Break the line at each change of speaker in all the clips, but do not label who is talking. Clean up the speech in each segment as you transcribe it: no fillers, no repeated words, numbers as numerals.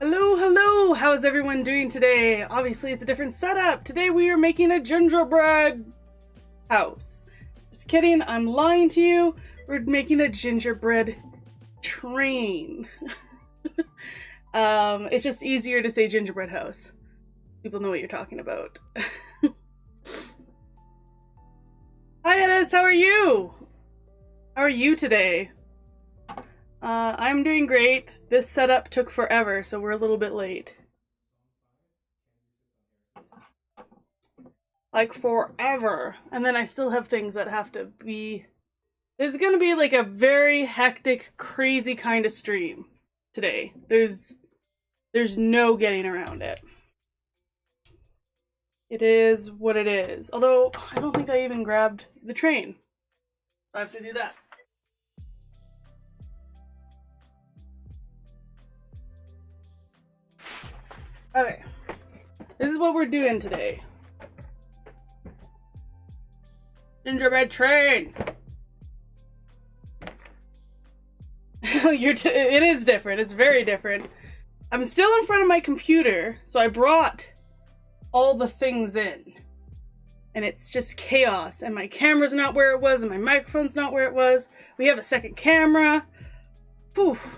Hello, hello! How's everyone doing today? Obviously, it's a different setup. Today we are making a gingerbread house. Just kidding, I'm lying to you. We're making a gingerbread train. It's just easier to say gingerbread house. People know what you're talking about. Hi, Edis, how are you? How are you today? I'm doing great. This setup took forever, so we're a little bit late. Like forever. And then I still have things that have to be... It's gonna be like a very hectic, crazy kind of stream today. There's no getting around it. It is what it is. Although, I don't think I even grabbed the train. I have to do that. Okay, this is what we're doing today. Gingerbread train! It is different, it's very different. I'm still in front of my computer, so I brought all the things in. And it's just chaos, and my camera's not where it was, and my microphone's not where it was. We have a second camera. Poof.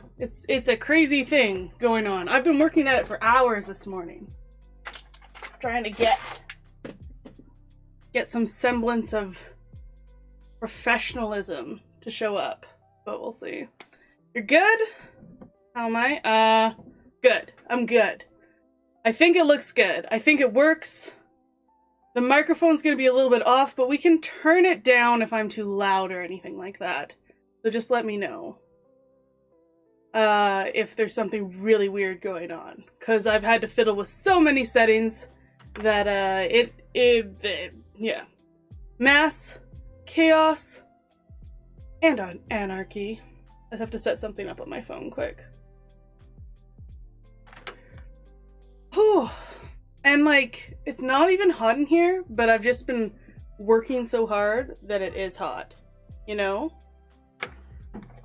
It's a crazy thing going on. I've been working at it for hours this morning. Trying to get some semblance of professionalism to show up. But we'll see. You're good? How am I? Good. I'm good. I think it looks good. I think it works. The microphone's gonna be a little bit off, but we can turn it down if I'm too loud or anything like that. So just let me know. If there's something really weird going on, because I've had to fiddle with so many settings that yeah, mass, chaos, and anarchy. I have to set something up on my phone quick. Whew. And like, it's not even hot in here, but I've just been working so hard that it is hot, you know?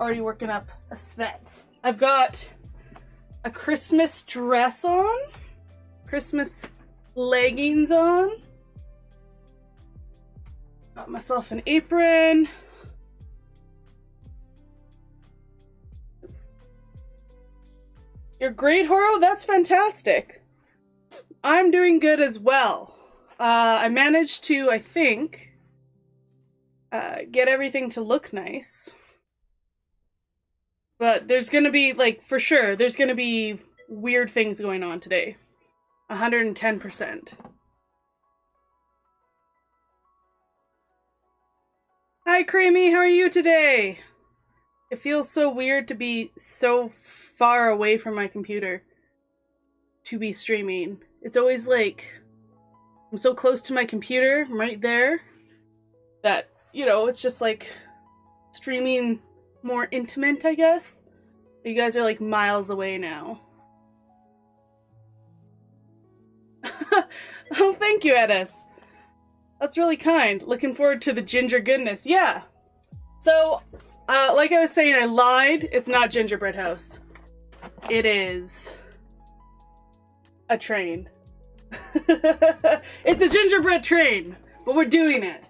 Already working up a sweat. I've got a Christmas dress on, Christmas leggings on, got myself an apron. You're great, Horo? That's fantastic. I'm doing good as well. I managed to, I think, get everything to look nice. But there's gonna be, like, for sure, there's gonna be weird things going on today. 110%. Hi, Creamy, how are you today? It feels so weird to be so far away from my computer to be streaming. It's always like, I'm so close to my computer, right there, that, you know, it's just like streaming more intimate, I guess. You guys are like miles away now. Oh, thank you, Edis. That's really kind. Looking forward to the ginger goodness. Yeah. So, like I was saying, I lied. It's not gingerbread house. It is a train. It's a gingerbread train, but we're doing it.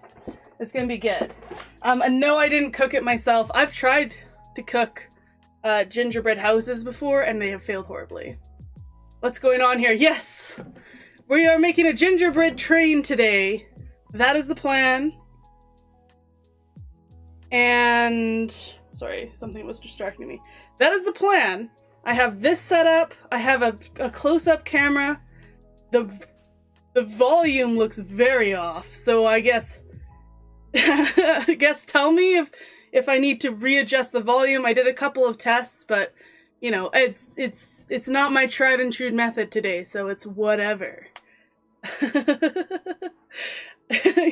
It's gonna be good. And no, I didn't cook it myself. I've tried to cook gingerbread houses before, and they have failed horribly. What's going on here? Yes! We are making a gingerbread train today. That is the plan. And... sorry, something was distracting me. That is the plan. I have this set up. I have a close-up camera. The volume looks very off, so I guess... I guess tell me if I need to readjust the volume. I did a couple of tests, but you know, it's not my tried and true method today, so it's whatever.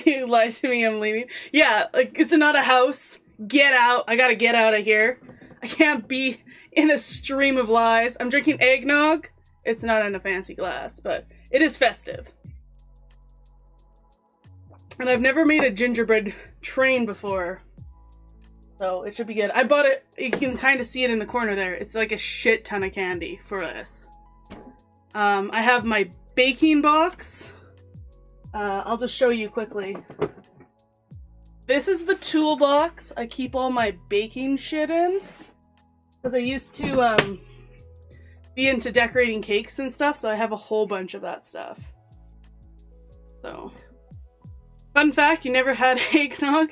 You lied to me, I'm leaving. Yeah, like, it's not a house. Get out. I gotta get out of here. I can't be in a stream of lies. I'm drinking eggnog. It's not in a fancy glass, but it is festive. And I've never made a gingerbread train before, so it should be good. I bought it, you can kind of see it in the corner there. It's like a shit ton of candy for this. I have my baking box. I'll just show you quickly. This is the toolbox I keep all my baking shit in. Because I used to be into decorating cakes and stuff, so I have a whole bunch of that stuff. So, fun fact, you never had eggnog?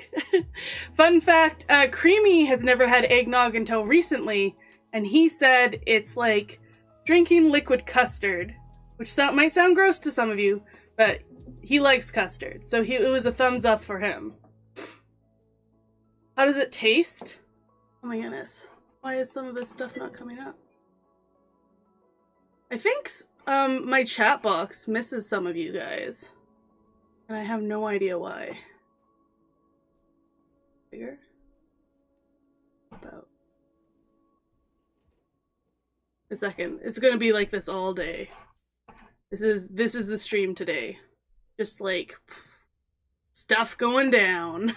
Fun fact, Creamy has never had eggnog until recently, and he said it's like drinking liquid custard, which might sound gross to some of you, but he likes custard, so it was a thumbs up for him. How does it taste? Oh my goodness. Why is some of this stuff not coming up? I think my chat box misses some of you guys. And I have no idea why. Bigger? About a second. It's gonna be like this all day. This is the stream today. Just like stuff going down.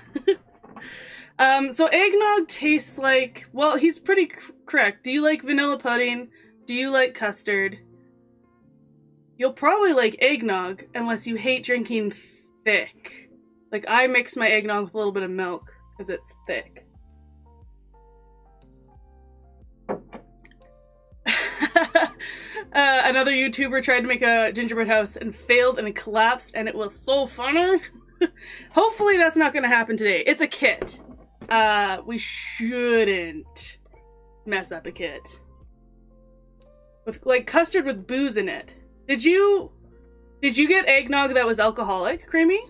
So eggnog tastes like, well, he's pretty correct. Do you like vanilla pudding? Do you like custard? You'll probably like eggnog unless you hate drinking thick. Like, I mix my eggnog with a little bit of milk because it's thick. Another YouTuber tried to make a gingerbread house and failed and it collapsed, and it was so funny. Hopefully that's not going to happen today. It's a kit. We shouldn't mess up a kit. With, like, custard with booze in it. Did you get eggnog that was alcoholic, Creamy?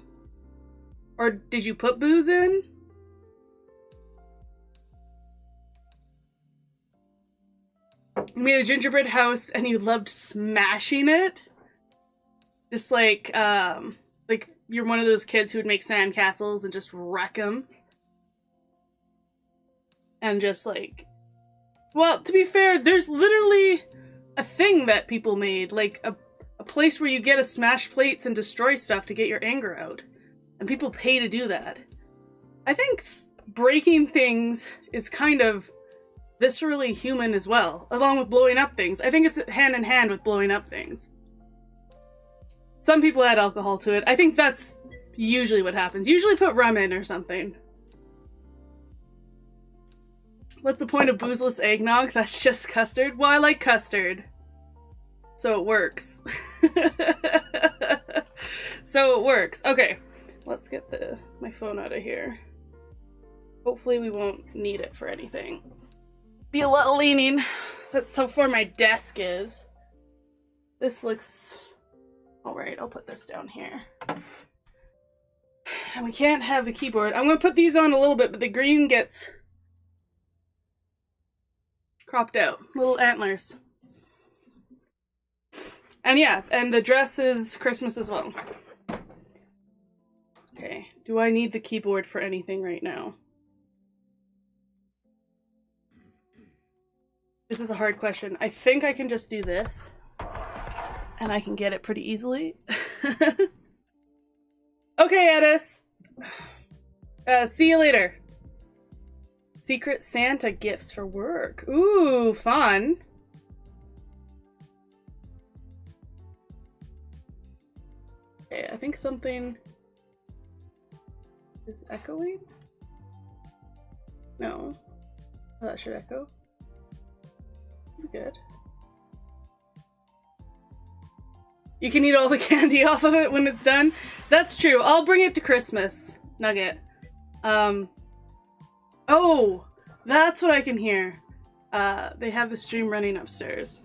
Or did you put booze in? You made a gingerbread house and you loved smashing it? Just like you're one of those kids who would make sandcastles and just wreck them. And just like... Well, to be fair, there's literally a thing that people made. Like, a place where you get to smash plates and destroy stuff to get your anger out. And people pay to do that. I think breaking things is kind of viscerally human as well, along with blowing up things. I think it's hand in hand with blowing up things. Some people add alcohol to it. I think that's usually what happens. Usually put rum in or something. What's the point of boozeless eggnog? That's just custard? Well, I like custard. So it works. So it works. Okay, let's get my phone out of here. Hopefully we won't need it for anything. Be a lot leaning. That's how far my desk is. This looks... Alright, I'll put this down here. And we can't have the keyboard. I'm gonna put these on a little bit, but the green gets cropped out. Little antlers. And yeah, and the dress is Christmas as well. Okay, do I need the keyboard for anything right now? This is a hard question. I think I can just do this. And I can get it pretty easily. Okay, Edis. See you later. Secret Santa gifts for work. Ooh, fun. Okay, I think something is echoing. No. Oh, that should echo. Good. You can eat all the candy off of it when it's done. That's true. I'll bring it to Christmas, Nugget. Oh, that's what I can hear. They have the stream running upstairs.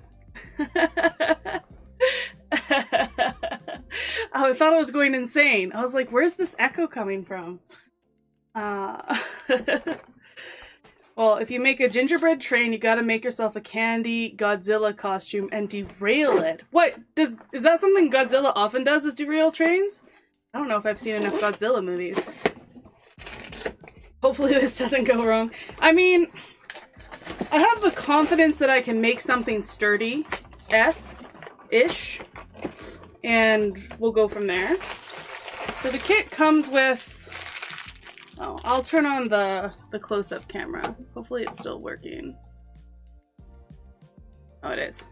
I thought I was going insane. I was like, where's this echo coming from? Well, if you make a gingerbread train, you gotta make yourself a candy Godzilla costume and derail it. What? Is that something Godzilla often does, is derail trains? I don't know if I've seen enough Godzilla movies. Hopefully this doesn't go wrong. I mean, I have the confidence that I can make something sturdy-ish, and we'll go from there. So the kit comes with... Oh, I'll turn on the close-up camera. Hopefully it's still working. Oh, it is.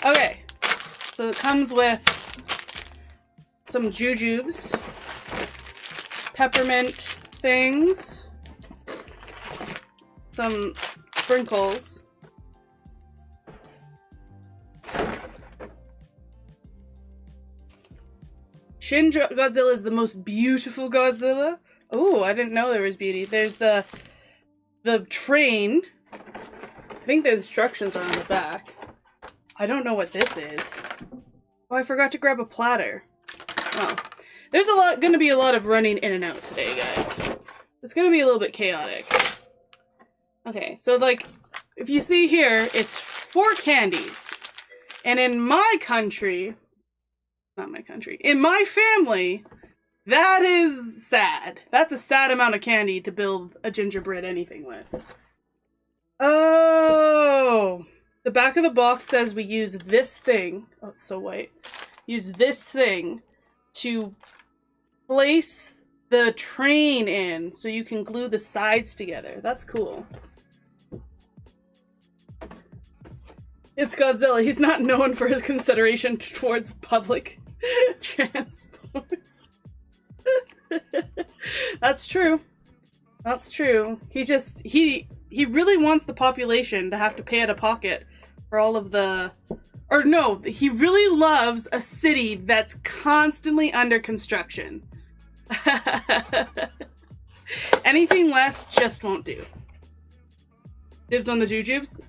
Okay, So it comes with some jujubes, peppermint things, some sprinkles, Shin Godzilla is the most beautiful Godzilla. Oh, I didn't know there was beauty. There's the train. I think the instructions are on the back. I don't know what this is. Oh, I forgot to grab a platter. Oh. There's gonna be a lot of running in and out today, guys. It's gonna be a little bit chaotic. Okay, so like, if you see here, it's 4 candies. And in my country, not my country, in my family, that is sad. That's a sad amount of candy to build a gingerbread anything with. Oh, the back of the box says we use this thing. Oh, it's so white. Use this thing to place the train in so you can glue the sides together. That's cool. It's Godzilla. He's not known for his consideration towards public transport. That's true. That's true. He really wants the population to have to pay out of pocket for all of the... Or no, he really loves a city that's constantly under construction. Anything less just won't do. Dibs on the jujubes?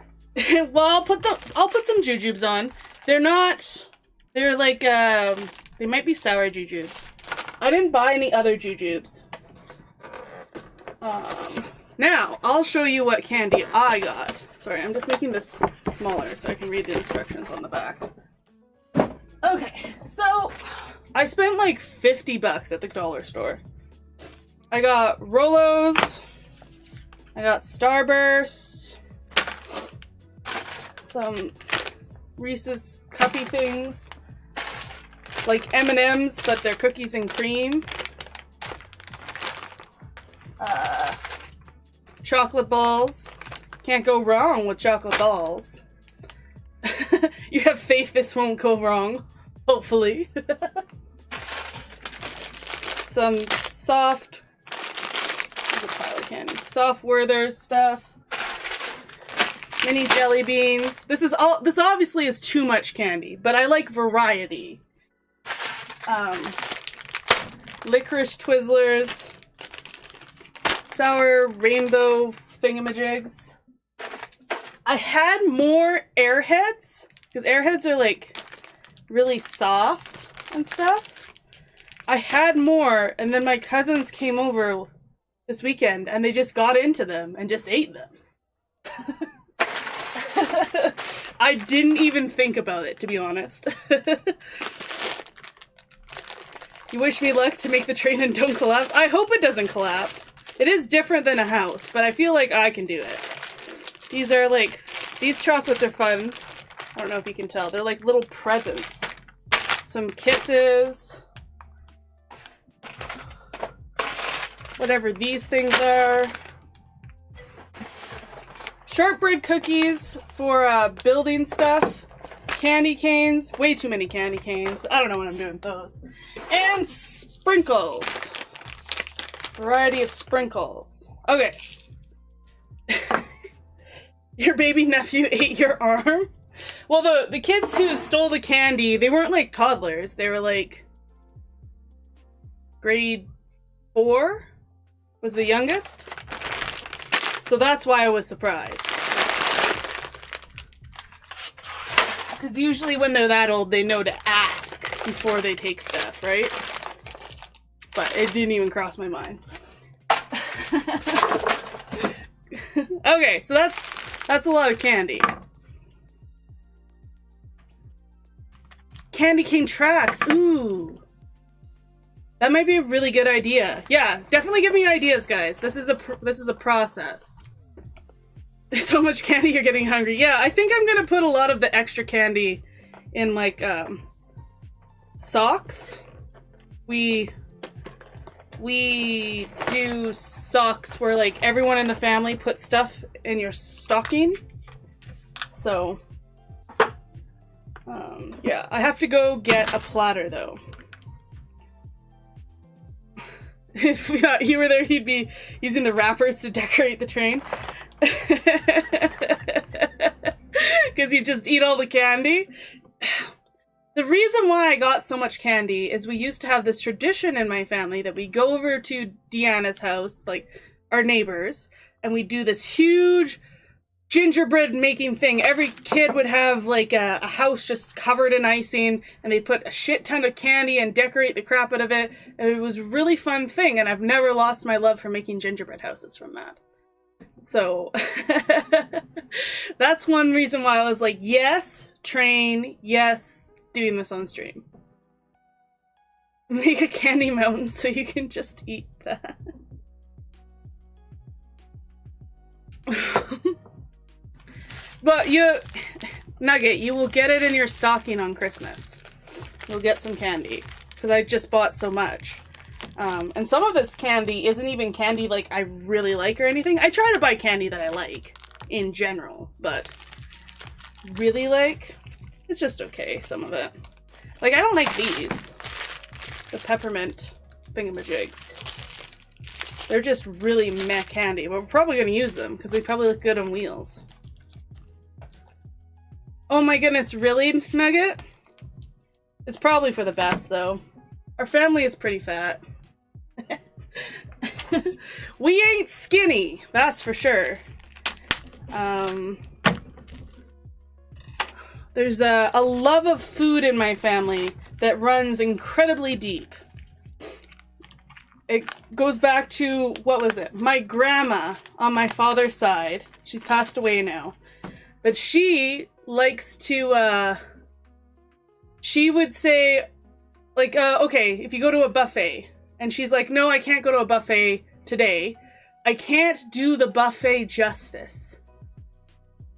Well, I'll put some jujubes on. They're like, they might be sour jujubes. I didn't buy any other jujubes. Now, I'll show you what candy I got. Sorry, I'm just making this smaller so I can read the instructions on the back. Okay, so I spent like 50 bucks at the dollar store. I got Rolos, I got Starburst, some Reese's cuppy things, like M&M's, but they're cookies and cream. Chocolate balls. Can't go wrong with chocolate balls. You have faith this won't go wrong. Hopefully. Some soft... There's a pile of candy. Soft Werther's stuff. Mini jelly beans. This obviously is too much candy, but I like variety. Licorice Twizzlers. Sour rainbow thingamajigs. I had more Airheads, because Airheads are like really soft and stuff. I had more, and then my cousins came over this weekend and they just got into them and just ate them. I didn't even think about it, to be honest. You wish me luck to make the train and don't collapse? I hope it doesn't collapse. It is different than a house, but I feel like I can do it. These are like, these chocolates are fun. I don't know if you can tell. They're like little presents. Some kisses. Whatever these things are. Shortbread cookies for building stuff. Candy canes. Way too many candy canes. I don't know what I'm doing with those. And sprinkles. Variety of sprinkles. Okay. Your baby nephew ate your arm? Well, the kids who stole the candy, they weren't like toddlers. They were like grade 4 was the youngest. So that's why I was surprised. Because usually when they're that old, they know to ask before they take stuff, right? But it didn't even cross my mind. Okay, so that's a lot of candy. Candy cane tracks. Ooh. That might be a really good idea. Yeah, definitely give me ideas, guys. This is a process. There's so much candy you're getting hungry. Yeah, I think I'm gonna put a lot of the extra candy in like socks. We do socks where like everyone in the family puts stuff in your stocking. So Yeah, I have to go get a platter though. If he were there, he'd be using the wrappers to decorate the train. Because he'd just eat all the candy. The reason why I got so much candy is we used to have this tradition in my family that we go over to Deanna's house, like our neighbors, and we do this huge gingerbread making thing. Every kid would have like a house just covered in icing, and they'd put a shit ton of candy and decorate the crap out of it. And it was a really fun thing, and I've never lost my love for making gingerbread houses from that. So that's one reason why I was like, yes, train, yes, doing this on stream. Make a candy mountain so you can just eat that. But Nugget, you will get it in your stocking on Christmas. You'll get some candy, because I just bought so much. And some of this candy isn't even candy like I really like or anything. I try to buy candy that I like in general, but really like, it's just okay, some of it. Like, I don't like these. The peppermint thingamajigs. They're just really meh candy, but we're probably going to use them because they probably look good on wheels. Oh my goodness, really, Nugget? It's probably for the best, though. Our family is pretty fat. We ain't skinny, that's for sure. There's a love of food in my family that runs incredibly deep. It goes back to, what was it? My grandma on my father's side. She's passed away now. But she likes to, she would say, like, okay, if you go to a buffet, and she's like, no, I can't go to a buffet today. I can't do the buffet justice.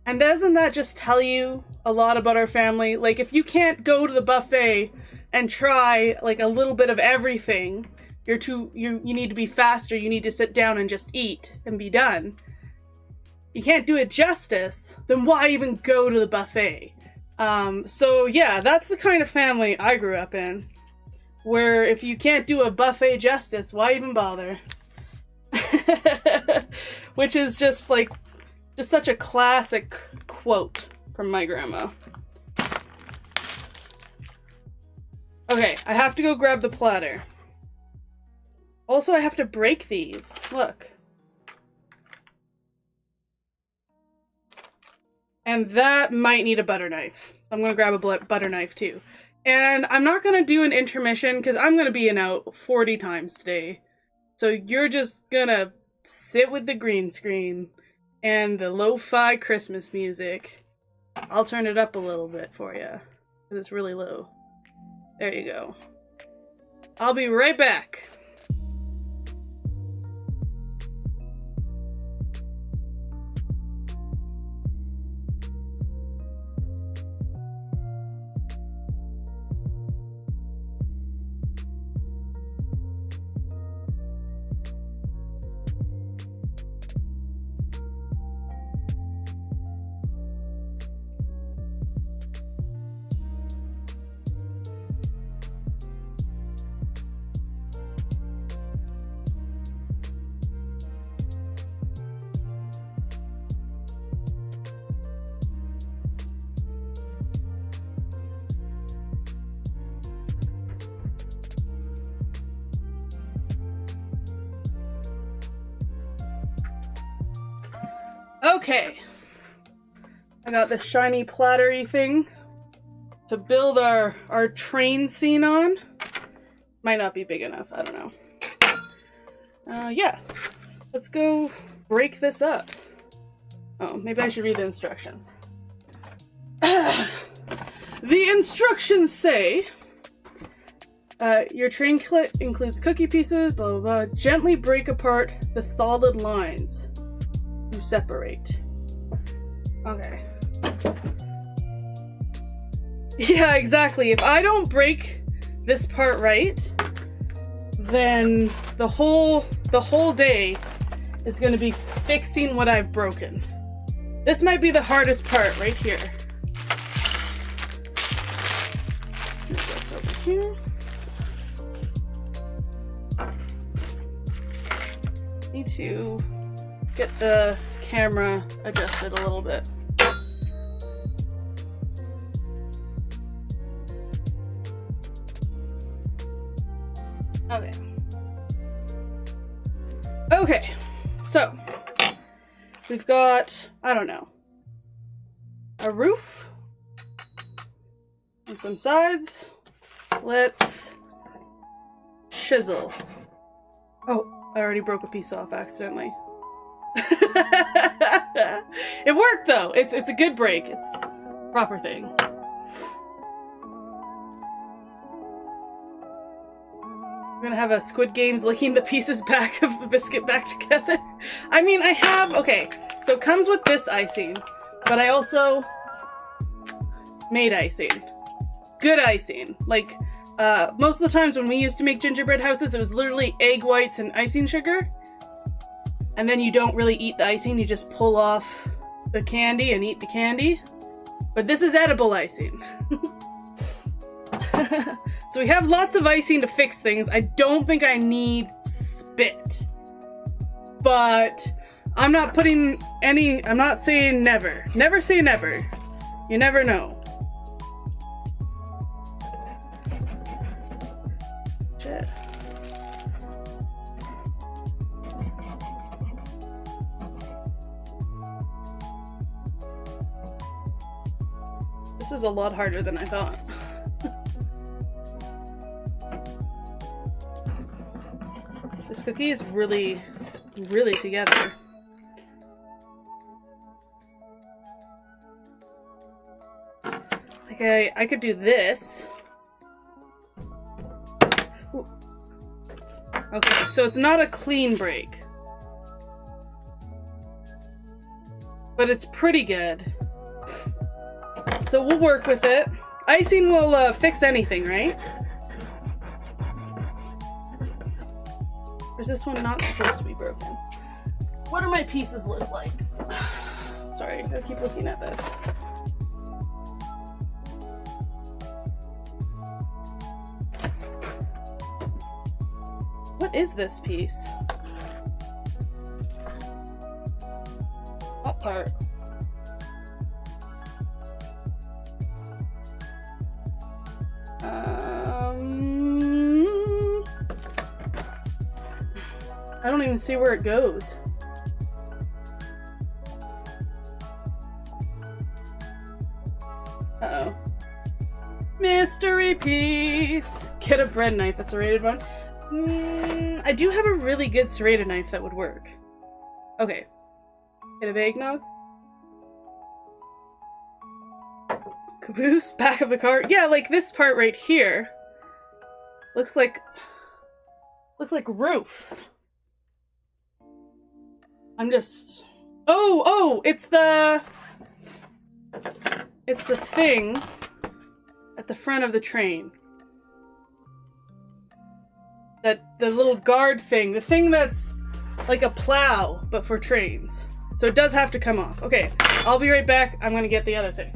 And doesn't that just tell you a lot about our family? Like, if you can't go to the buffet and try, like, a little bit of everything, you need to be faster, you need to sit down and just eat and be done. You can't do it justice, then why even go to the buffet? So yeah, that's the kind of family I grew up in. Where if you can't do a buffet justice, why even bother? Which is just like, just such a classic quote from my grandma. Okay, I have to go grab the platter. Also, I have to break these. Look. And that might need a butter knife. I'm gonna grab a butter knife too. And I'm not gonna do an intermission because I'm gonna be in out 40 times today. So you're just gonna sit with the green screen and the lo-fi Christmas music. I'll turn it up a little bit for you because it's really low. There you go. I'll be right back. Okay, I got this shiny plattery thing to build our train scene on. Might not be big enough, I don't know. Yeah, let's go break this up. Oh, maybe I should read the instructions. The instructions say, your train kit includes cookie pieces, blah, blah, blah. Gently break apart the solid lines to separate. Okay. Yeah, exactly. If I don't break this part right, then the whole day is going to be fixing what I've broken. This might be the hardest part right here. here. Need to get the camera adjusted a little bit. Okay. Okay, so we've got, I don't know, a roof and some sides. Let's chisel. Oh, I already broke a piece off accidentally. It worked though. It's a good break. It's a proper thing. We're gonna have a Squid Games licking the pieces back of the biscuit back together. I mean, I have, okay, so it comes with this icing, but I also made icing. Good icing. Like, most of the times when we used to make gingerbread houses, it was literally egg whites and icing sugar. And then you don't really eat the icing, you just pull off the candy and eat the candy. But this is edible icing. So we have lots of icing to fix things. I don't think I need spit. But I'm not putting any, I'm not saying never. Never say never. You never know. Shit. This is a lot harder than I thought. This cookie is really, really together. Okay, I could do this. Ooh. Okay, so it's not a clean break. But it's pretty good. So we'll work with it. Icing will fix anything, right? Or is this one not supposed to be broken? What do my pieces look like? Sorry, I keep looking at this. What is this piece? What part? I don't even see where it goes. Uh-oh. Mystery piece! Get a bread knife, a serrated one. I do have a really good serrated knife that would work. Okay. Get a eggnog. Caboose, back of the car. Yeah, like this part right here. Looks like roof. I'm just... Oh! It's the thing at the front of the train. The little guard thing. The thing that's like a plow, but for trains. So it does have to come off. Okay, I'll be right back. I'm gonna get the other thing.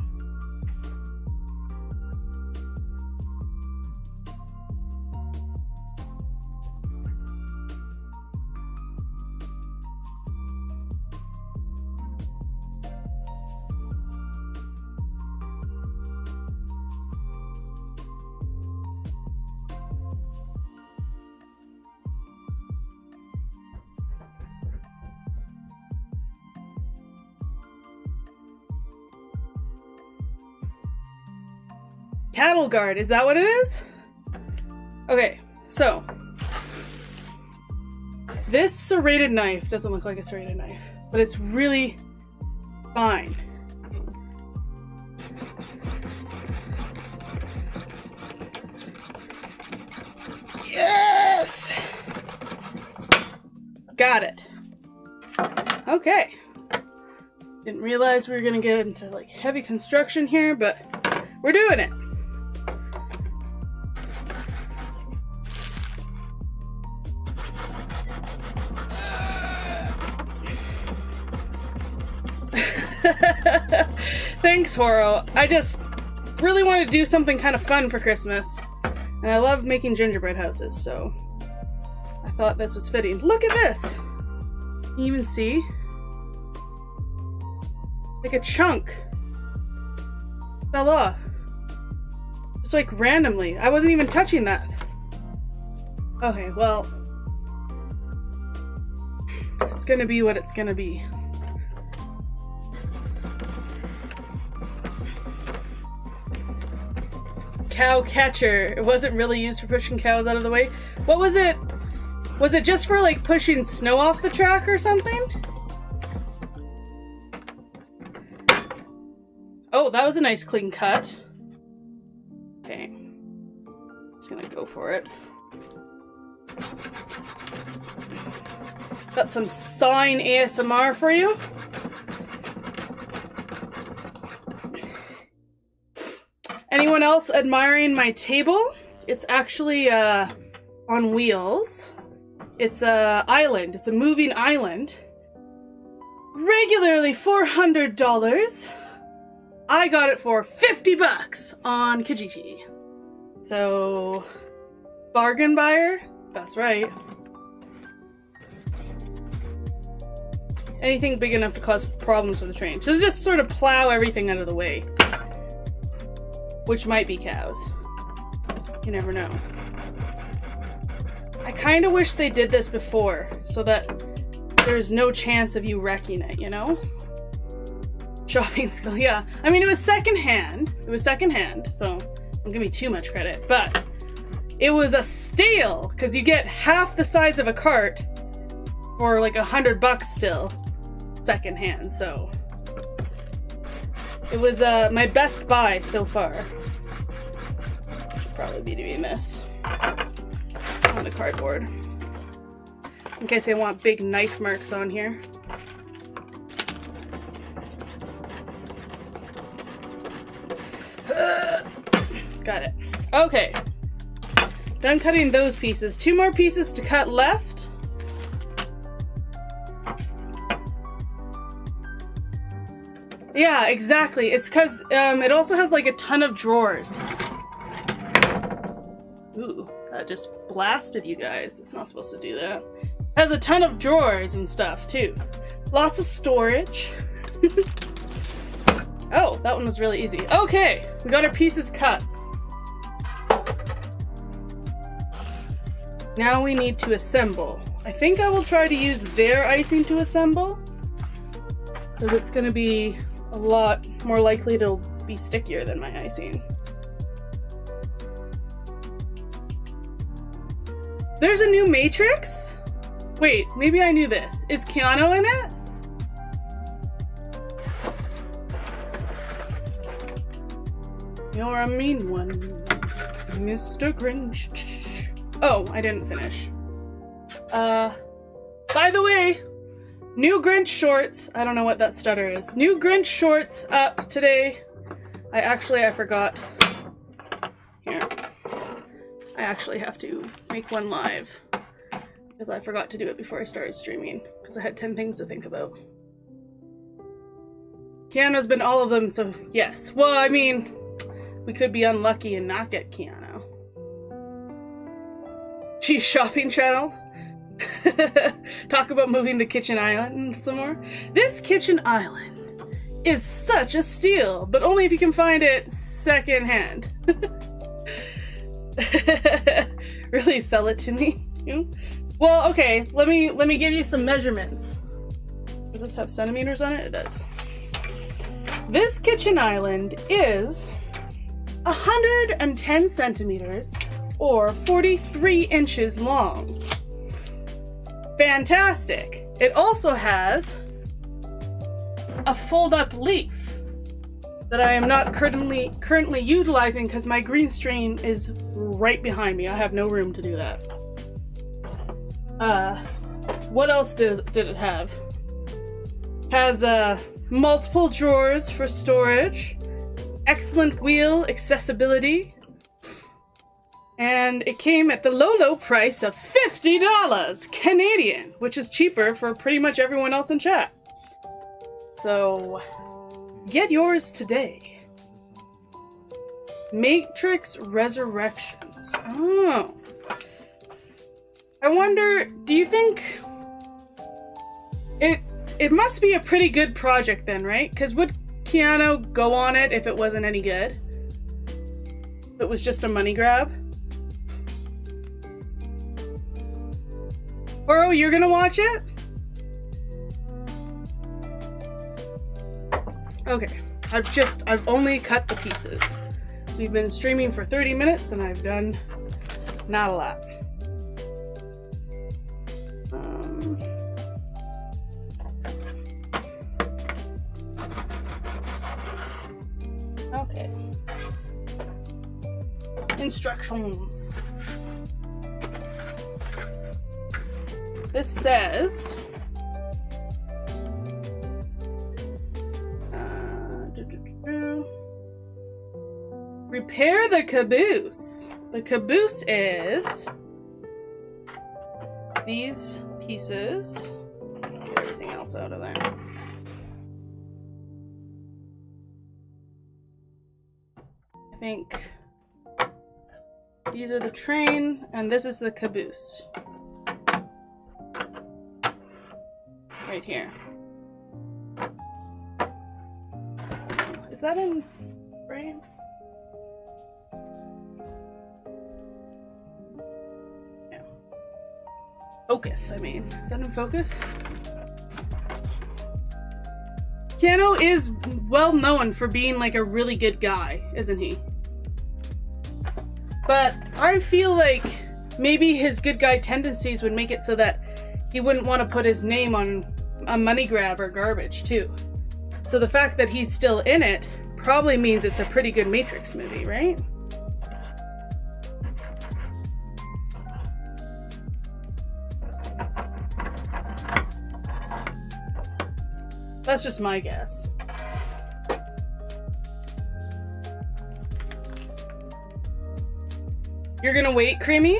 Cattle guard, is that what it is? Okay, so this serrated knife doesn't look like a serrated knife, but it's really fine. Yes! Got it. Okay. Didn't realize we were gonna get into like heavy construction here, but we're doing it. Thanks, Horo. I just really wanted to do something kind of fun for Christmas. And I love making gingerbread houses, so I thought this was fitting. Look at this! Can you even see? Like a chunk fell off. Just like randomly. I wasn't even touching that. Okay, well, it's gonna be what it's gonna be. Cow catcher. It wasn't really used for pushing cows out of the way. What was it? Was it just for like pushing snow off the track or something? Oh, that was a nice clean cut. Okay. Just gonna go for it. Got some sawing ASMR for you. Anyone else admiring my table? It's actually on wheels. It's a island. It's a moving island. Regularly $400. I got it for 50 bucks on Kijiji. So, bargain buyer? That's right. Anything big enough to cause problems for the train. So just sort of plow everything out of the way. Which might be cows. You never know. I kind of wish they did this before, so that there's no chance of you wrecking it, you know? Shopping skill, yeah. I mean, it was secondhand. It was secondhand, so don't give me too much credit. But it was a steal, because you get half the size of a cart for like $100 still, secondhand. So it was my best buy so far. Should probably be doing this on the cardboard in case I want big knife marks on here. Got it. Okay. Done cutting those pieces. 2 more pieces to cut left. Yeah, exactly. It's because it also has like a ton of drawers. Ooh, that just blasted you guys. It's not supposed to do that. It has a ton of drawers and stuff too. Lots of storage. Oh, that one was really easy. Okay, we got our pieces cut. Now we need to assemble. I think I will try to use their icing to assemble, because it's going to be a lot more likely to be stickier than my icing. There's a new Matrix? Wait, maybe I knew this. Is Keanu in it? You're a mean one, Mr. Grinch. Oh, I didn't finish. By the way, new Grinch shorts. I don't know what that stutter is. New Grinch shorts up today. I forgot. Here. I actually have to make one live, because I forgot to do it before I started streaming, because I had 10 things to think about. Keanu's been all of them, so yes. Well, I mean, we could be unlucky and not get Keanu. She's shopping channel. Talk about moving the kitchen island some more. This kitchen island is such a steal, but only if you can find it secondhand. Really sell it to me. Well, okay, let me give you some measurements. Does this have centimeters on it? It does. This kitchen island is 110 centimeters or 43 inches long. Fantastic. It also has a fold-up leaf that I am not currently utilizing because my green screen is right behind me. I have no room to do that. What else did it have? Has multiple drawers for storage, excellent wheel accessibility, and it came at the low price of $50 Canadian, which is cheaper for pretty much everyone else in chat. So, get yours today. Matrix Resurrections. Oh. I wonder, do you think it must be a pretty good project then, right? Because would Keanu go on it if it wasn't any good? If it was just a money grab? Oro, you're gonna watch it? Okay, I've only cut the pieces. We've been streaming for 30 minutes and I've done not a lot. Okay. Instructions. This says repair the caboose. The caboose is these pieces. Get everything else out of there. I think these are the train, and this is the caboose. Right here. Is that in frame? Yeah. Focus, I mean. Is that in focus? Keanu is well known for being like a really good guy, isn't he? But I feel like maybe his good guy tendencies would make it so that he wouldn't want to put his name on a money grab or garbage too. So the fact that he's still in it probably means it's a pretty good Matrix movie, right? That's just my guess. You're gonna wait, Creamy?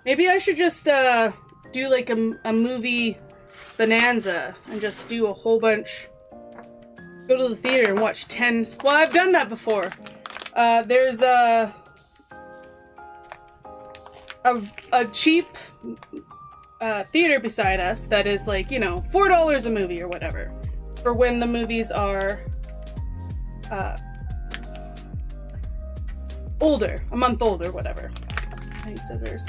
Maybe I should just do like a movie bonanza and just do a whole bunch. Go to the theater and watch 10. Well, I've done that before. There's a cheap theater beside us that is like, you know, $4 a movie or whatever. For when the movies are older, a month old or whatever. I need scissors.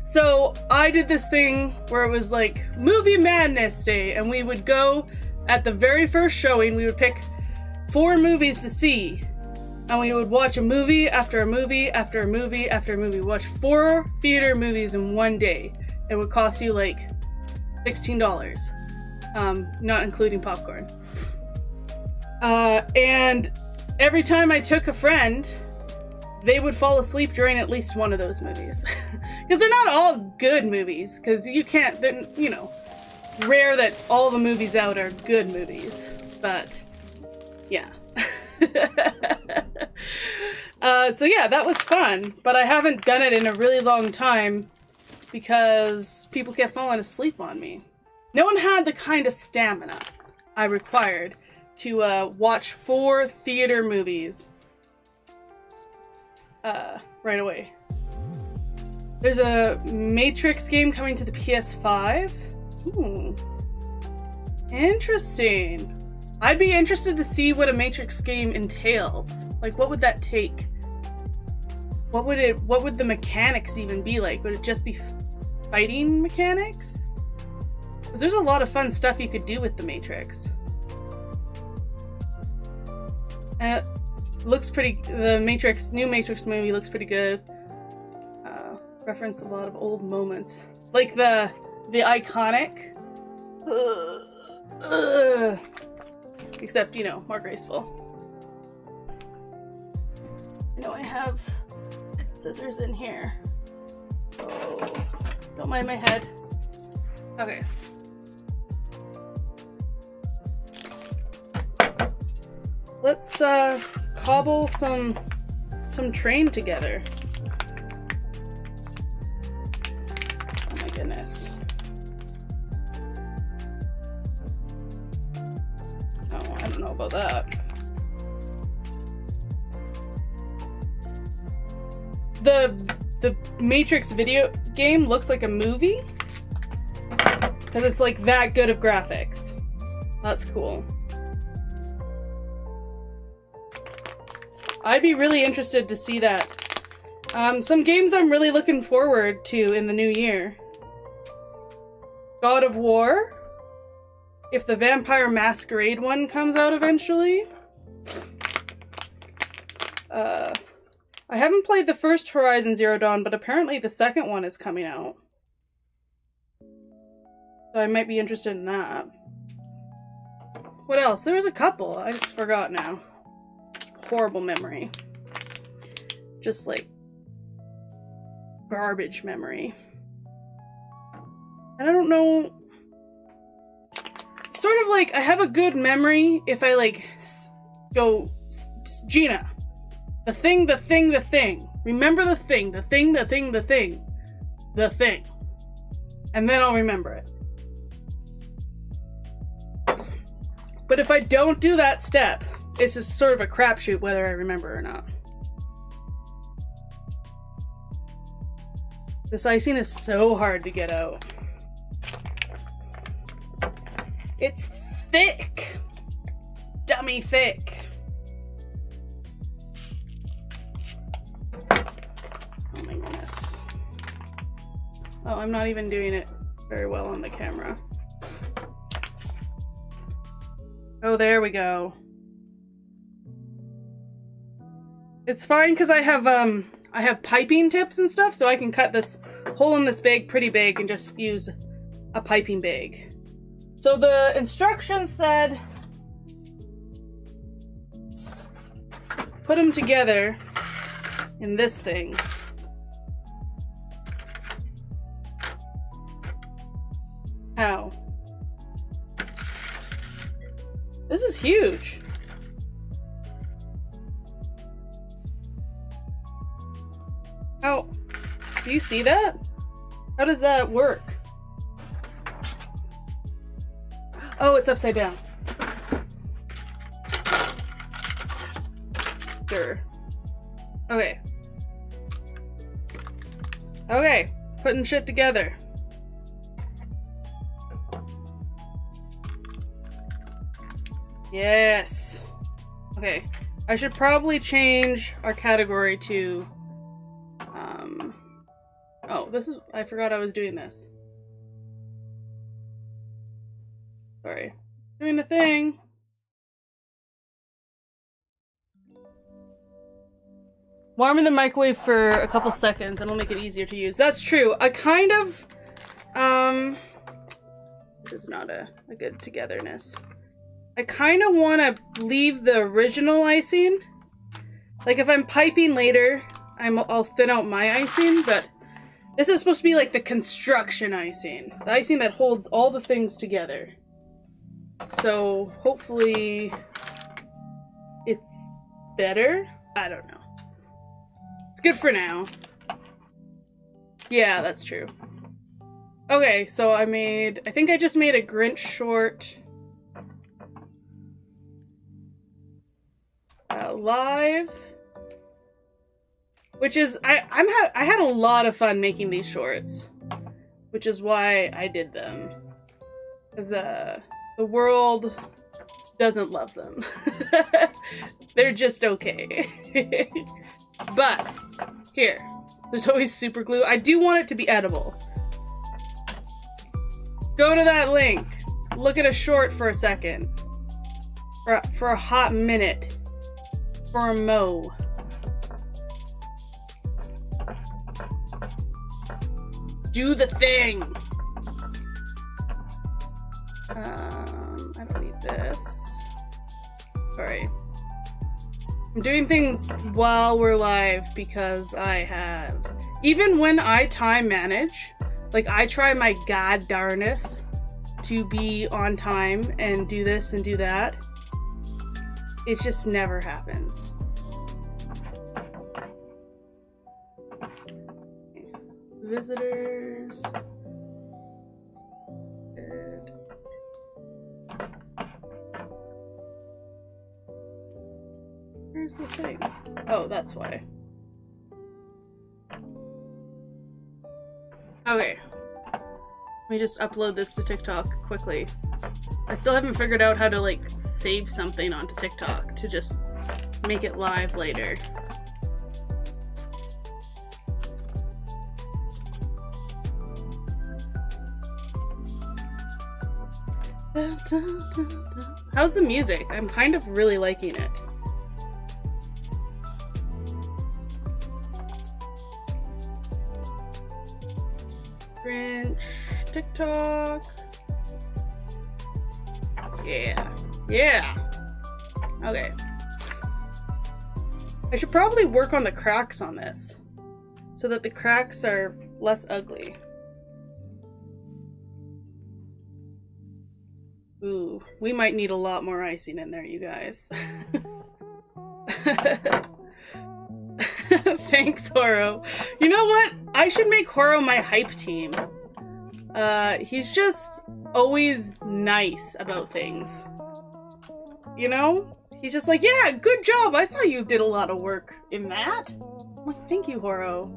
So I did this thing where it was like Movie Madness Day, and we would go at the very first showing, we would pick 4 movies to see, and we would watch a movie after a movie after a movie after a movie. We'd watch 4 theater movies in one day. It would cost you like $16, not including popcorn. And every time I took a friend, they would fall asleep during at least one of those movies. Because they're not all good movies, because you can't, you know, rare that all the movies out are good movies. But, yeah. So yeah, that was fun, but I haven't done it in a really long time because people kept falling asleep on me. No one had the kind of stamina I required to watch 4 theater movies right away. There's a Matrix game coming to the PS5. Ooh. Interesting. I'd be interested to see what a Matrix game entails. Like, what would that take? What would the mechanics even be like? Would it just be fighting mechanics? Because there's a lot of fun stuff you could do with the Matrix. And it looks pretty, the new Matrix movie looks pretty good. Reference a lot of old moments. Like the iconic. Except, you know, more graceful. I know I have scissors in here. Oh, don't mind my head. Okay. Let's cobble some train together. Oh my goodness. Oh, I don't know about that. The Matrix video game looks like a movie because it's like that good of graphics. That's cool. I'd be really interested to see that. Some games I'm really looking forward to in the new year. God of War. If the Vampire Masquerade one comes out eventually. I haven't played the first Horizon Zero Dawn, but apparently the second one is coming out. So I might be interested in that. What else? There was a couple. I just forgot now. Horrible memory. Just like garbage memory. And I don't know. Sort of like I have a good memory if I like go, Gina, the thing. Remember the thing. And then I'll remember it. But if I don't do that step, it's just sort of a crapshoot whether I remember or not. This icing is so hard to get out. It's thick! Dummy thick! Oh my goodness. Oh, I'm not even doing it very well on the camera. Oh, there we go. It's fine because I have piping tips and stuff, so I can cut this hole in this bag pretty big and just use a piping bag. So the instructions said put them together in this thing. How? This is huge. How? Do you see that? How does that work? Oh, it's upside down. Sure. Okay. Okay, putting shit together. Yes. Okay, I should probably change our category to, oh, this is, I forgot I was doing this. Sorry. Doing the thing. Warm in the microwave for a couple seconds and it'll make it easier to use. That's true. I kind of, this is not a good togetherness. I kind of want to leave the original icing. Like if I'm piping later, I'll thin out my icing, but this is supposed to be like the construction icing. The icing that holds all the things together. So hopefully it's better. I don't know. It's good for now. Yeah, that's true. Okay, so I think I just made a Grinch short live, which is I had a lot of fun making these shorts, which is why I did them, because the world doesn't love them. They're just okay. But here, there's always super glue. I do want it to be edible. Go to that link. Look at a short for a second. For a hot minute. For a mo. Do the thing. I don't need this. Sorry. I'm doing things while we're live because I have, even when I time manage, like I try my god darnest to be on time and do this and do that. It just never happens. Visitors. Good. Where's the thing? Oh, that's why. Okay. Let me just upload this to TikTok quickly. I still haven't figured out how to, like, save something onto TikTok to just make it live later. How's the music? I'm kind of really liking it. Grinch, TikTok. Yeah. Yeah. Okay. I should probably work on the cracks on this so that the cracks are less ugly. Ooh, we might need a lot more icing in there, you guys. Thanks, Horo. You know what? I should make Horo my hype team. He's just always nice about things. You know? He's just like, yeah, good job! I saw you did a lot of work in that. I'm like, thank you, Horo.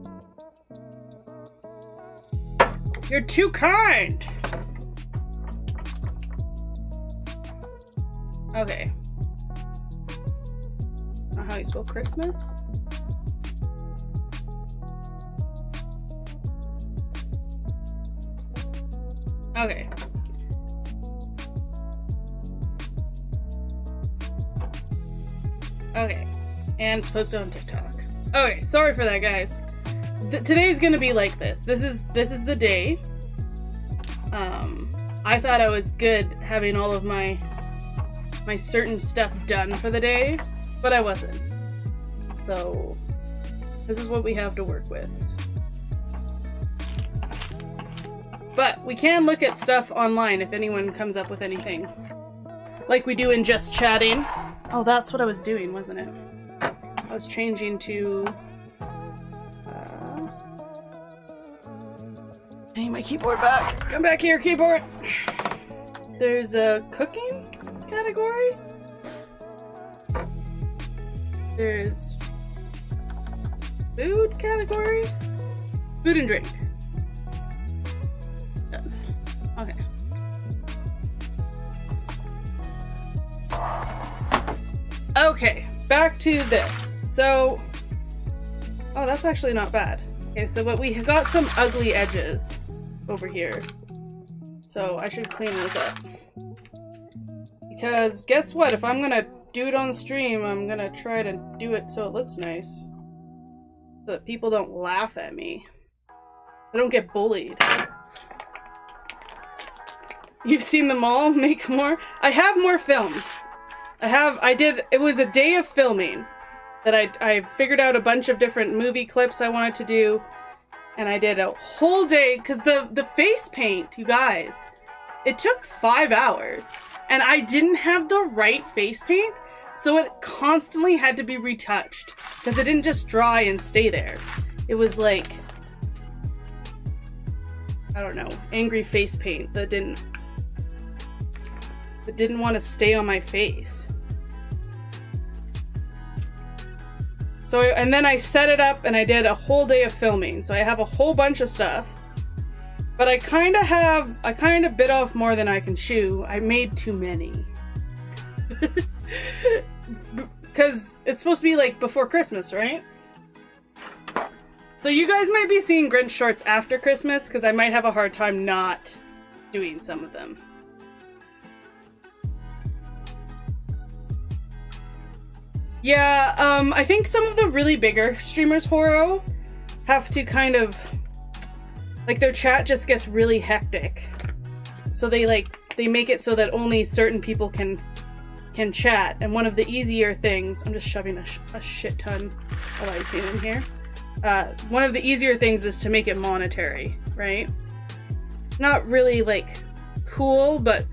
You're too kind! Okay. Not how you spell Christmas? Okay. Okay. And it's posted on TikTok. Okay, sorry for that, guys. Today's gonna be like this. This is the day. I thought I was good having all of my certain stuff done for the day, but I wasn't. So, this is what we have to work with. But we can look at stuff online if anyone comes up with anything. Like we do in Just Chatting. Oh, that's what I was doing, wasn't it? I was changing to... I need my keyboard back. Come back here, keyboard! There's a cooking category? There's... food category? Food and drink. Done. Okay. Okay, back to this. So... oh, that's actually not bad. Okay, so but we have got some ugly edges over here. So I should clean those up. Because guess what? If I'm gonna do it on stream, I'm gonna try to do it so it looks nice. So that people don't laugh at me. I don't get bullied. You've seen them all? Make more? I have more film. It was a day of filming that I figured out a bunch of different movie clips I wanted to do. And I did a whole day, because the face paint, you guys, it took 5 hours. And I didn't have the right face paint, so it constantly had to be retouched. Because it didn't just dry and stay there. It was like, I don't know, angry face paint that didn't want to stay on my face. So, and then I set it up and I did a whole day of filming. So I have a whole bunch of stuff. But I kind of bit off more than I can chew. I made too many. Because it's supposed to be like before Christmas, right? So you guys might be seeing Grinch shorts after Christmas, because I might have a hard time not doing some of them. Yeah, I think some of the really bigger streamers, Horo, have to kind of, like, their chat just gets really hectic. So they make it so that only certain people can chat. And one of the easier things, I'm just shoving a shit ton of icing in here. One of the easier things is to make it monetary, right? Not really, like, cool, but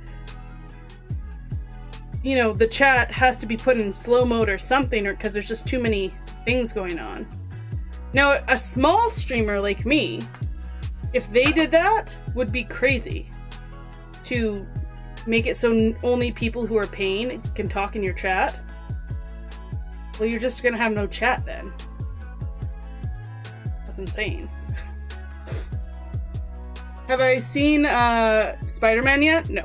you know, the chat has to be put in slow mode or something, or because there's just too many things going on. Now, a small streamer like me, if they did that, would be crazy. To make it so only people who are paying can talk in your chat Well, you're just gonna have no chat then. That's insane. Have I seen Spider-Man yet? No.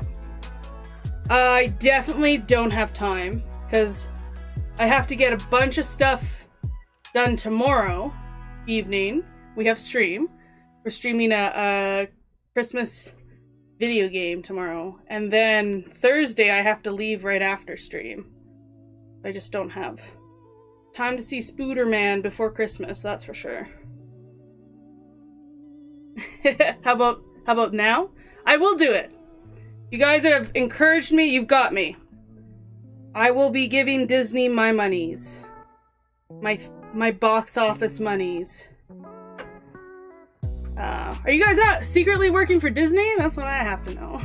I definitely don't have time because I have to get a bunch of stuff done tomorrow evening. We have stream. We're streaming a Christmas video game tomorrow. And then Thursday I have to leave right after stream. I just don't have time to see Spooderman before Christmas, that's for sure. How about now? I will do it. You guys have encouraged me, you've got me. I will be giving Disney my monies. My box office monies. Are you guys out secretly working for Disney? That's what I have to know.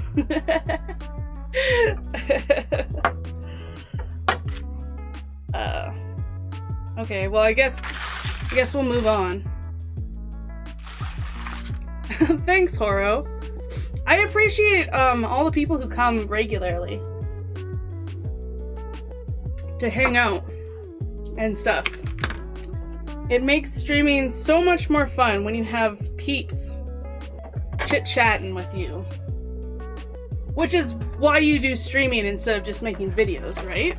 Okay, well I guess we'll move on. Thanks, Horo. I appreciate all the people who come regularly to hang out and stuff. It makes streaming so much more fun when you have peeps chit-chatting with you. Which is why you do streaming instead of just making videos, right?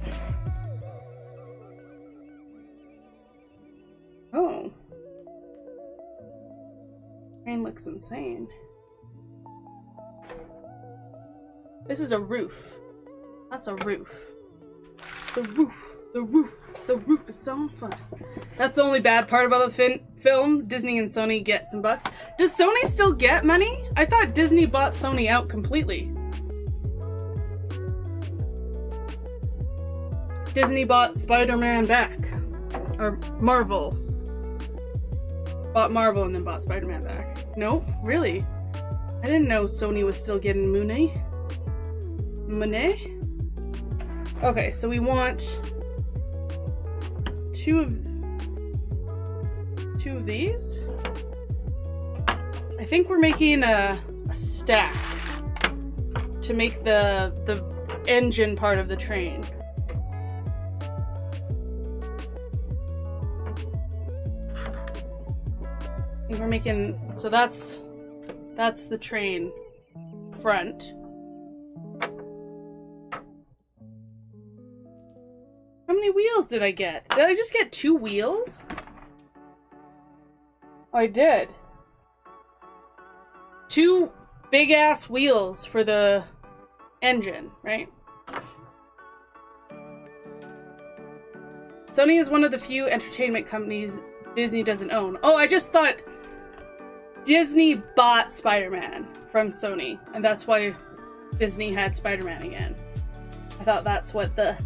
Oh. Train looks insane. This is a roof. That's a roof. The roof is so fun. That's the only bad part about the film. Disney and Sony get some bucks. Does Sony still get money? I thought Disney bought Sony out completely. Disney bought Spider-Man back. Or Marvel. Bought Marvel and then bought Spider-Man back. No? Really? I didn't know Sony was still getting money. Money? Okay, so we want two of these. I think we're making a stack to make the engine part of the train. I think we're making, so that's the train front. How many wheels did I get? Did I just get 2 wheels? Oh, I did. 2 big ass wheels for the engine, right? Sony is one of the few entertainment companies Disney doesn't own. Oh, I just thought Disney bought Spider-Man from Sony, and that's why Disney had Spider-Man again. I thought that's what the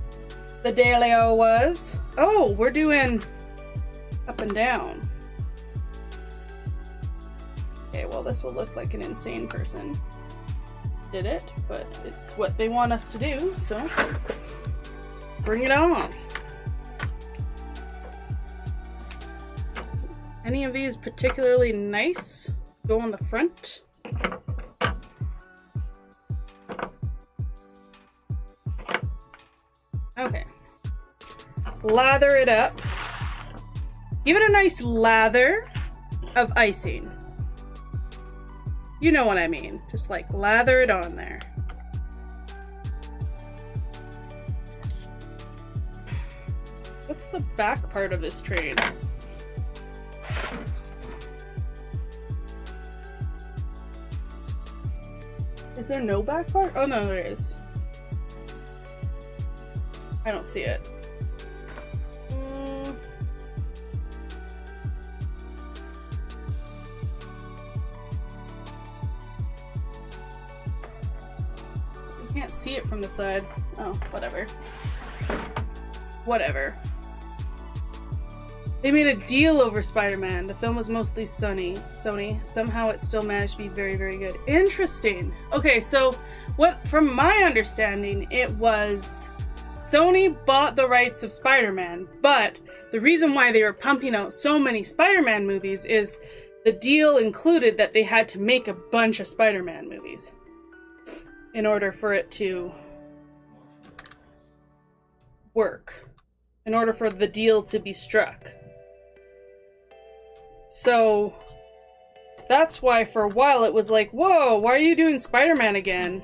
dealio was. Oh, we're doing up and down. Okay, well this will look like an insane person did it, but it's what they want us to do, so bring it on. Any of these particularly nice go on the front? Okay. Lather it up. Give it a nice lather of icing. You know what I mean. Just like lather it on there. What's the back part of this train? Is there no back part? Oh no, there is. I don't see it. You can't see it from the side. Oh, whatever. Whatever. They made a deal over Spider-Man. The film was mostly Sony. Somehow it still managed to be very, very good. Interesting. Okay, so from my understanding, it was Sony bought the rights of Spider-Man, but the reason why they were pumping out so many Spider-Man movies is the deal included that they had to make a bunch of Spider-Man movies in order for it to work. in order for the deal to be struck. So that's why for a while it was like, whoa, why are you doing Spider-Man again?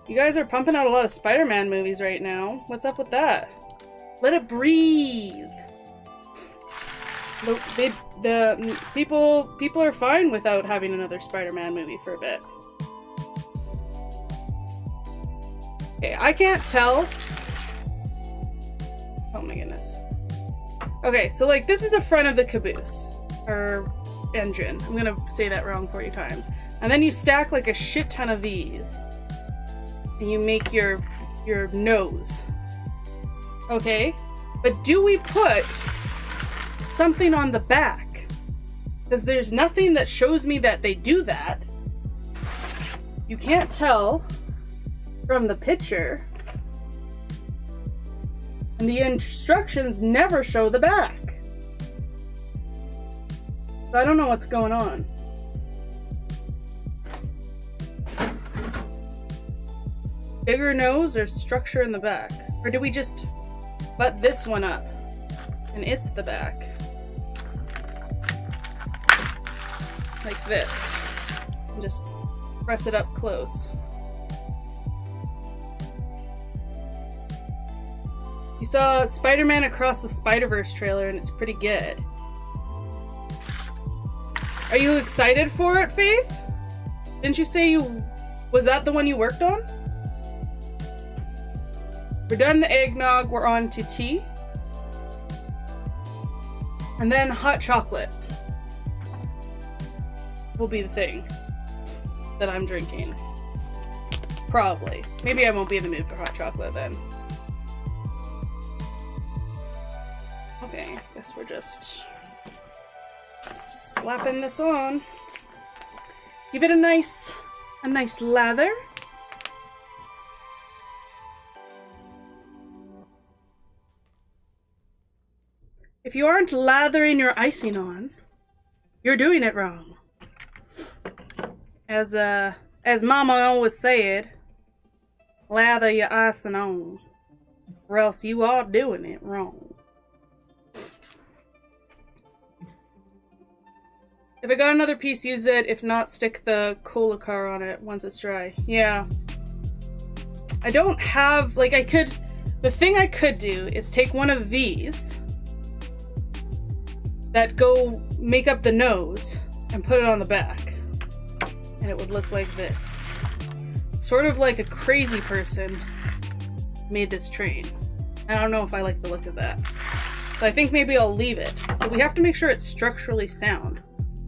You guys are pumping out a lot of Spider-Man movies right now. What's up with that? Let it breathe. The people are fine without having another Spider-Man movie for a bit. Okay, I can't tell. Oh my goodness. Okay, so like this is the front of the caboose. Or engine. I'm gonna say that wrong 40 times. And then you stack like a shit ton of these. And you make your nose. Okay? But do we put something on the back? Because there's nothing that shows me that they do that. You can't tell from the picture. And the instructions never show the back. So I don't know what's going on. Bigger nose or structure in the back? Or do we just butt this one up and it's the back? Like this. And just press it up close. You saw Spider-Man Across the Spider-Verse trailer and it's pretty good. Are you excited for it, Faith? Didn't you say was that the one you worked on? We're done the eggnog, we're on to tea. And then hot chocolate will be the thing that I'm drinking. Probably. Maybe I won't be in the mood for hot chocolate then. Okay, guess we're just slapping this on. Give it a nice lather. If you aren't lathering your icing on, you're doing it wrong. As Mama always said, lather your icing on, or else you are doing it wrong. If I got another piece, use it. If not, stick the cola car on it once it's dry. Yeah. I don't have, like, the thing I could do is take one of these that go make up the nose and put it on the back. And it would look like this. Sort of like a crazy person made this train. I don't know if I like the look of that. So I think maybe I'll leave it. But we have to make sure it's structurally sound.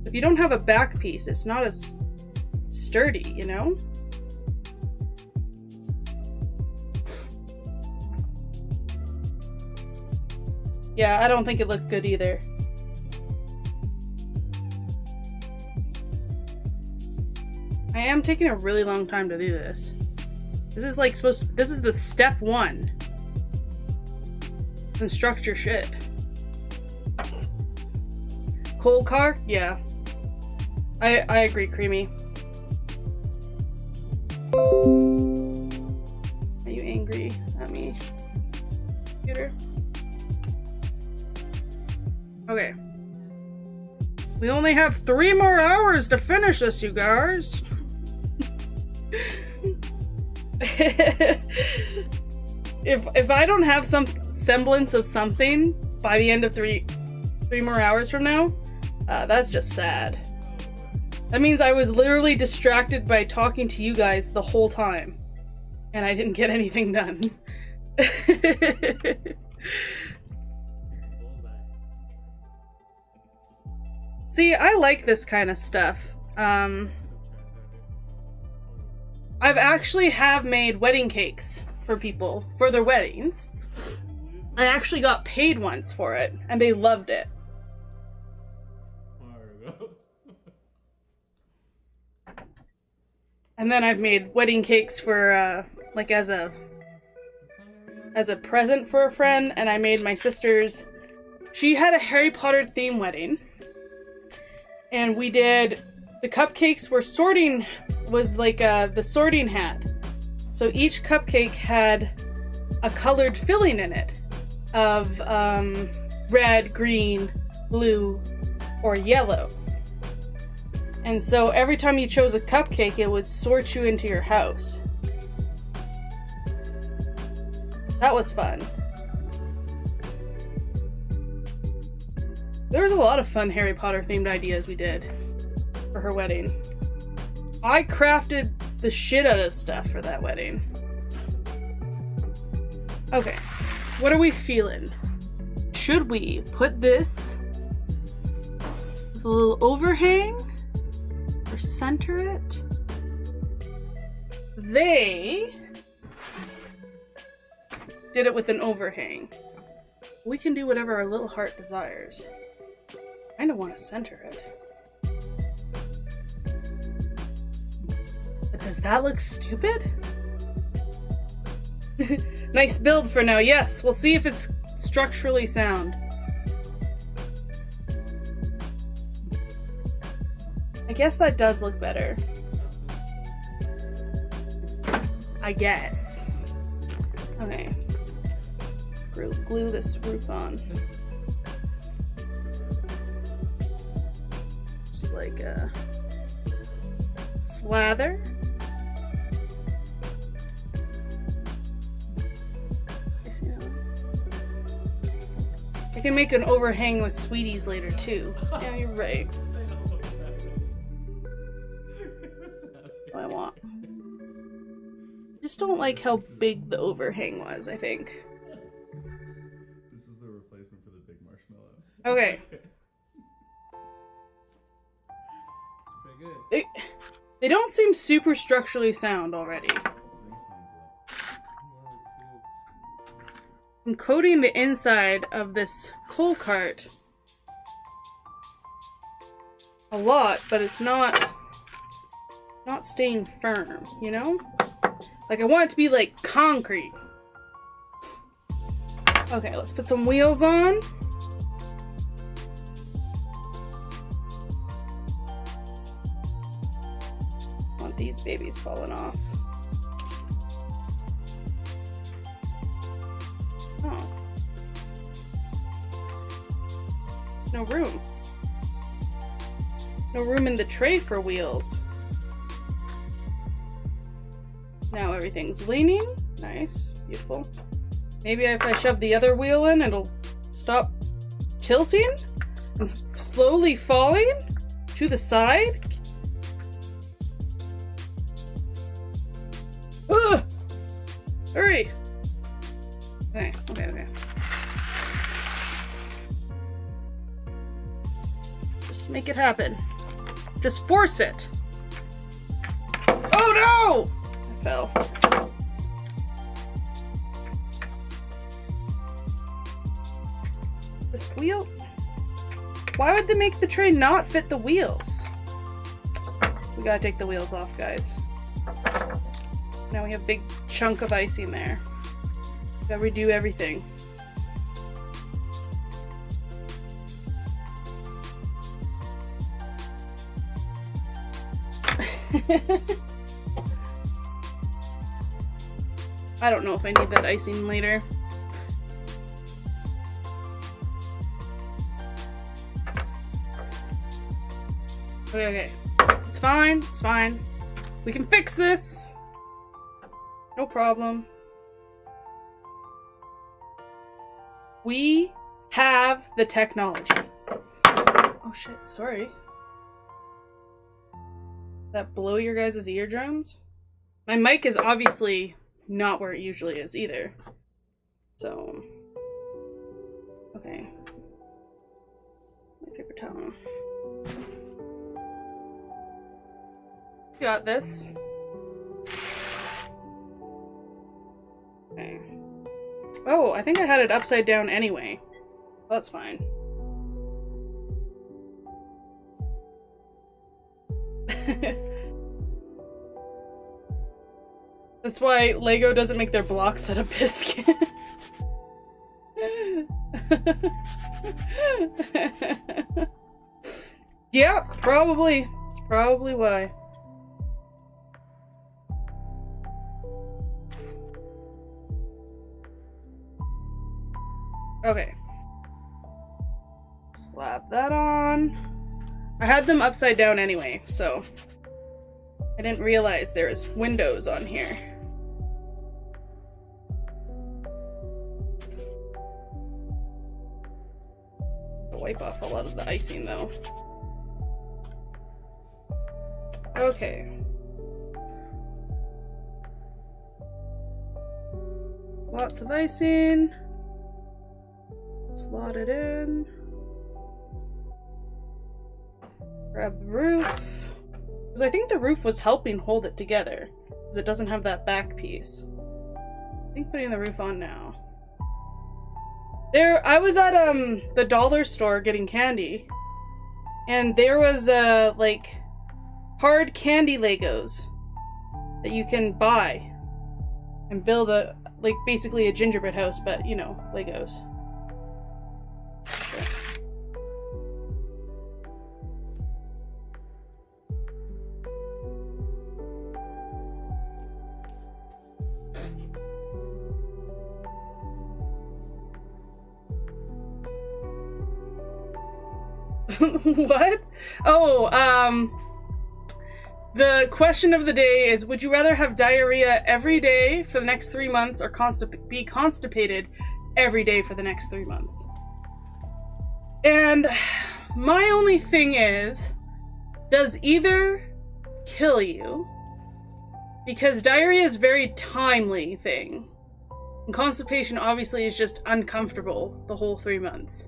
If you don't have a back piece, it's not as sturdy, you know? Yeah, I don't think it looked good either. I am taking a really long time to do this. This is like this is the step 1. Construct your shit. Coal car? Yeah. I agree, Creamy. Are you angry at me, computer? Okay. We only have 3 more hours to finish this, you guys. If I don't have some semblance of something by the end of 3 more hours from now, that's just sad. That means I was literally distracted by talking to you guys the whole time, and I didn't get anything done. See, I like this kind of stuff. I've actually made wedding cakes for people for their weddings. I actually got paid once for it, and they loved it. And then I've made wedding cakes for, like as a present for a friend, and I made my sister's. She had a Harry Potter theme wedding, and we did, the cupcakes were was like the sorting hat. So each cupcake had a colored filling in it. of red, green, blue, or yellow. And so every time you chose a cupcake, it would sort you into your house. That was fun. There was a lot of fun Harry Potter themed ideas we did for her wedding. I crafted the shit out of stuff for that wedding. Okay, what are we feeling? Should we put this with a little overhang or center it? They did it with an overhang. We can do whatever our little heart desires. I kind of want to center it. But does that look stupid? Nice build for now. Yes, we'll see if it's structurally sound. I guess that does look better. I guess. Okay. Let's glue this roof on. Just like a slather. I can make an overhang with sweeties later too. Yeah, you're right. What I want. Just don't like how big the overhang was, I think.
This is the replacement for the big marshmallow.
Okay.
It's pretty good.
They don't seem super structurally sound already. I'm coating the inside of this coal cart a lot, but it's not staying firm, you know? Like, I want it to be like concrete. Okay, let's put some wheels on. I want these babies falling off. Oh. No room. No room in the tray for wheels. Now everything's leaning. Nice. Beautiful. Maybe if I shove the other wheel in, it'll stop tilting and slowly falling to the side. Ugh! Hurry! Okay. Just make it happen. Just force it. Oh no! I fell. This wheel? Why would they make the tray not fit the wheels? We gotta take the wheels off, guys. Now we have a big chunk of icing there. Gotta redo everything. I don't know if I need that icing later. Okay. It's fine. It's fine. We can fix this. No problem. We have the technology. Oh shit, sorry. That blow your guys' eardrums? My mic is obviously not where it usually is either. So, okay. My paper towel. Got this. Okay. Oh, I think I had it upside down anyway. That's fine. That's why Lego doesn't make their blocks out of biscuit. Yeah, probably. It's probably why. Okay. Slap that on. I had them upside down anyway, so I didn't realize there was windows on here. I'll wipe off a lot of the icing though. Okay. Lots of icing. Slot it in. Grab the roof. Because I think the roof was helping hold it together. Because it doesn't have that back piece. I think putting the roof on now. I was at the dollar store getting candy. And there was like hard candy Legos that you can buy and build like basically a gingerbread house, but you know, Legos. Sure. What? Oh, the question of the day is, would you rather have diarrhea every day for the next 3 months or be constipated every day for the next 3 months? And my only thing is, does either kill you? Because diarrhea is a very timely thing. And constipation obviously is just uncomfortable the whole 3 months.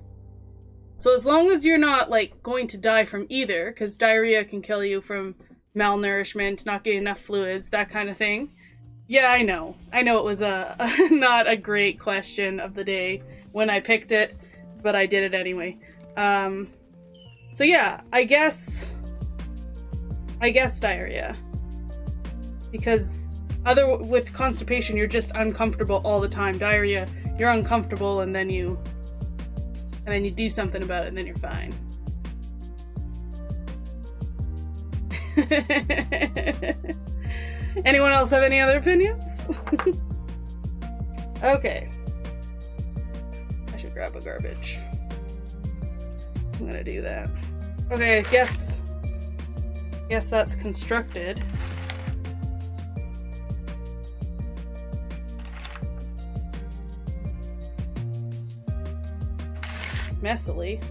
So as long as you're not like going to die from either, because diarrhea can kill you from malnourishment, not getting enough fluids, that kind of thing. Yeah, I know it was not a great question of the day when I picked it, but I did it anyway. So yeah, I guess diarrhea. Because with constipation, you're just uncomfortable all the time. Diarrhea, you're uncomfortable and then you do something about it and then you're fine. Anyone else have any other opinions? Okay. I should grab a garbage. I'm gonna do that. Okay, I guess that's constructed. Messily.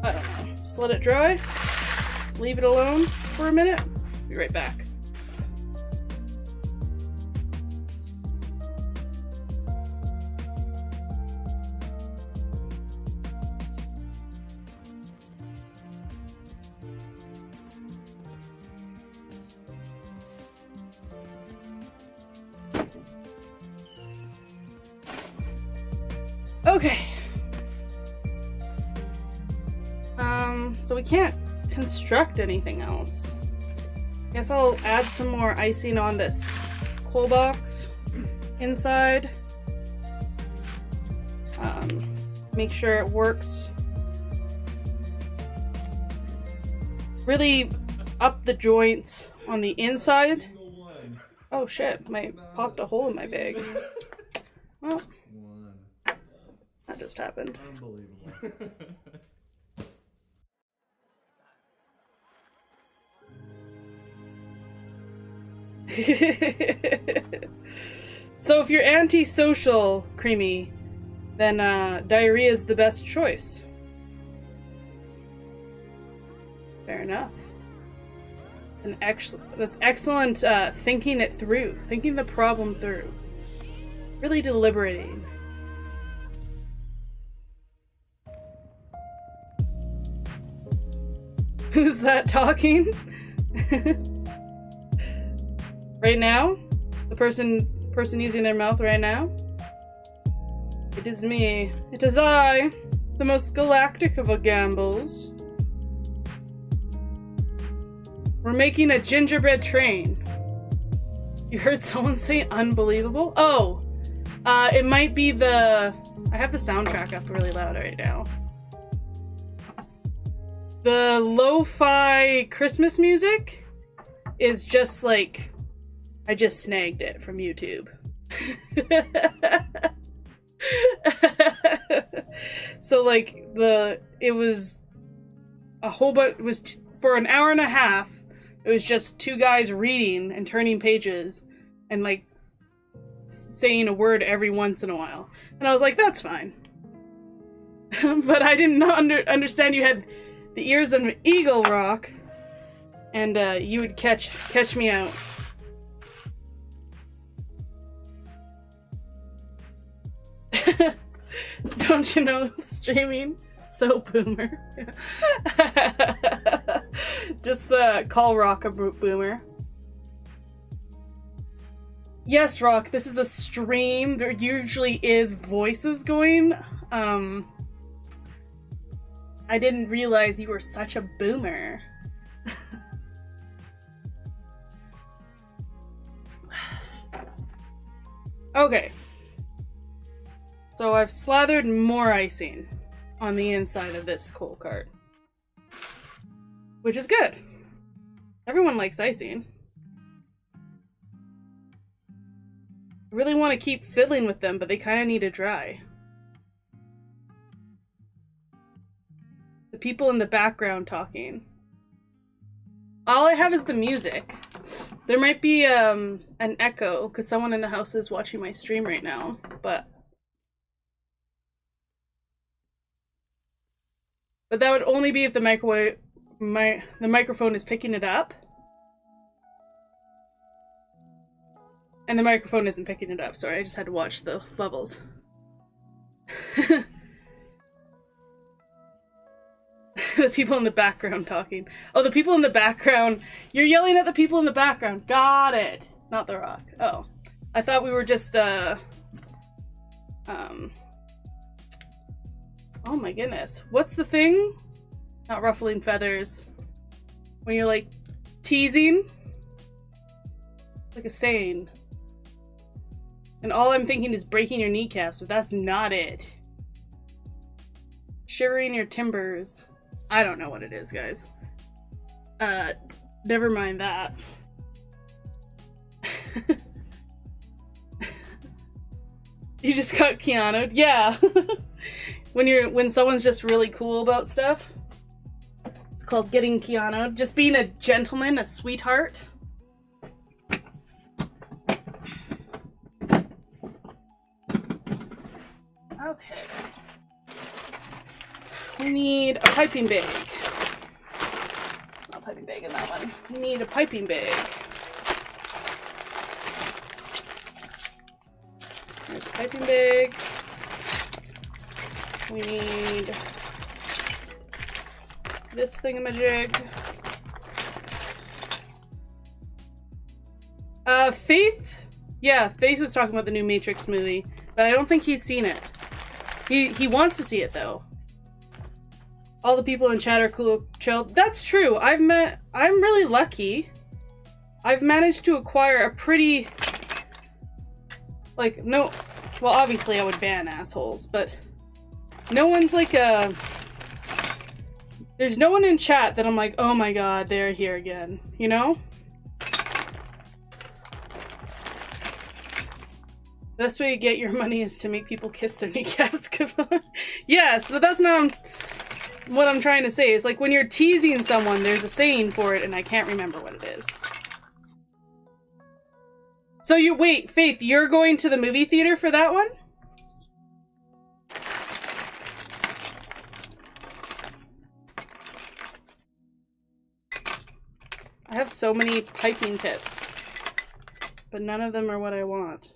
I don't know. Just let it dry. Leave it alone for a minute. Be right back. Okay. So we can't construct anything else. Guess I'll add some more icing on this coal box inside. Make sure it works. Really up the joints on the inside. Oh shit, I popped a hole in my bag. Well, that just happened.
Unbelievable.
So if you're antisocial, Creamy, then diarrhea is the best choice. Fair enough. That's excellent thinking it through. Thinking the problem through. Really deliberating. Who's that talking? Right now? The person using their mouth right now? It is me. It is I, the most galactic of a gambles. We're making a gingerbread train. You heard someone say unbelievable? Oh! It might be I have the soundtrack up really loud right now. The lo-fi Christmas music is just like, I just snagged it from YouTube. So like it was a whole bunch, it was for an hour and a half, it was just two guys reading and turning pages and like saying a word every once in a while. And I was like, that's fine. But I didn't understand you had the ears of an eagle, Rock, and you would catch me out. Don't you know streaming? So boomer. Just call Rock a boomer. Yes, Rock, this is a stream. There usually is voices going. I didn't realize you were such a boomer. Okay. So I've slathered more icing on the inside of this coal cart, which is good. Everyone likes icing. I really want to keep fiddling with them, but they kind of need to dry. The people in the background talking. All I have is the music. There might be an echo because someone in the house is watching my stream right now, but that would only be if the microphone is picking it up. And the microphone isn't picking it up. Sorry, I just had to watch the levels. The people in the background talking. Oh, the people in the background. You're yelling at the people in the background. Got it. Not the Rock. Oh. I thought we were just, oh my goodness. What's the thing? Not ruffling feathers. When you're like teasing. Like a saying. And all I'm thinking is breaking your kneecaps, but that's not it. Shivering your timbers. I don't know what it is, guys. Never mind that. You just got Keanu'd? Yeah. When someone's just really cool about stuff. It's called getting Keanu'd. Just being a gentleman, a sweetheart. Okay. We need a piping bag. Not a piping bag in that one. We need a piping bag. There's a piping bag. We need this thingamajig. Faith? Yeah, Faith was talking about the new Matrix movie, but I don't think he's seen it. He wants to see it though. All the people in chat are cool, chill. That's true. I'm really lucky. I've managed to acquire a pretty, like, no, well, obviously I would ban assholes, but no one's like there's no one in chat that I'm like, oh my god, they're here again, you know? Best way to get your money is to make people kiss their kneecaps. Yes, but that's not what I'm trying to say. It's like when you're teasing someone, there's a saying for it, and I can't remember what it is. So wait, Faith, you're going to the movie theater for that one? I have so many piping tips, but none of them are what I want.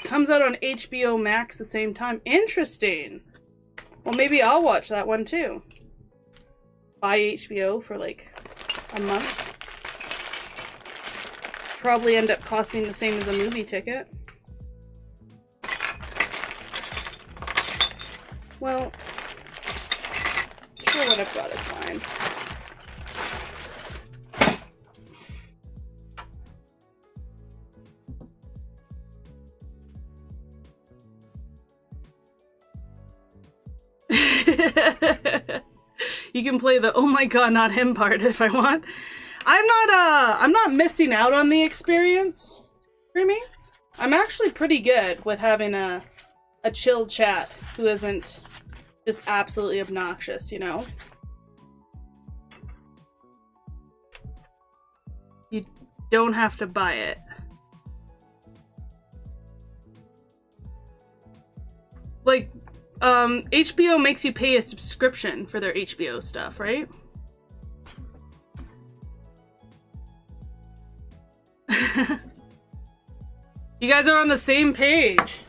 Comes out on HBO Max the same time. Interesting. Well, maybe I'll watch that one too. Buy HBO for like a month. Probably end up costing the same as a movie ticket. Well, sure, what I've got is fine. You can play the oh my god, not him part if I want. I'm not missing out on the experience, Creamy. I'm actually pretty good with having a chill chat who isn't just absolutely obnoxious, you know? You don't have to buy it. Like, HBO makes you pay a subscription for their HBO stuff, right? You guys are on the same page.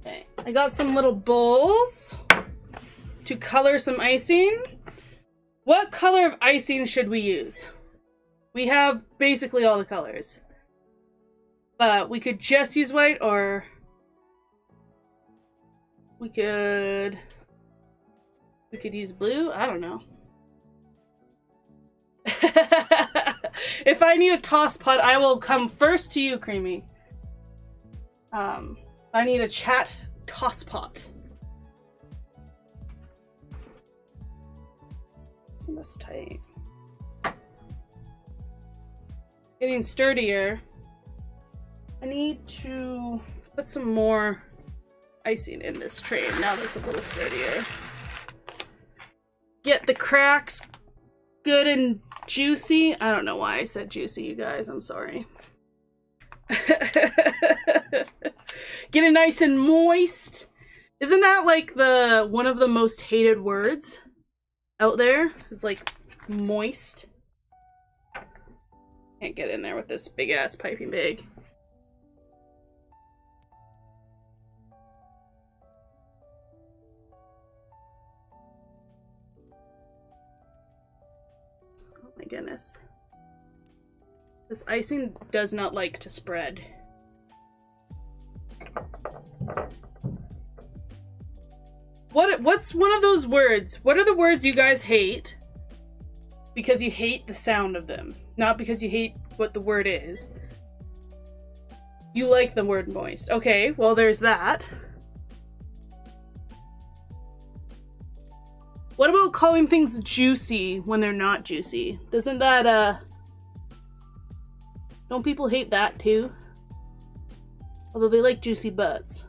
Okay, I got some little bowls to color some icing. What color of icing should we use? We have basically all the colors. But we could just use white, or we could use blue? I don't know. If I need a toss pot, I will come first to you, Creamy. I need a chat toss pot. Isn't this tight? Getting sturdier. I need to put some more icing in this tray now that's a little sturdier. Get the cracks good and juicy. I don't know why I said juicy, you guys. I'm sorry. Get it nice and moist. Isn't that like one of the most hated words out there? Is like moist. Can't get in there with this big ass piping bag. Oh my goodness. This icing does not like to spread. What's one of those words? What are the words you guys hate because you hate the sound of them, not because you hate what the word is? You like the word moist. Okay, well there's that. What about calling things juicy when they're not juicy? Doesn't that, don't people hate that too? Although they like juicy butts.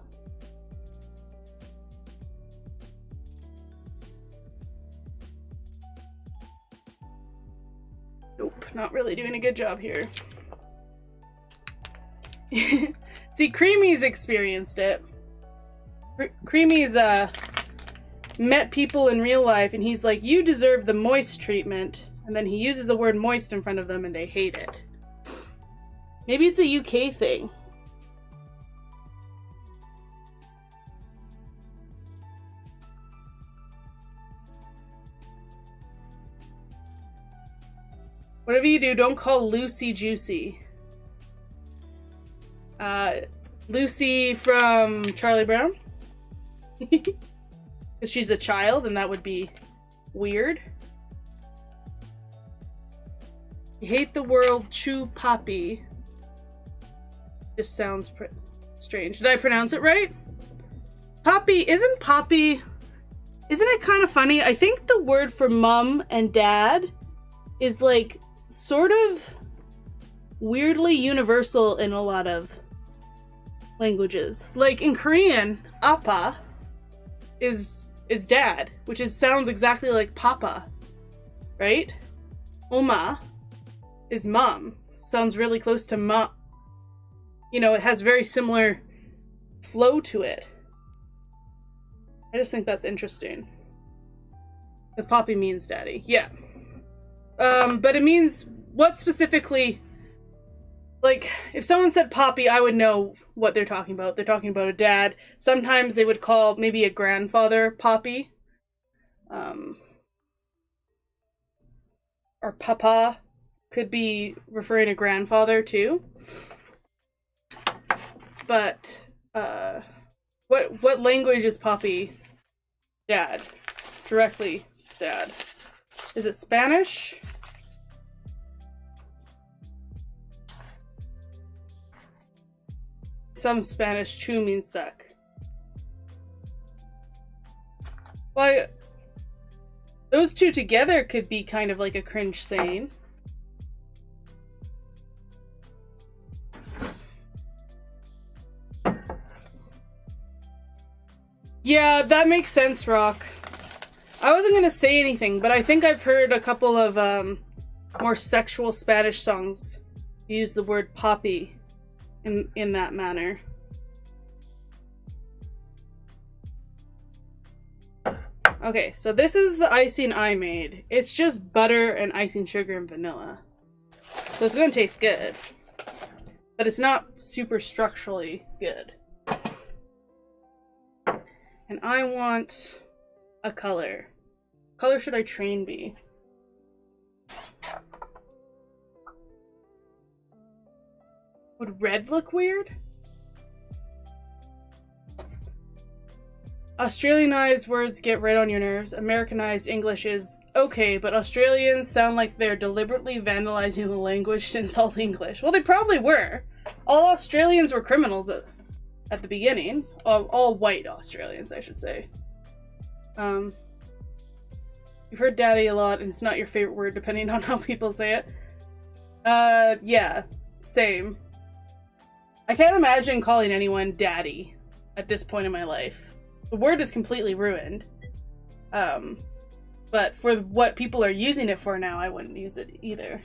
Nope, not really doing a good job here. See, Creamy's experienced it. Creamy's, met people in real life and he's like, you deserve the moist treatment. And then he uses the word moist in front of them and they hate it. Maybe it's a UK thing. Whatever you do, don't call Lucy juicy. Lucy from Charlie Brown? Because she's a child and that would be weird. You hate the world, chew poppy. Just sounds strange. Did I pronounce it right? Poppy, isn't it kind of funny? I think the word for mom and dad is like sort of weirdly universal in a lot of languages. Like in Korean, appa is dad, which sounds exactly like papa, right? Oma is mom. Sounds really close to ma. You know, it has very similar flow to it. I just think that's interesting. Because poppy means daddy. Yeah. But it means what specifically? Like, if someone said poppy, I would know what they're talking about. They're talking about a dad. Sometimes they would call maybe a grandfather poppy. Or papa could be referring to grandfather too. But, what language is poppy? Dad. Directly dad. Is it Spanish? Some Spanish, chew means suck. Well, those two together could be kind of like a cringe saying. Yeah, that makes sense, Rock. I wasn't gonna say anything, but I think I've heard a couple of more sexual Spanish songs use the word poppy in that manner. Okay, so this is the icing I made. It's just butter and icing sugar and vanilla. So it's gonna taste good. But it's not super structurally good. And I want a color. What color should I train be? Would red look weird? Australianized words get right on your nerves. Americanized English is okay, but Australians sound like they're deliberately vandalizing the language to insult English. Well, they probably were. All Australians were criminals at the beginning. All white Australians, I should say. You've heard daddy a lot, and it's not your favorite word depending on how people say it. Yeah, same. I can't imagine calling anyone daddy at this point in my life. The word is completely ruined. But for what people are using it for now, I wouldn't use it either.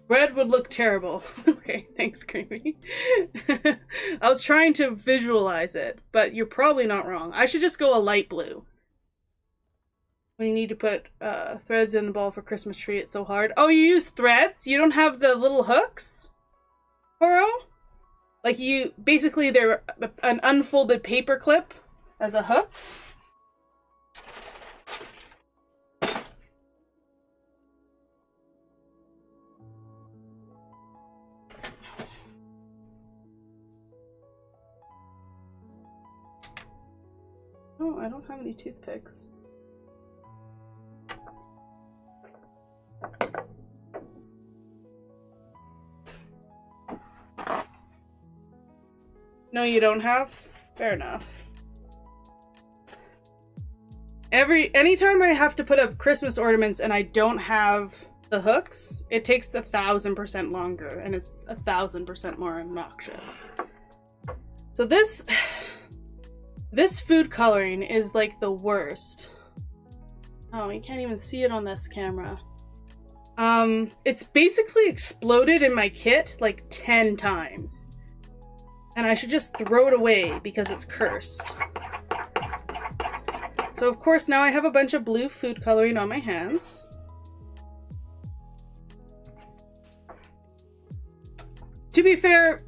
Red would look terrible. Okay, thanks, Creamy. I was trying to visualize it, but you're probably not wrong. I should just go a light blue. When you need to put threads in the ball for Christmas tree, it's so hard. Oh, you use threads? You don't have the little hooks? Horo? Like you, basically they're an unfolded paper clip as a hook? Oh, I don't have any toothpicks. No, you don't have? Fair enough. Anytime I have to put up Christmas ornaments and I don't have the hooks, it takes 1,000% longer and it's 1,000% more obnoxious. So this food coloring is like the worst. Oh, you can't even see it on this camera. It's basically exploded in my kit like 10 times. And I should just throw it away because it's cursed. So of course now I have a bunch of blue food coloring on my hands. To be fair,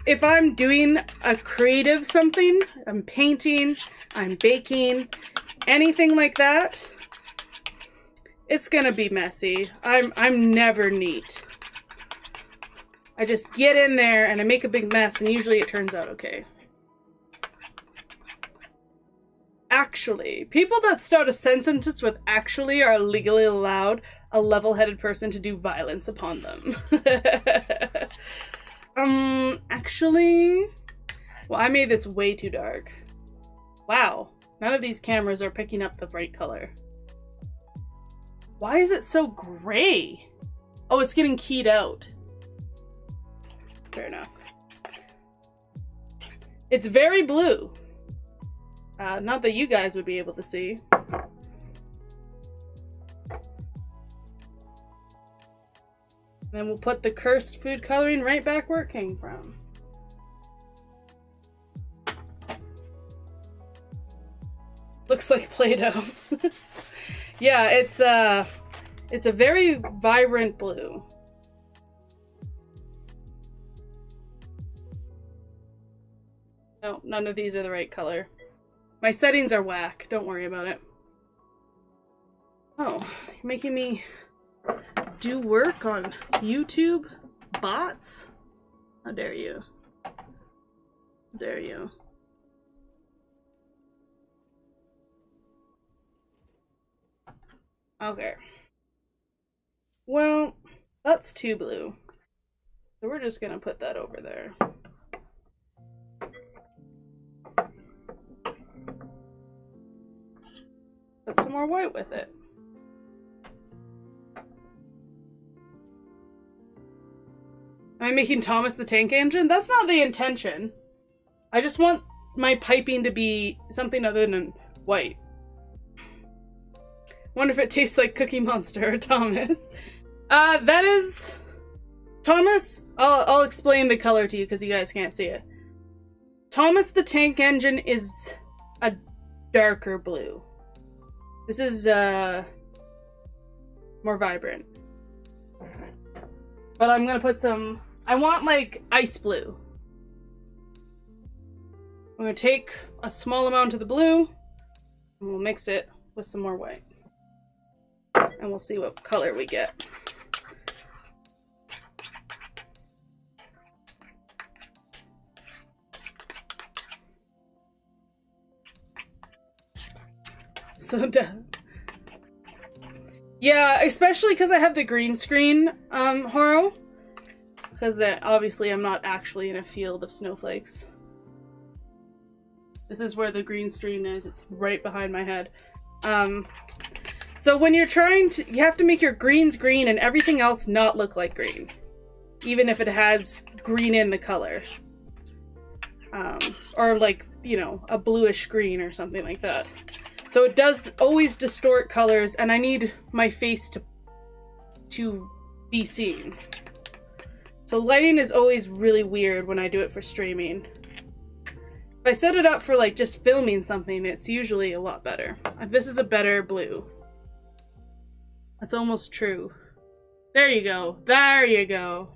if I'm doing a creative something, I'm painting, I'm baking, anything like that, it's gonna be messy. I'm never neat. I just get in there and I make a big mess and usually it turns out okay. Actually, people that start a sentence with actually are legally allowed a level-headed person to do violence upon them. Actually, well, I made this way too dark. Wow, none of these cameras are picking up the bright color. Why is it so gray? Oh, it's getting keyed out. Fair enough. It's very blue. Not that you guys would be able to see. Then we'll put the cursed food coloring right back where it came from. Looks like Play-Doh. Yeah, it's a very vibrant blue. No, none of these are the right color. My settings are whack. Don't worry about it. Oh, you're making me do work on YouTube bots? How dare you? How dare you? Okay. Well, that's too blue. So we're just gonna put that over there. put some more white with it. Am I making Thomas the Tank Engine? That's not the intention. I just want my piping to be something other than white. Wonder if it tastes like Cookie Monster or Thomas. That is... Thomas, I'll explain the color to you because you guys can't see it. Thomas the Tank Engine is a darker blue. This is, more vibrant. But I'm gonna put some... I want, like, ice blue. I'm gonna take a small amount of the blue, and we'll mix it with some more white. And we'll see what color we get. So done. Yeah, especially because I have the green screen, Horo. Because obviously I'm not actually in a field of snowflakes. This is where the green screen is. It's right behind my head. So when you're trying to... You have to make your greens green and everything else not look like green. Even if it has green in the color. Or like, you know, a bluish green or something like that. So it does always distort colors, and I need my face to be seen. So lighting is always really weird when I do it for streaming. If I set it up for like just filming something, it's usually a lot better. This is a better blue. That's almost true. There you go. There you go.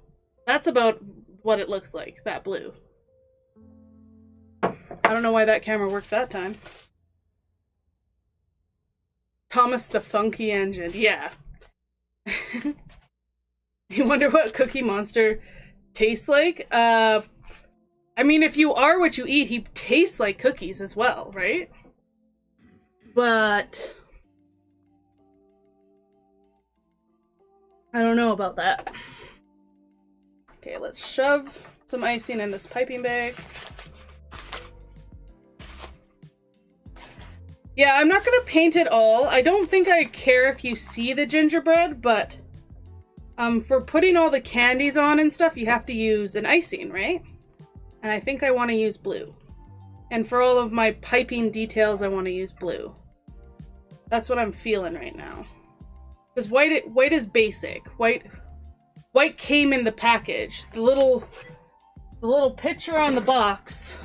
That's about what it looks like, that blue. I don't know why that camera worked that time. Thomas the Funky Engine. Yeah. You wonder what Cookie Monster tastes like? I mean, if you are what you eat, he tastes like cookies as well, right? But... I don't know about that. Okay, let's shove some icing in this piping bag. Yeah, I'm not gonna paint it all. I don't think I care if you see the gingerbread, but for putting all the candies on and stuff, you have to use an icing, right? And I think I want to use blue. And for all of my piping details, I want to use blue. That's what I'm feeling right now. Because white is basic. White came in the package. The little picture on the box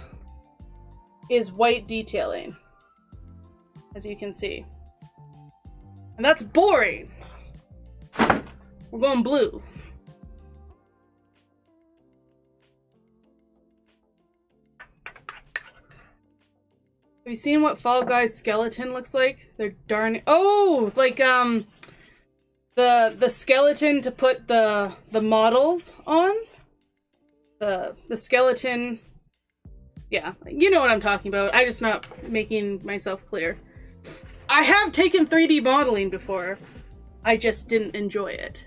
is white detailing. As you can see. And that's boring! We're going blue. Have you seen what Fall Guy's skeleton looks like? They're darn... Oh! Like, the skeleton to put the models on? The skeleton... Yeah, you know what I'm talking about. I'm just not making myself clear. I have taken 3D modeling before. I just didn't enjoy it.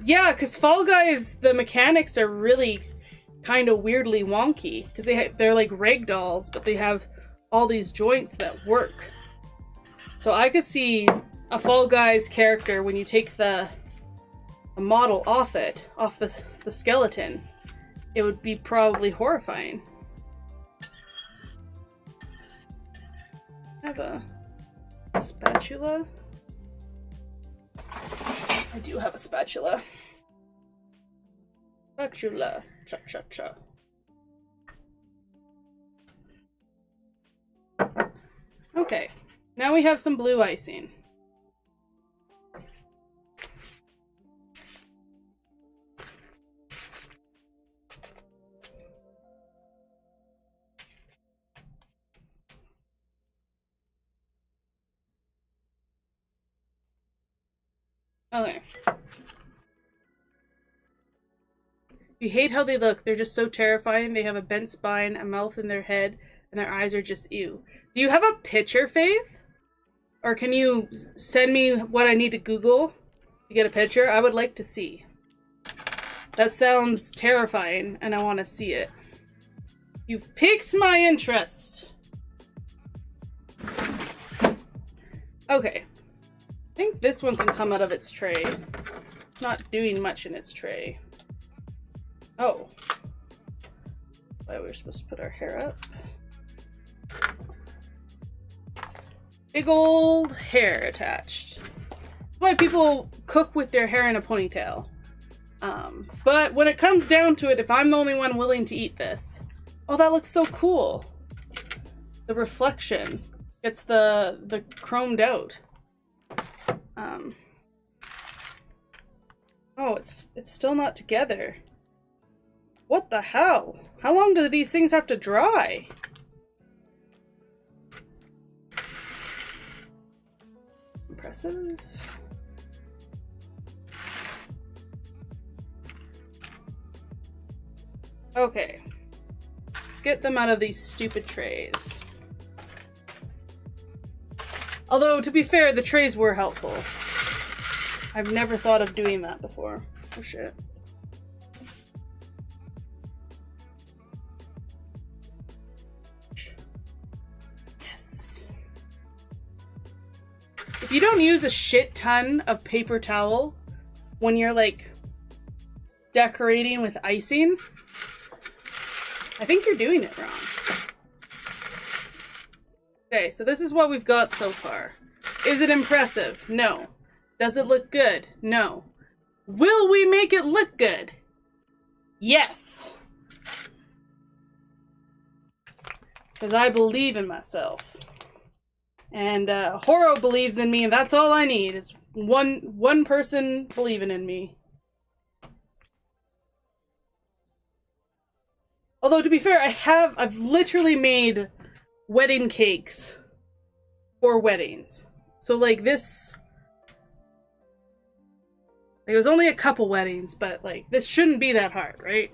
Yeah, because Fall Guys, the mechanics are really kind of weirdly wonky. Because they're like rag dolls, but they have all these joints that work. So I could see a Fall Guys character when you take the model off the skeleton. It would be probably horrifying. I have a spatula. I do have a spatula. Spatula. Cha-cha-cha. Okay. Now we have some blue icing. Okay. You hate how they look. They're just so terrifying. They have a bent spine, a mouth in their head, and their eyes are just ew. Do you have a picture, Faith? Or can you send me what I need to Google to get a picture? I would like to see. That sounds terrifying, and I want to see it. You've piqued my interest. Okay. I think this one can come out of its tray. It's not doing much in its tray. Oh. Why we're supposed to put our hair up. Big old hair attached. That's why people cook with their hair in a ponytail. But when it comes down to it, if I'm the only one willing to eat this... Oh, that looks so cool. The reflection. It's the chromed out. Oh, it's still not together. What the hell? How long do these things have to dry? Impressive. Okay. Let's get them out of these stupid trays. Although, to be fair, the trays were helpful. I've never thought of doing that before. Oh shit. Yes. If you don't use a shit ton of paper towel when you're like decorating with icing, I think you're doing it wrong. Okay, so this is what we've got so far. Is it impressive? No. Does it look good? No. Will we make it look good? Yes! Because I believe in myself. And Horo believes in me, and that's all I need, is one person believing in me. Although, to be fair, I've literally made wedding cakes for weddings. So, like, this... It was only a couple weddings, but, like, this shouldn't be that hard, right?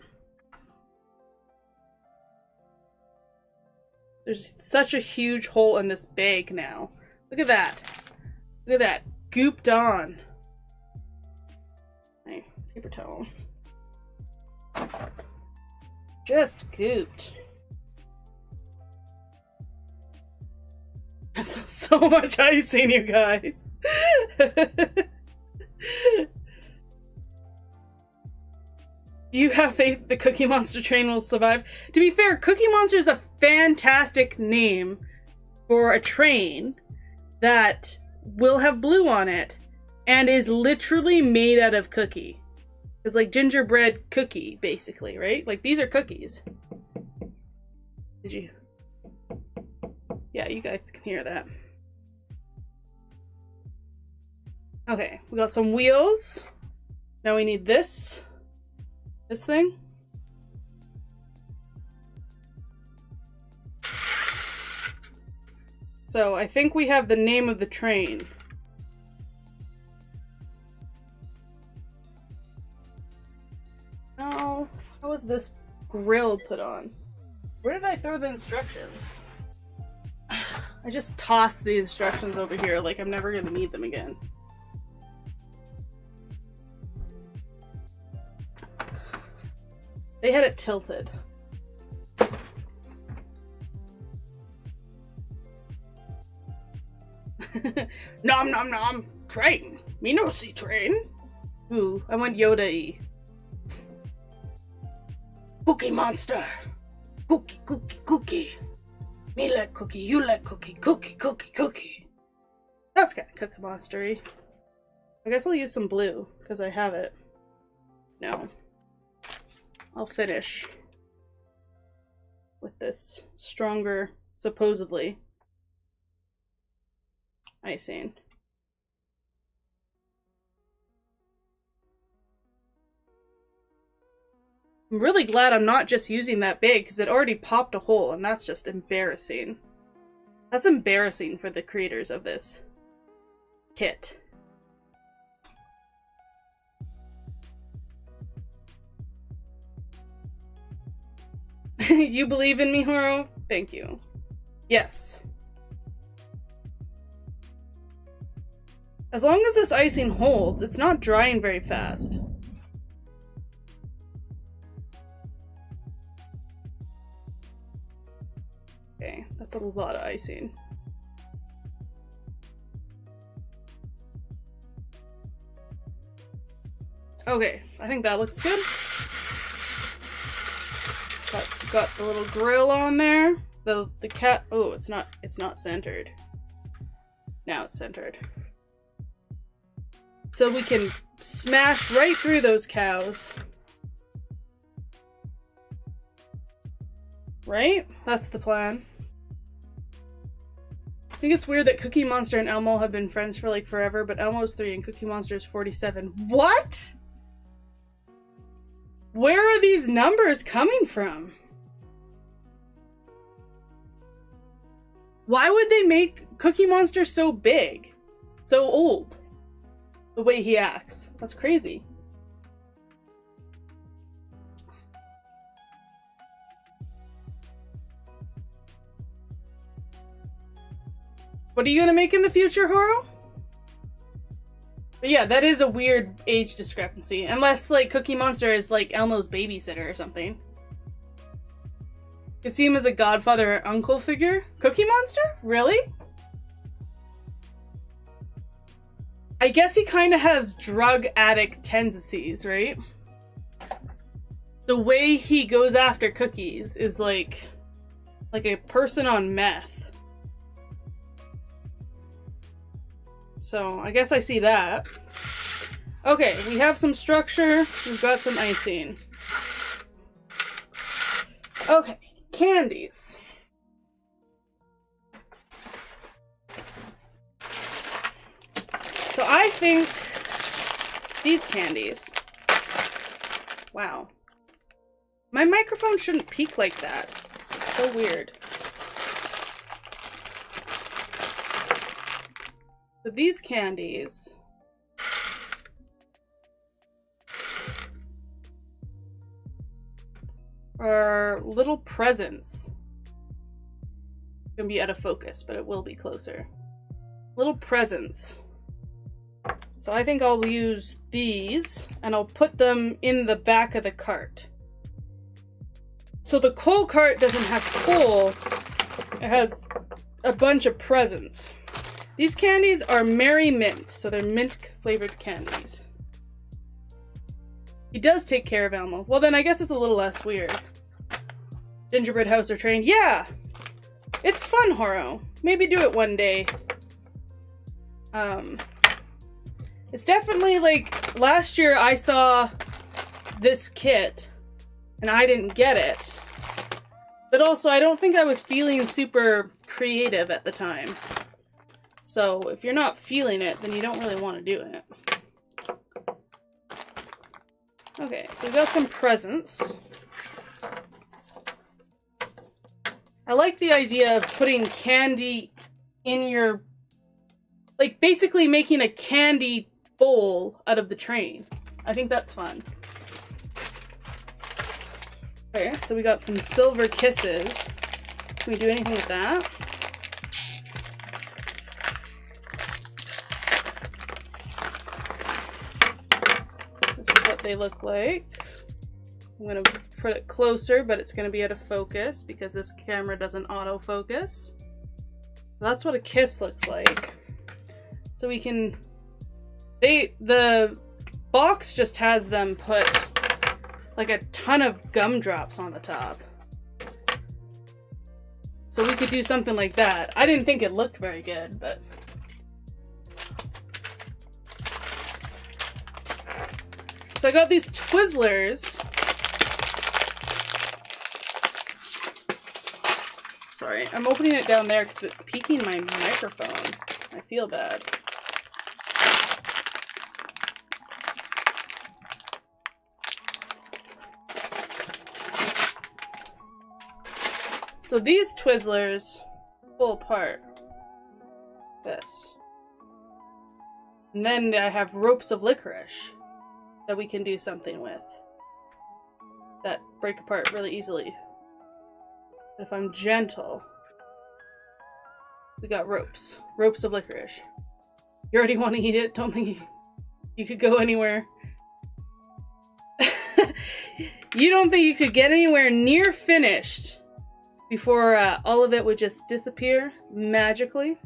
There's such a huge hole in this bag now. Look at that. Look at that. Gooped on. Hey, paper towel. Just gooped. There's so much icing, you guys. You have faith the Cookie Monster train will survive. To be fair, Cookie Monster is a fantastic name for a train that will have blue on it and is literally made out of cookie. It's like gingerbread cookie, basically, right? Like, these are cookies. Did you? Yeah, you guys can hear that. Okay, we got some wheels. Now we need this. This thing. So I think we have the name of the train. Oh, how was this grill put on? Where did I throw the instructions? I just tossed the instructions over here like I'm never gonna need them again. They had it tilted. Nom nom nom! Train! Me no see train! Ooh, I went Yoda-y. Cookie Monster! Cookie, cookie, cookie! Me like cookie, you like cookie, cookie, cookie, cookie! That's kind of Cookie Monster-y. I guess I'll use some blue, because I have it. No. I'll finish with this stronger, supposedly, icing. I'm really glad I'm not just using that big because it already popped a hole and that's just embarrassing. That's embarrassing for the creators of this kit. You believe in me, Horo? Thank you. Yes. As long as this icing holds, it's not drying very fast. Okay, that's a lot of icing. Okay, I think that looks good. Got the little grill on there. The cat. Oh, it's not centered. Now it's centered. So we can smash right through those cows. Right? That's the plan. I think it's weird that Cookie Monster and Elmo have been friends for like forever, but Elmo's 3 and Cookie Monster is 47. What? Where are these numbers coming from? Why would they make Cookie Monster so big? So old? The way he acts. That's crazy. What are you gonna make in the future, Horo? But yeah, that is a weird age discrepancy. Unless, like, Cookie Monster is, like, Elmo's babysitter or something. You see him as a godfather or uncle figure? Cookie Monster? Really? I guess he kind of has drug addict tendencies, right? The way he goes after cookies is like a person on meth. So I guess I see that. Okay, we have some structure. We've got some icing. Okay, candies. So I think these candies. Wow. My microphone shouldn't peak like that. It's so weird. So these candies are little presents. It's gonna be out of focus, but it will be closer. Little presents. So I think I'll use these and I'll put them in the back of the cart. So the coal cart doesn't have coal, it has a bunch of presents. These candies are Merry Mint, so they're mint flavored candies. He does take care of Elmo. Well then I guess it's a little less weird. Gingerbread house or train. Yeah! It's fun, Horo. Maybe do it one day. It's definitely like, last year I saw this kit and I didn't get it. But also I don't think I was feeling super creative at the time. So if you're not feeling it, then you don't really want to do it. Okay, so we got some presents. I like the idea of putting candy in your, like basically making a candy bowl out of the train. I think that's fun. Okay, so we got some silver kisses. Can we do anything with that? This is what they look like. I'm gonna put it closer, but it's gonna be out of focus because this camera doesn't autofocus. That's what a kiss looks like. So we can, the box just has them put like a ton of gumdrops on the top. So we could do something like that. I didn't think it looked very good, but. So I got these Twizzlers. Sorry, I'm opening it down there because it's peaking my microphone. I feel bad. So these Twizzlers pull apart. This. And then I have ropes of licorice that we can do something with. That break apart really easily. If I'm gentle, we got ropes. Ropes of licorice. You already want to eat it? Don't think you could go anywhere. You don't think you could get anywhere near finished before all of it would just disappear magically?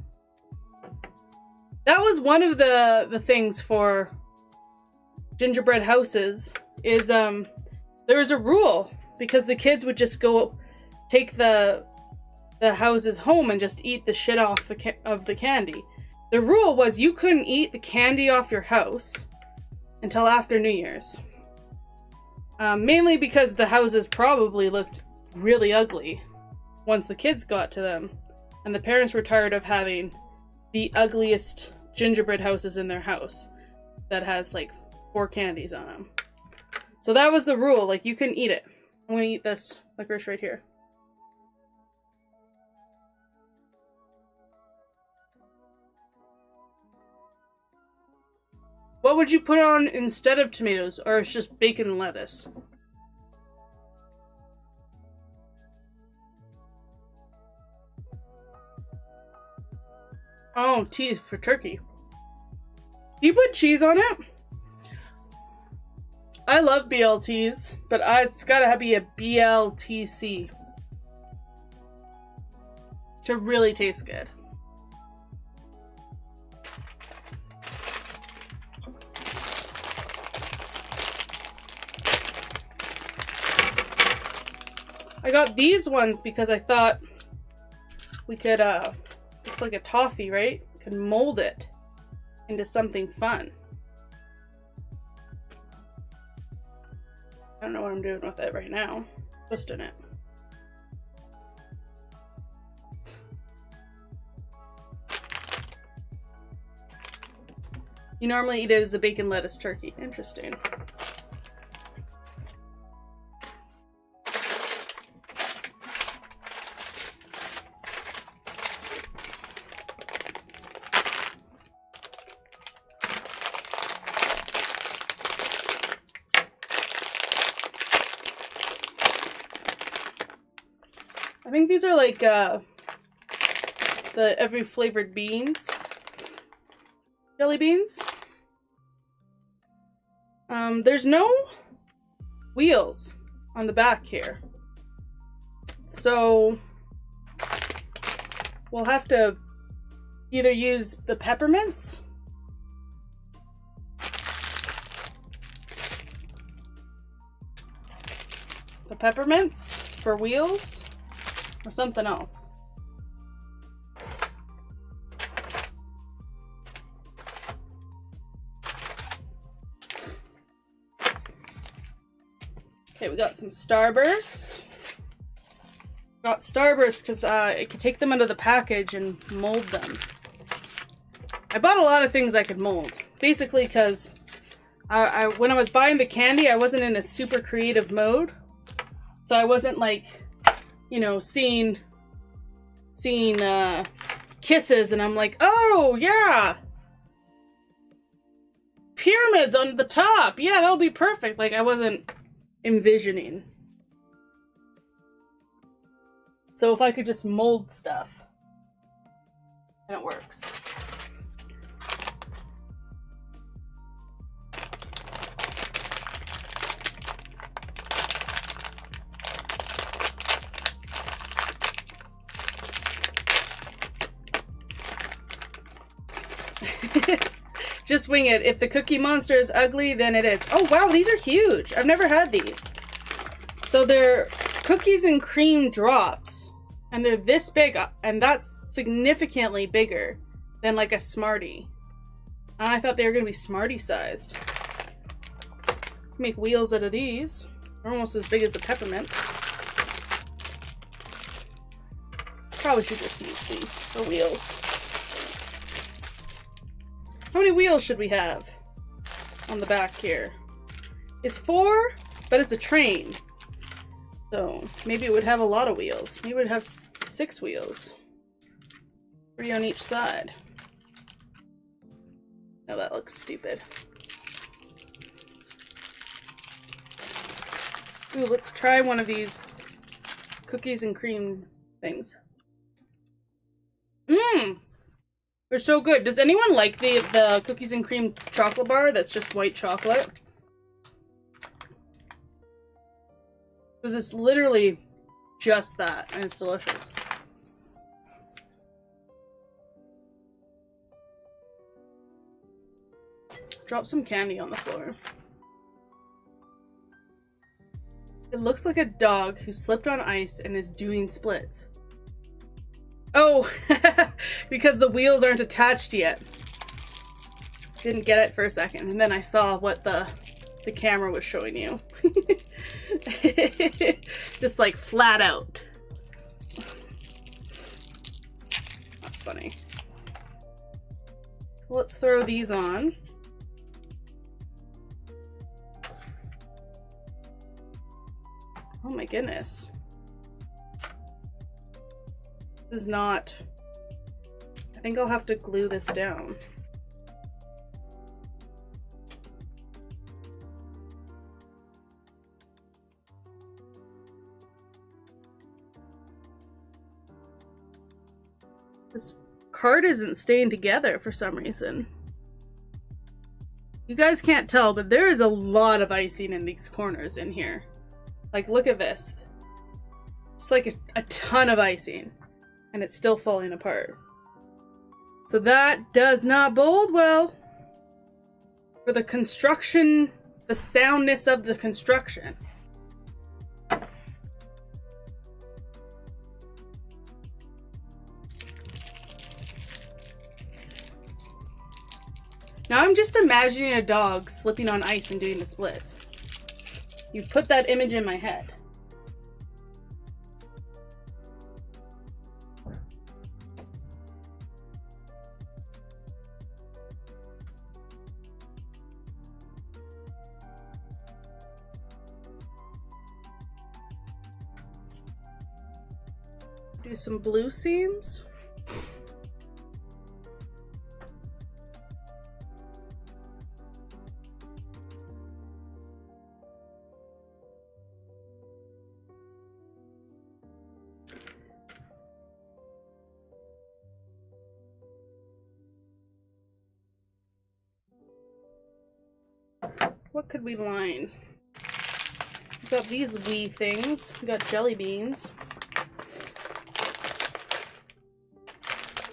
That was one of the things for gingerbread houses is there was a rule because the kids would just go take the houses home and just eat the shit off of the candy. The rule was you couldn't eat the candy off your house until after New Year's. Mainly because the houses probably looked really ugly once the kids got to them, and the parents were tired of having the ugliest gingerbread houses in their house that has like 4 candies on them. So that was the rule, like you couldn't eat it. I'm gonna eat this licorice right here. What would you put on instead of tomatoes, or it's just bacon and lettuce? Oh, cheese for turkey. Do you put cheese on it? I love BLTs, but it's gotta be a BLTC to really taste good. I got these ones because I thought we could, it's like a toffee, right? We could mold it into something fun. I don't know what I'm doing with it right now. Twisting it. You normally eat it as a bacon lettuce turkey. Interesting. I think these are like the every flavored beans. Jelly beans. There's no wheels on the back here. So we'll have to either use the peppermints for wheels or something else. Okay, we got some Starbursts. Got Starbursts because I could take them out of the package and mold them. I bought a lot of things I could mold. Basically because when I was buying the candy, I wasn't in a super creative mode. So I wasn't like, you know, seeing kisses and I'm like, oh yeah! Pyramids on the top! Yeah, that'll be perfect. Like I wasn't envisioning. So if I could just mold stuff, and it works. Just wing it. If the Cookie Monster is ugly, then it is. Oh wow, these are huge. I've never had these. So they're cookies and cream drops, and they're this big, and that's significantly bigger than like a Smartie. I thought they were gonna be Smartie sized. Make wheels out of these. They're almost as big as a peppermint. Probably should just use these for wheels. How many wheels should we have on the back here? It's 4, but it's a train. So maybe it would have a lot of wheels. Maybe it would have 6 wheels. 3 on each side. No, that looks stupid. Ooh, let's try one of these cookies and cream things. Mmm! They're so good. Does anyone like the cookies and cream chocolate bar that's just white chocolate? Because it's literally just that, and it's delicious. Drop some candy on the floor. It looks like a dog who slipped on ice and is doing splits. Oh, because the wheels aren't attached yet. Didn't get it for a second, and then I saw what the camera was showing you. Just like flat out. That's funny. Let's throw these on. Oh my goodness. This is not... I think I'll have to glue this down. This card isn't staying together for some reason. You guys can't tell, but there is a lot of icing in these corners in here. Like, look at this. It's like a ton of icing, and it's still falling apart. So that does not bode well for the construction, the soundness of the construction. Now I'm just imagining a dog slipping on ice and doing the splits. You put that image in my head. Do some blue seams. What could we line? We've got these wee things. We got jelly beans.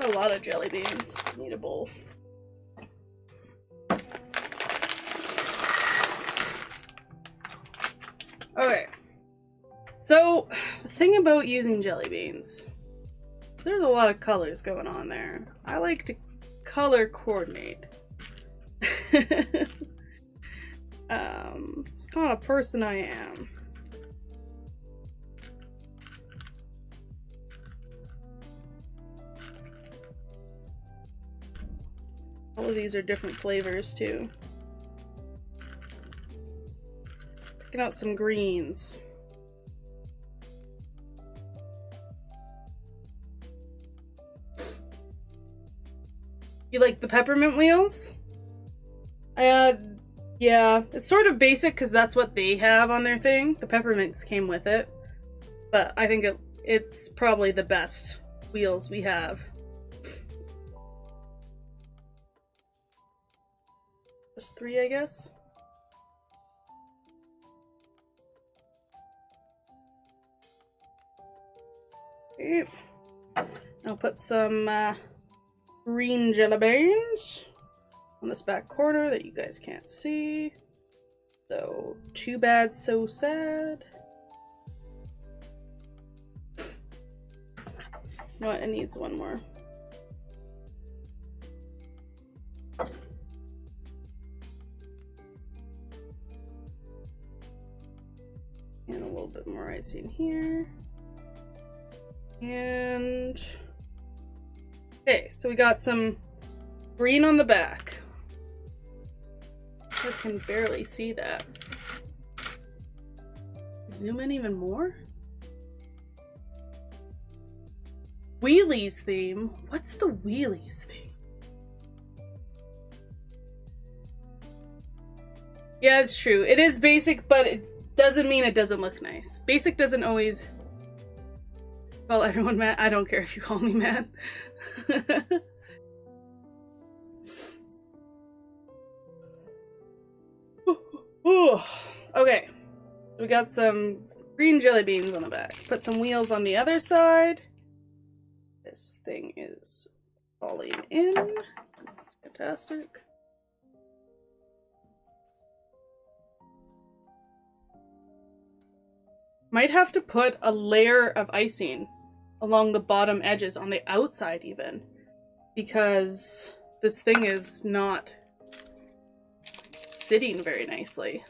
A lot of jelly beans. Need a bowl. Okay. So, the thing about using jelly beans, there's a lot of colors going on there. I like to color coordinate. It's the kind of person I am. All of these are different flavors too. Picking out some greens. You like the peppermint wheels? Yeah, it's sort of basic because that's what they have on their thing. The peppermints came with it. But I think it's probably the best wheels we have. Just 3, I guess. Okay. I'll put some green jelly beans on this back corner that you guys can't see. So, too bad, so sad. You know what? It needs one more. And a little bit more icing here. And okay, so we got some green on the back. You guys can barely see that. Zoom in even more. Wheelies theme? What's the wheelies theme? Yeah, it's true. It is basic, but it doesn't mean it doesn't look nice. Basic doesn't always call everyone mad. I don't care if you call me mad. Ooh. Okay. We got some green jelly beans on the back. Put some wheels on the other side. This thing is falling in. That's fantastic. Might have to put a layer of icing along the bottom edges on the outside even, because this thing is not sitting very nicely.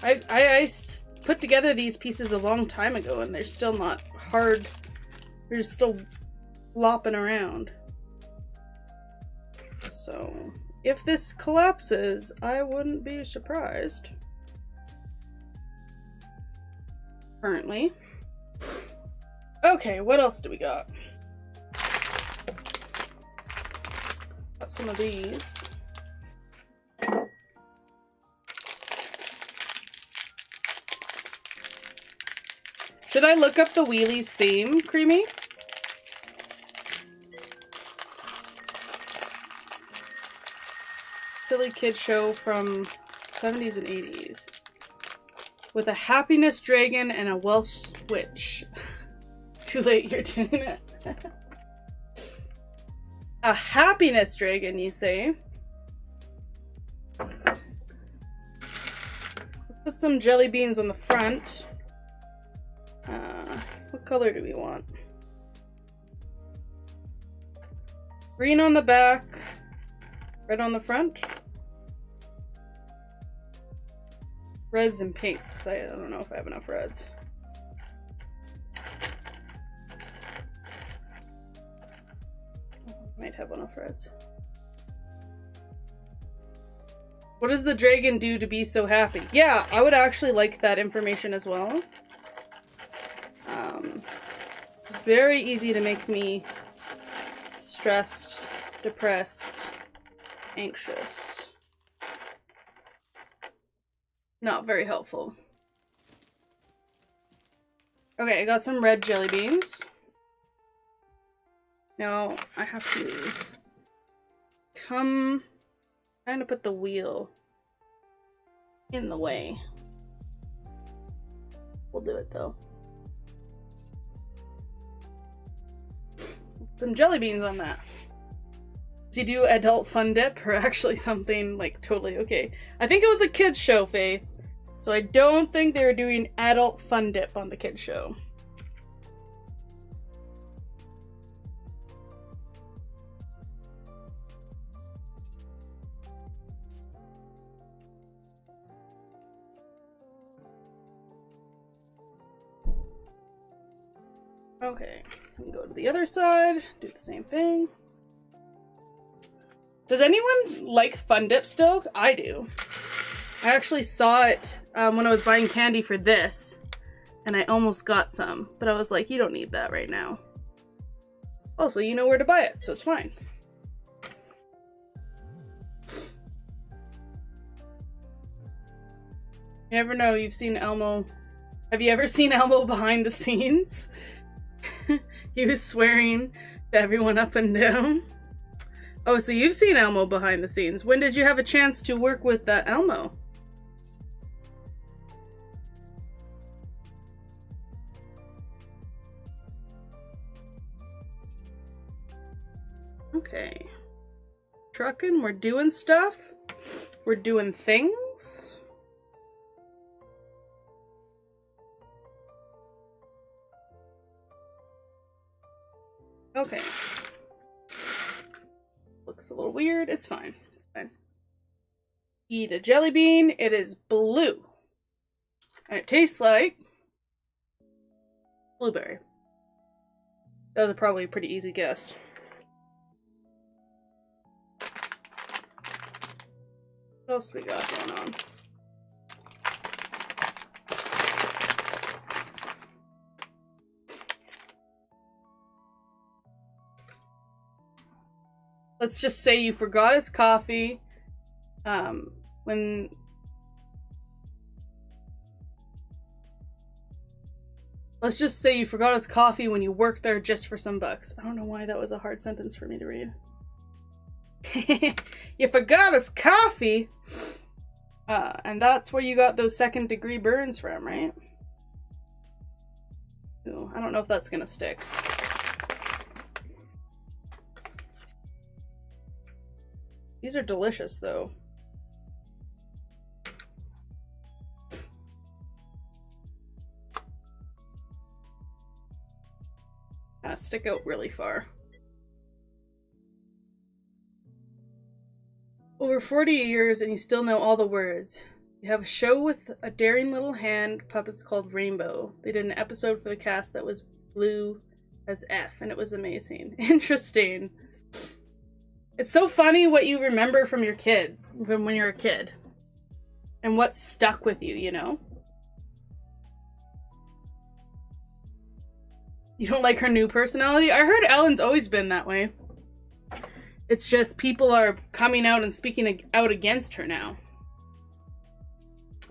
I put together these pieces a long time ago and they're still not hard. They're just still flopping around. So if this collapses, I wouldn't be surprised. Currently. Okay, what else do we got? Got some of these. Should I look up the Wheelies theme, Creamy? Silly kid show from 70s and 80s. With a happiness dragon and a Welsh witch. Too late, you're doing it. A happiness dragon, you say? Let's put some jelly beans on the front. What color do we want? Green on the back, red on the front. Reds and pinks, because I don't know if I have enough reds. Might have enough reds. What does the dragon do to be so happy? Yeah, I would actually like that information as well. Very easy to make me stressed, depressed, anxious. Not very helpful. Okay, I got some red jelly beans. Now I have to kind of put the wheel in the way. We'll do it though. Some jelly beans on that. Does he do adult fun dip or actually something like totally okay? I think it was a kids show, Faith. So I don't think they were doing adult fun dip on the kids show. Okay, we can go to the other side, do the same thing. Does anyone like Fun Dip still? I do. I actually saw it when I was buying candy for this, and I almost got some, but I was like, you don't need that right now. Also, you know where to buy it, so it's fine. You never know, you've seen Elmo. Have you ever seen Elmo behind the scenes? He was swearing to everyone up and down. Oh, so you've seen Elmo behind the scenes. When did you have a chance to work with Elmo? Okay. Trucking, we're doing stuff. We're doing things. Okay. Looks a little weird. It's fine. It's fine. Eat a jelly bean. It is blue. And it tastes like blueberry. That was probably a pretty easy guess. What else we got going on? Let's just say you forgot his coffee when... Let's just say you forgot his coffee when you worked there just for some bucks. I don't know why that was a hard sentence for me to read. You forgot his coffee And that's where you got those second-degree burns from, right? Ooh, I don't know if that's gonna stick. These are delicious, though. Stick out really far. Over 40 years and you still know all the words. You have a show with a daring little hand puppets called Rainbow. They did an episode for the cast that was blue as F, and it was amazing. Interesting. It's so funny what you remember from your kid, from when you're a kid. And what stuck with you, you know? You don't like her new personality? I heard Ellen's always been that way. It's just people are coming out and speaking out against her now.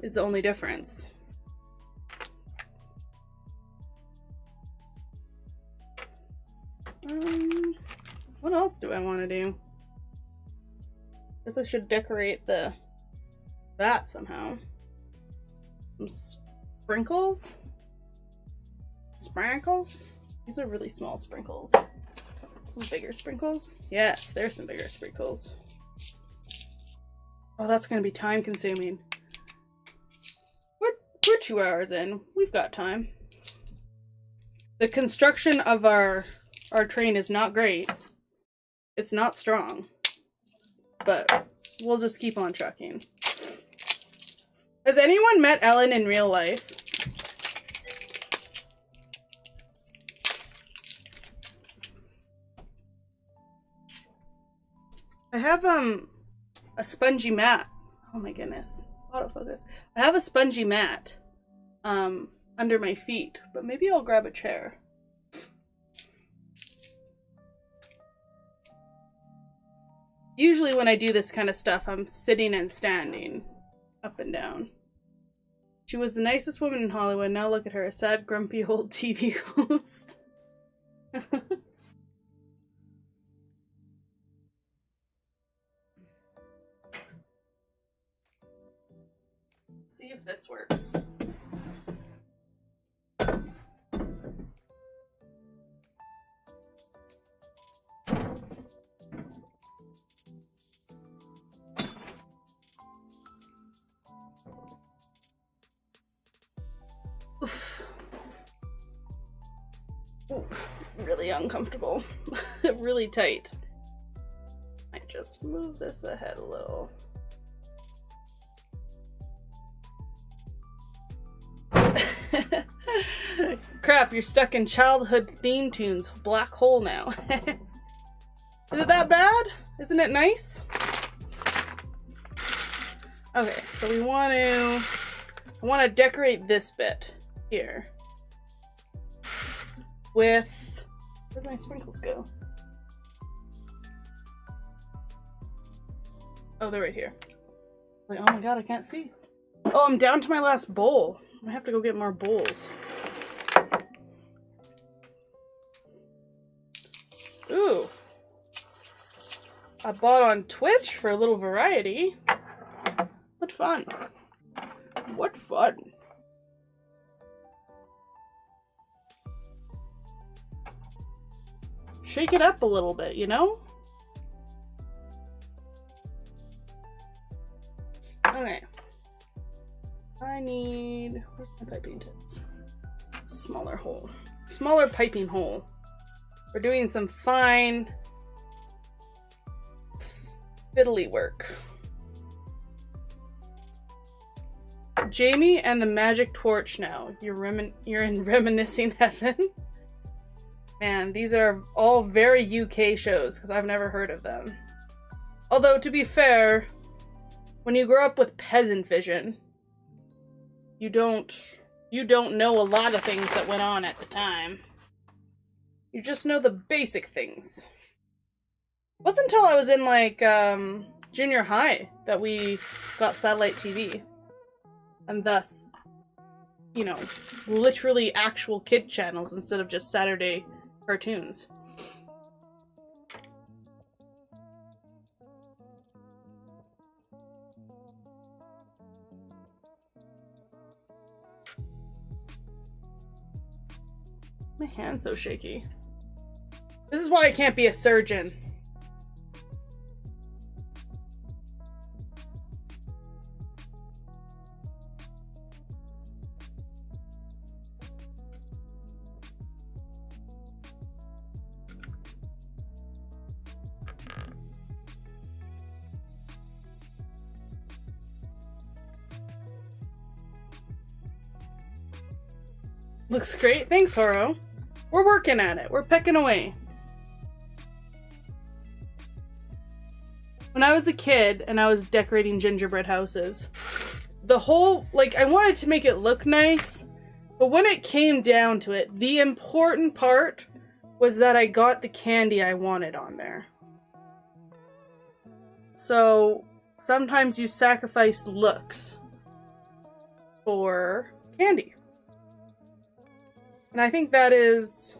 Is the only difference. What else do I want to do? Guess I should decorate that somehow. Some sprinkles? Sprinkles? These are really small sprinkles. Some bigger sprinkles? Yes, there's some bigger sprinkles. Oh, that's gonna be time consuming. We're 2 hours in. We've got time. The construction of our train is not great. It's not strong. But we'll just keep on trucking. Has anyone met Ellen in real life? I have a spongy mat. Oh my goodness. Autofocus. I have a spongy mat under my feet, but maybe I'll grab a chair. Usually when I do this kind of stuff, I'm sitting and standing up and down. She was the nicest woman in Hollywood. Now look at her, a sad, grumpy old TV host. See if this works. Oof. Ooh, really uncomfortable. Really tight. I just move this ahead a little. Crap, you're stuck in childhood theme tunes. Black hole now. Is it that bad? Isn't it nice? Okay, so I want to decorate this bit here with, where'd my sprinkles go? Oh, they're right here. Like, oh my god, I can't see. Oh, I'm down to my last bowl. I have to go get more bowls. Ooh. I bought on Twitch for a little variety. What fun. What fun. Shake it up a little bit, you know? Okay. I need, where's my piping tips? Smaller hole. Smaller piping hole. We're doing some fine fiddly work. Jamie and the magic torch now. You're in reminiscing heaven. Man, these are all very UK shows because I've never heard of them. Although, to be fair, when you grow up with peasant vision, you don't know a lot of things that went on at the time. You just know the basic things. It wasn't until I was in like junior high that we got satellite TV. And thus, you know, literally actual kid channels instead of just Saturday cartoons. My hand's so shaky. This is why I can't be a surgeon. Looks great. Thanks, Horo. We're working at it. We're pecking away. When I was a kid and I was decorating gingerbread houses, the whole, like, I wanted to make it look nice, but when it came down to it, the important part was that I got the candy I wanted on there. So sometimes you sacrifice looks for candy. And I think that's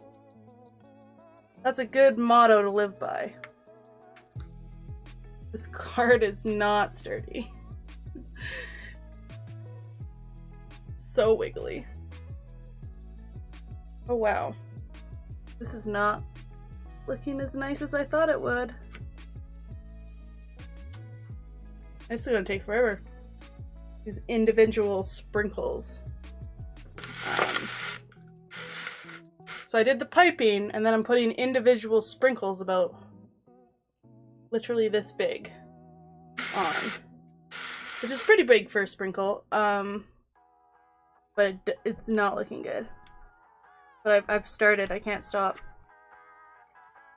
a good motto to live by. This card is not sturdy. So wiggly. Oh wow. This is not looking as nice as I thought it would. It's gonna take forever. These individual sprinkles. So I did the piping, and then I'm putting individual sprinkles about literally this big on, which is pretty big for a sprinkle, but it's not looking good. But I've started, I can't stop.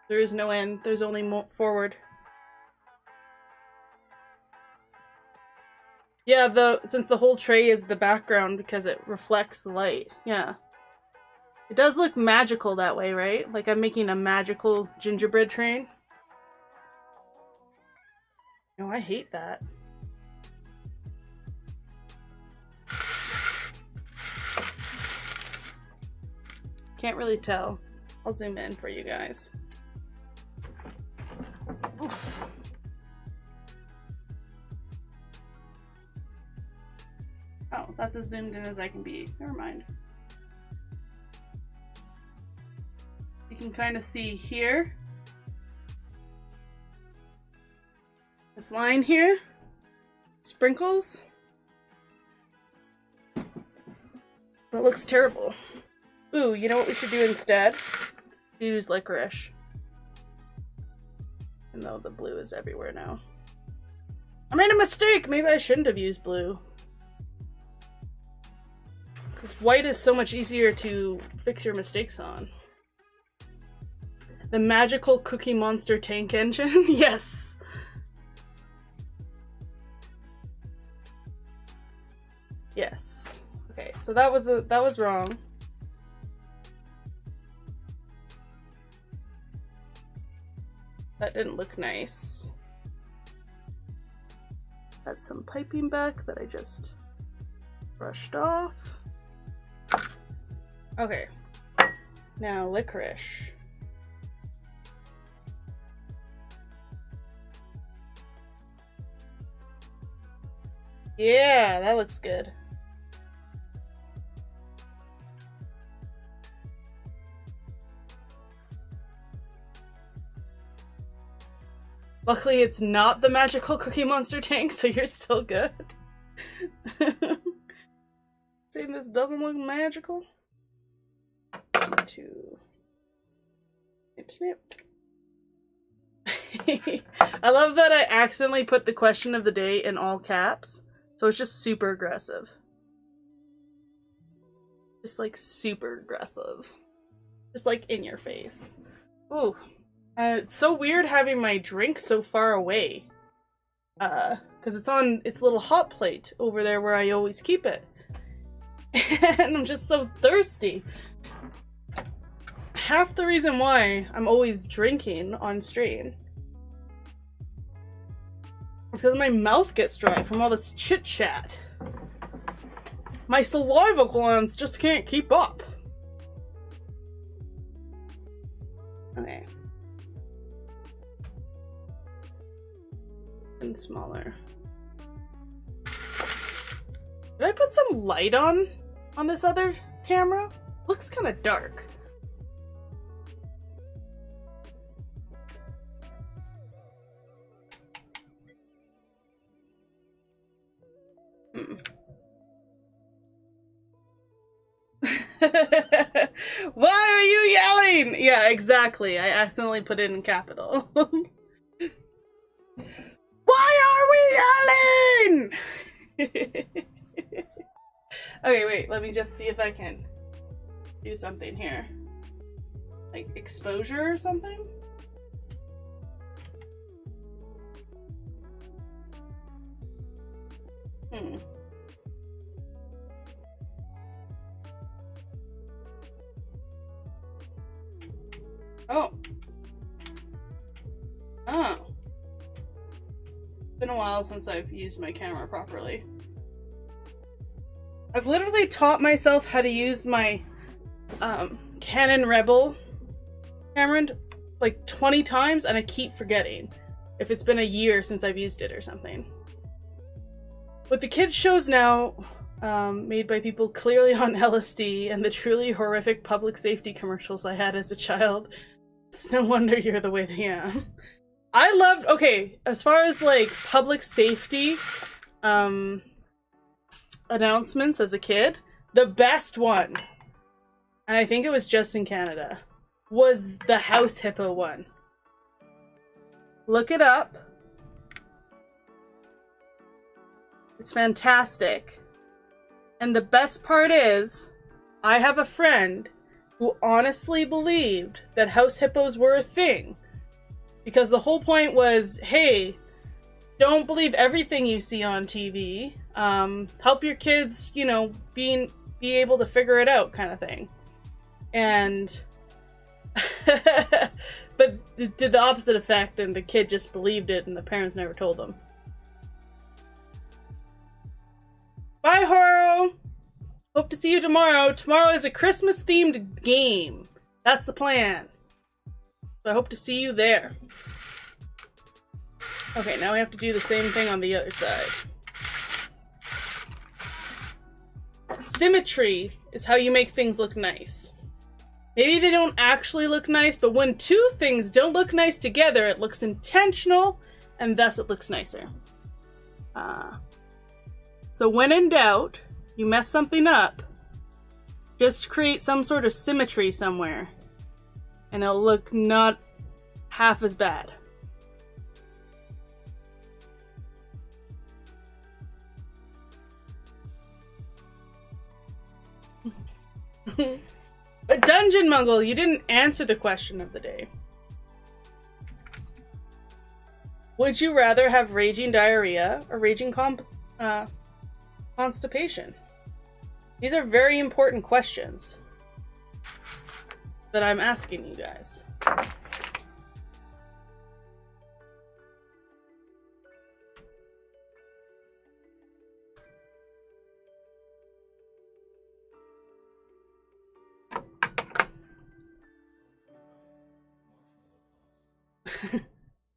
There is no end, there's only forward. Yeah, since the whole tray is the background because it reflects the light, yeah. It does look magical that way, right? Like I'm making a magical gingerbread train. No, I hate that. Can't really tell. I'll zoom in for you guys. Oof. Oh, that's as zoomed in as I can be. Never mind. You can kind of see here. This line here. Sprinkles. That looks terrible. Ooh, you know what we should do instead? Use licorice. Even though the blue is everywhere now. I made a mistake! Maybe I shouldn't have used blue. Because white is so much easier to fix your mistakes on. The magical Cookie Monster tank engine? Yes! Yes. Okay, so that was wrong. That didn't look nice. Got some piping back that I just brushed off. Okay. Now licorice. Yeah, that looks good. Luckily, it's not the magical Cookie Monster tank, so you're still good. Saying this doesn't look magical. To snip, snip. I love that I accidentally put the question of the day in all caps, so it's just super aggressive. Just like super aggressive. Just like in your face. Ooh. It's so weird having my drink so far away. Because it's on its little hot plate over there where I always keep it. And I'm just so thirsty. Half the reason why I'm always drinking on stream is because my mouth gets dry from all this chit chat. My saliva glands just can't keep up. Okay. And smaller. Did I put some light on this other camera? Looks kind of dark. Why are you yelling? Yeah, exactly. I accidentally put it in capital. Why are we yelling? Okay, wait. Let me just see if I can do something here. Like exposure or something? Oh. Oh. It's been a while since I've used my camera properly. I've literally taught myself how to use my Canon Rebel camera like 20 times and I keep forgetting if it's been a year since I've used it or something. With the kids shows now, made by people clearly on LSD and the truly horrific public safety commercials I had as a child, it's no wonder you're the way that you am. I loved, okay, as far as like public safety announcements as a kid, the best one, and I think it was just in Canada, was the house hippo one. Look it up. It's fantastic. And the best part is, I have a friend who honestly believed that house hippos were a thing. Because the whole point was, hey, don't believe everything you see on TV. Help your kids, you know, be able to figure it out, kind of thing. And but it did the opposite effect, and the kid just believed it, and the parents never told them. Bye, Horo! Hope to see you tomorrow. Tomorrow is a Christmas-themed game. That's the plan. So I hope to see you there. Okay, now we have to do the same thing on the other side. Symmetry is how you make things look nice. Maybe they don't actually look nice, but when two things don't look nice together, it looks intentional, and thus it looks nicer. So when in doubt, you mess something up, just create some sort of symmetry somewhere, and it'll look not half as bad. But Dungeon Muggle, you didn't answer the question of the day. Would you rather have raging diarrhea or raging constipation? These are very important questions that I'm asking you guys.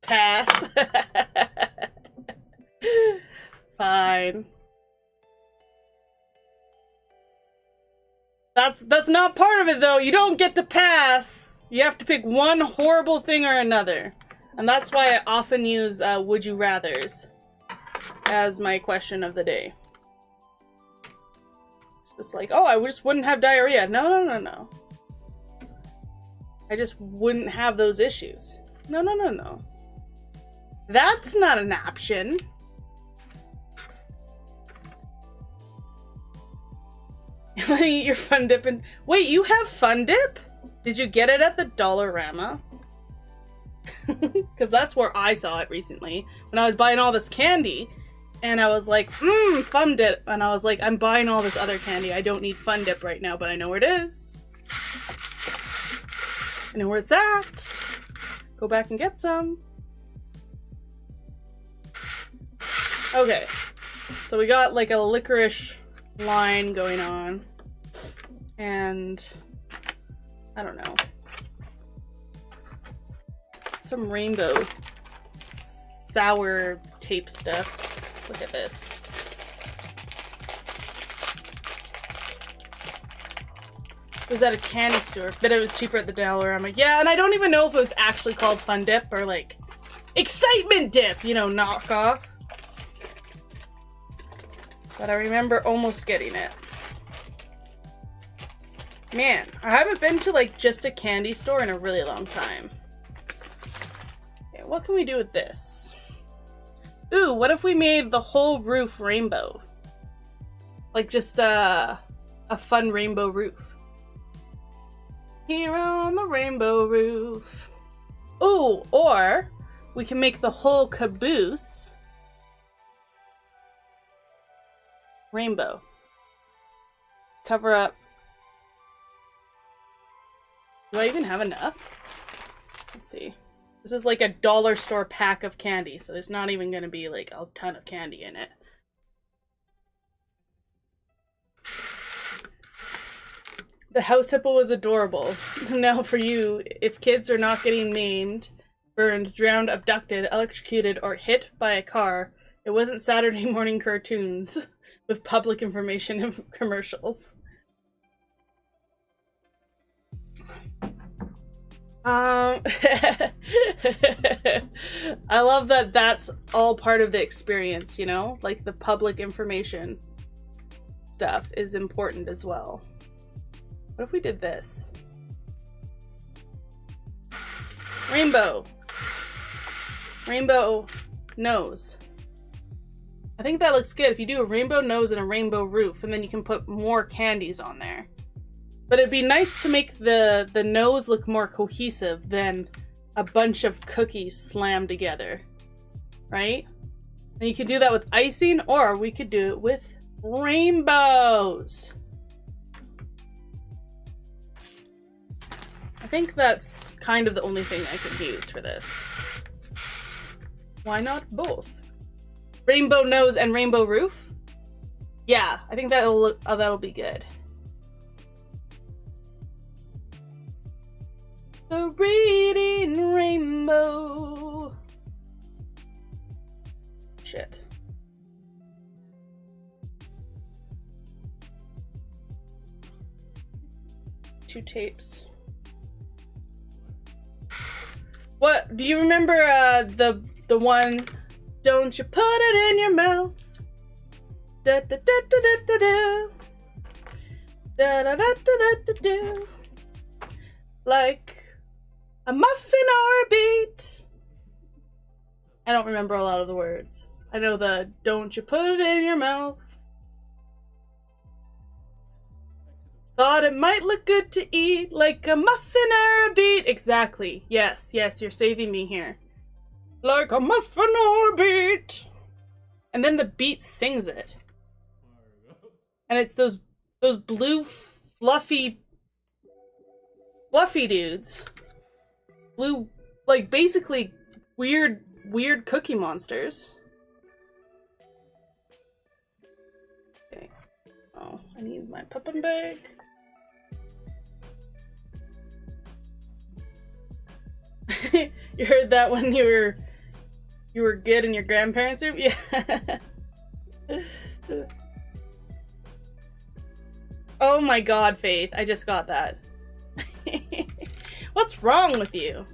Pass. Fine. That's not part of it though. You don't get to pass. You have to pick one horrible thing or another. And that's why I often use would you rathers as my question of the day. It's just like, oh, I just wouldn't have diarrhea. No. I just wouldn't have those issues. No. That's not an option. Eat your Fun Dip and... Wait, you have Fun Dip? Did you get it at the Dollarama? Because that's where I saw it recently. When I was buying all this candy. And I was like, Fun Dip. And I was like, I'm buying all this other candy. I don't need Fun Dip right now, but I know where it is. I know where it's at. Go back and get some. Okay. So we got like a licorice line going on. And I don't know. Some rainbow sour tape stuff. Look at this. It was at a candy store, but it was cheaper at the Dollarama. Yeah, and I don't even know if it was actually called Fun Dip or like Excitement Dip, you know, knockoff. But I remember almost getting it. Man, I haven't been to like just a candy store in a really long time. Okay, what can we do with this? Ooh, what if we made the whole roof rainbow? Like just a fun rainbow roof. Here on the rainbow roof. Ooh, or we can make the whole caboose rainbow. Cover up. Do I even have enough? Let's see. This is like a dollar store pack of candy, so there's not even going to be like a ton of candy in it. The house hippo was adorable. Now for you, if kids are not getting maimed, burned, drowned, abducted, electrocuted, or hit by a car, it wasn't Saturday morning cartoons with public information and commercials. I love that that's all part of the experience, you know? Like the public information stuff is important as well. What if we did this? Rainbow. Rainbow nose. I think that looks good if you do a rainbow nose and a rainbow roof, and then you can put more candies on there. But it'd be nice to make the nose look more cohesive than a bunch of cookies slammed together, right? And you could do that with icing, or we could do it with rainbows. I think that's kind of the only thing I could use for this. Why not both? Rainbow nose and rainbow roof? Yeah, I think that'll be good. The reading rainbow. Shit. Two tapes. What? Do you remember the one? Don't you put it in your mouth? Da da da da da da da. Da da da da da da. Like a muffin or a beet. I don't remember a lot of the words. I know the don't you put it in your mouth. Thought it might look good to eat like a muffin or a beet. Exactly. Yes, yes, you're saving me here. Like a muffin or a beet. And then the beet sings it. And it's those blue fluffy dudes. Blue, like basically weird cookie monsters. Okay. Oh, I need my puppin bag. You heard that when you were good in your grandparents' room? Yeah. Oh my god, Faith. I just got that. What's wrong with you?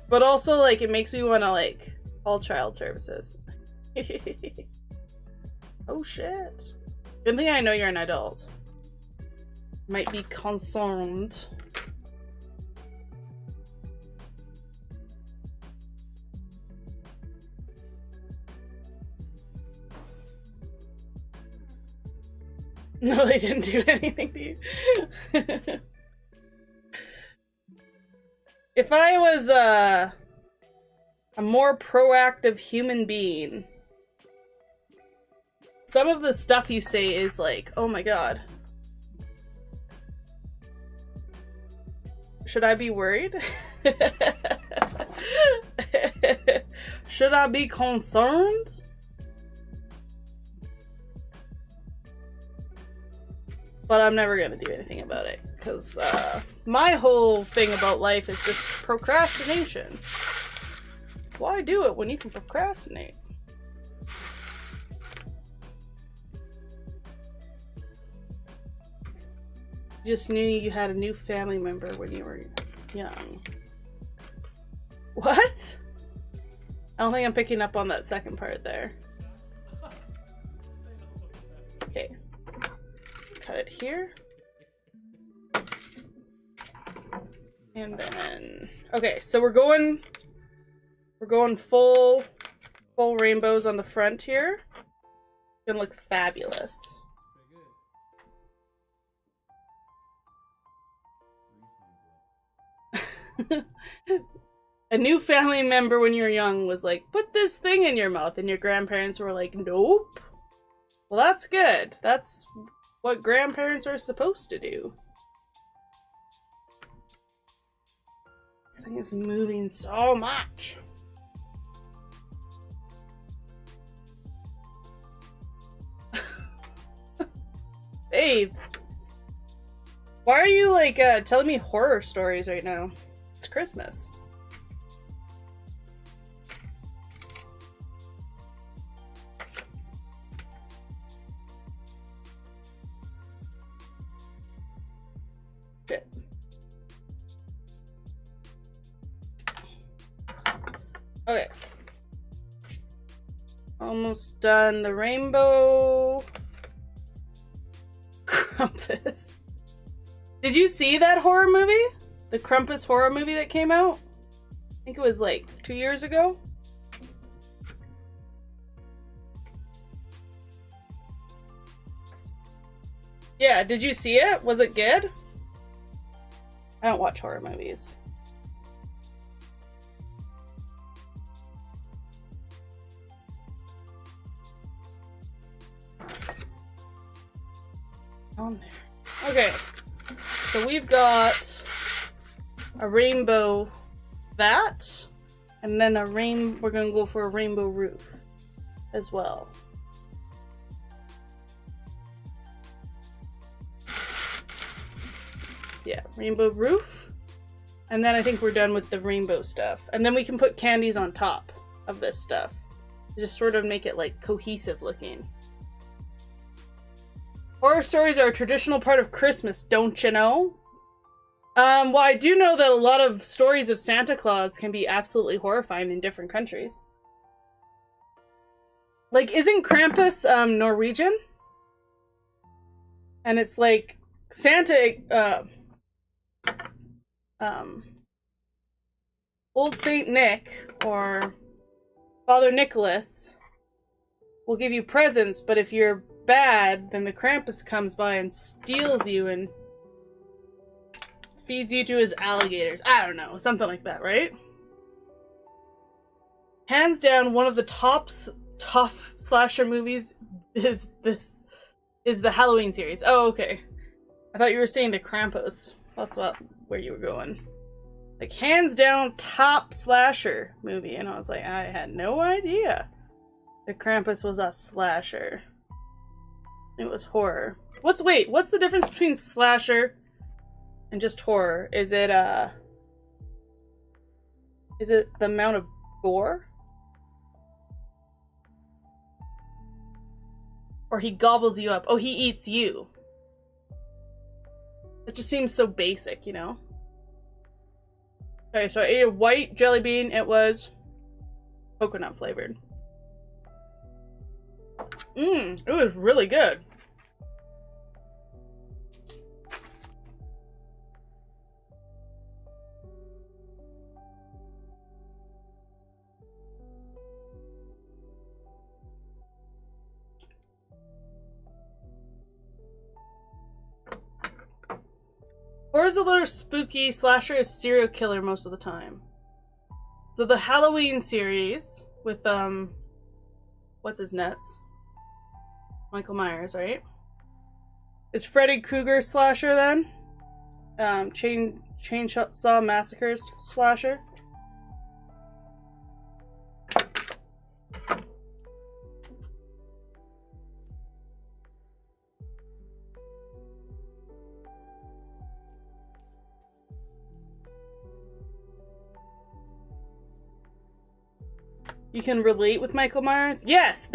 But also, like, it makes me want to, like, call child services. Oh, shit. Good thing I know you're an adult. Might be concerned. No, they didn't do anything to you. If I was a more proactive human being, some of the stuff you say is like, oh my god. Should I be worried? Should I be concerned? But I'm never gonna do anything about it, because my whole thing about life is just procrastination. Why do it when you can procrastinate? You just knew you had a new family member when you were young. What? I don't think I'm picking up on that second part there. Okay. Cut it here. And then, okay, so we're going full rainbows on the front here. It's gonna look fabulous. A new family member when you're young was like, put this thing in your mouth, and your grandparents were like, nope. Well, that's good. That's what grandparents are supposed to do. This thing is moving so much. Babe, why are you like telling me horror stories right now? It's Christmas. Shit. Okay. Almost done the rainbow. Krampus. Did you see that horror movie? The Krampus horror movie that came out? I think it was like 2 years ago. Yeah, did you see it? Was it good? I don't watch horror movies. On there. Okay. So we've got a rainbow that, and then we're gonna go for a rainbow roof as well. Yeah, rainbow roof. And then I think we're done with the rainbow stuff. And then we can put candies on top of this stuff. Just sort of make it like cohesive looking. Horror stories are a traditional part of Christmas, don't you know? Well, I do know that a lot of stories of Santa Claus can be absolutely horrifying in different countries. Like, isn't Krampus, Norwegian? And it's like, Santa, Old Saint Nick, or Father Nicholas, will give you presents, but if you're bad, then the Krampus comes by and steals you and feeds you to his alligators. I don't know, something like that, right? Hands down, one of the top slasher movies is the Halloween series. Oh, okay. I thought you were saying the Krampus. That's where you were going. Like, hands down, top slasher movie. And I was like, I had no idea the Krampus was a slasher. It was horror. What's the difference between slasher and just horror? Is it the amount of gore? Or he gobbles you up? Oh, he eats you. It just seems so basic, you know? Okay, so I ate a white jelly bean. It was coconut flavored. It was really good. Horror's a little spooky. Slasher is serial killer most of the time. So the Halloween series with, what's his nuts? Michael Myers, right? Is Freddy Krueger slasher then? Chainsaw Massacre's slasher? You can relate with Michael Myers? Yes,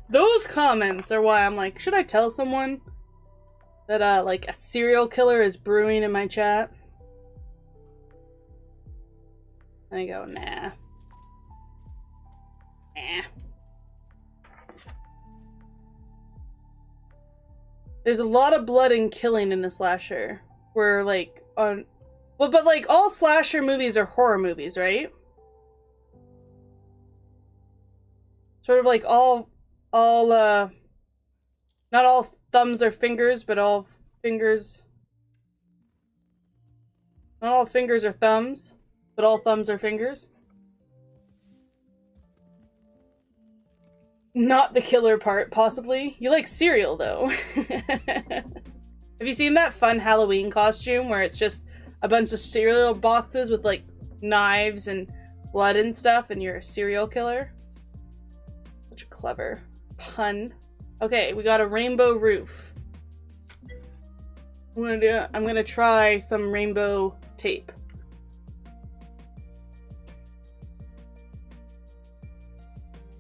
those comments are why I'm like, should I tell someone that like a serial killer is brewing in my chat? And I go, nah. Nah. There's a lot of blood and killing in the slasher. Where like on, well, but like all slasher movies are horror movies, right? Sort of like all, not all thumbs are fingers, but all fingers. Not all fingers are thumbs, but all thumbs are fingers. Not the killer part, possibly. You like cereal, though. Have you seen that fun Halloween costume where it's just a bunch of cereal boxes with, like, knives and blood and stuff, and you're a serial killer? Such a clever pun. Okay, we got a rainbow roof. I'm gonna try some rainbow tape.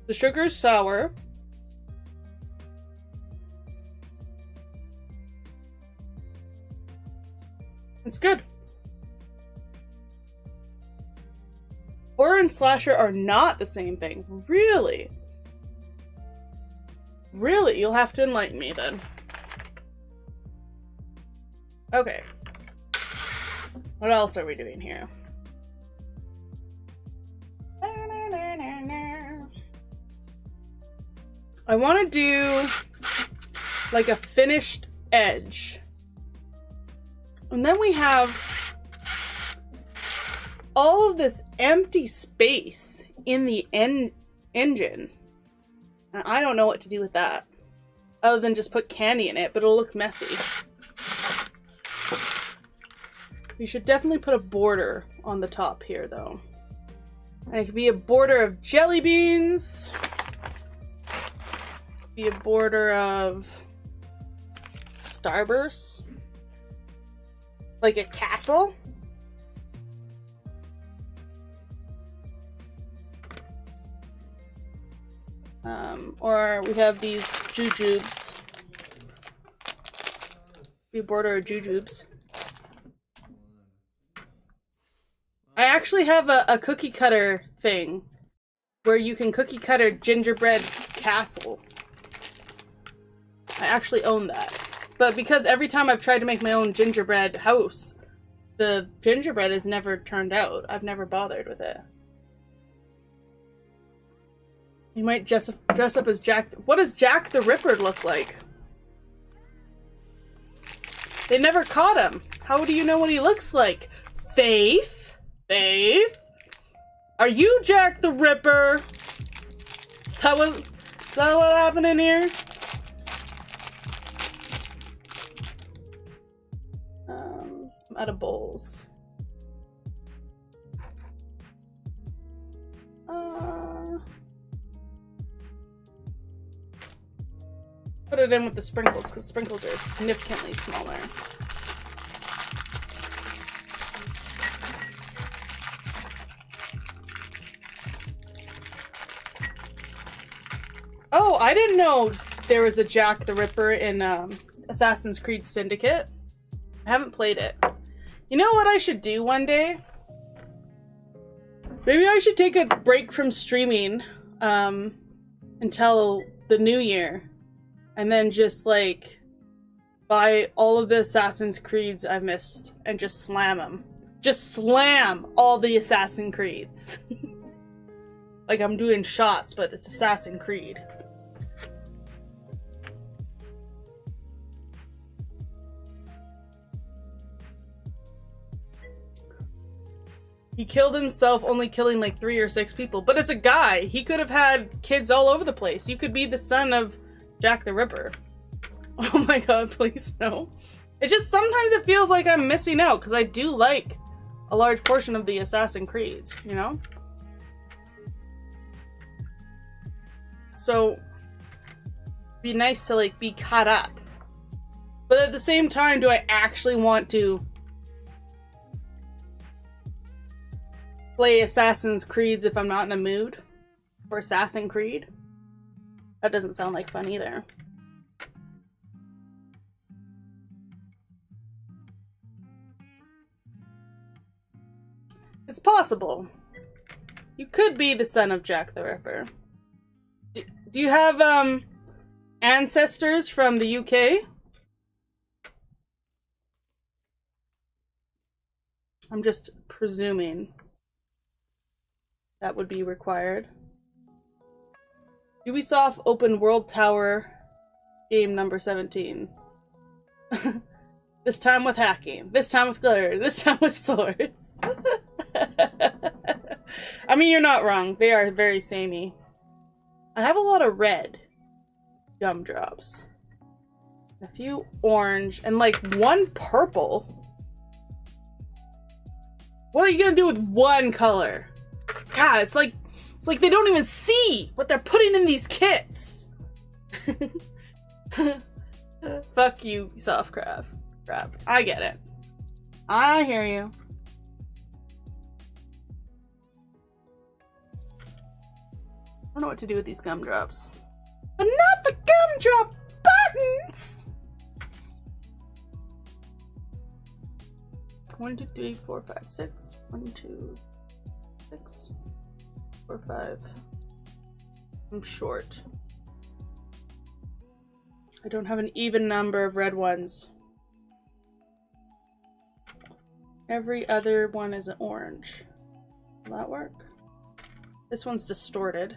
The sugar's sour. It's good. Horror and slasher are not the same thing. Really? Really? You'll have to enlighten me then. Okay. What else are we doing here? I want to do like a finished edge. And then we have all of this empty space in the engine. And I don't know what to do with that. Other than just put candy in it, but it'll look messy. We should definitely put a border on the top here, though. And it could be a border of jelly beans. Be a border of Starburst. Like a castle. Or we have these jujubes. Be a border of jujubes. I actually have a cookie cutter thing where you can cookie cutter gingerbread castle. I actually own that. But because every time I've tried to make my own gingerbread house, the gingerbread has never turned out. I've never bothered with it. You might dress up as Jack. What does Jack the Ripper look like? They never caught him. How do you know what he looks like? Faith? Faith? Are you Jack the Ripper? Is that what happened in here? I'm out of bowls. Put it in with the sprinkles, because sprinkles are significantly smaller. Oh, I didn't know there was a Jack the Ripper in Assassin's Creed Syndicate. I haven't played it. You know what I should do one day? Maybe I should take a break from streaming until the new year. And then just, like, buy all of the Assassin's Creeds I missed and just slam them. Just slam all the Assassin's Creeds. Like I'm doing shots, but it's Assassin's Creed. He killed himself only killing like 3 or 6 people. But it's a guy. He could have had kids all over the place. You could be the son of Jack the Ripper. Oh my god, please no. It's just sometimes it feels like I'm missing out because I do like a large portion of the Assassin's Creeds, you know? So, it'd be nice to like be caught up. But at the same time, do I actually want to play Assassin's Creeds if I'm not in a mood for Assassin's Creed? That doesn't sound like fun either. It's possible. You could be the son of Jack the Ripper. Do you have ancestors from the UK? I'm just presuming that would be required. Ubisoft Open World Tower game number 17. This time with hacking. This time with glitter. This time with swords. I mean, you're not wrong. They are very samey. I have a lot of red gumdrops. A few orange and like one purple. What are you gonna do with one color? God, it's like they don't even see what they're putting in these kits. Fuck you, soft crab. I get it. I hear you. I don't know what to do with these gumdrops. But not the gumdrop buttons! 1, 2, 3, 4, 5, 6. 1, 2, 6, 4, 5. I'm short. I don't have an even number of red ones. Every other one is an orange. Will that work? This one's distorted.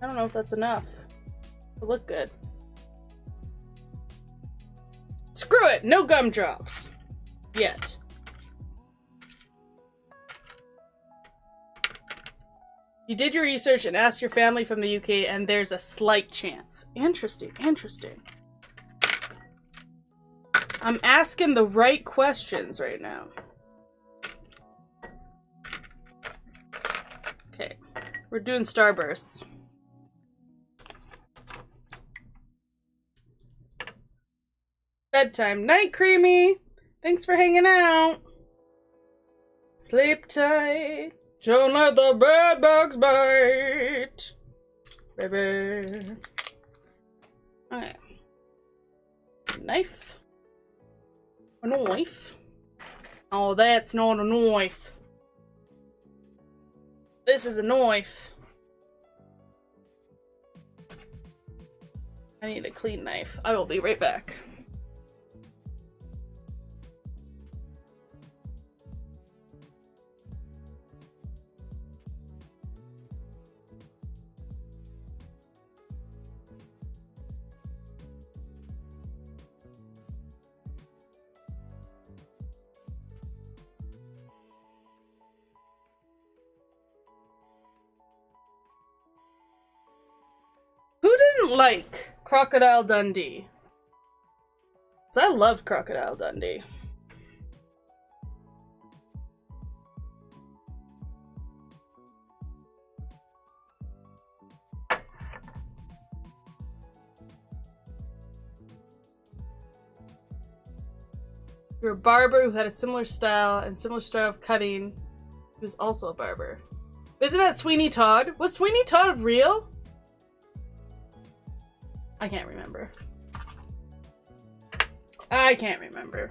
I don't know if that's enough to look good. Screw it! No gumdrops! Yet. You did your research and asked your family from the UK, and there's a slight chance. Interesting, interesting. I'm asking the right questions right now. Okay, we're doing starbursts. Bedtime. Night, Creamy! Thanks for hanging out. Sleep tight. Don't let the bed bugs bite. Baby. Okay. Knife. A knife. Oh, that's not a knife. This is a knife. I need a clean knife. I will be right back. Who didn't like Crocodile Dundee? 'Cause I love Crocodile Dundee. You're a barber who had a similar style and similar style of cutting. He was also a barber. Isn't that Sweeney Todd? Was Sweeney Todd real? I can't remember. I can't remember.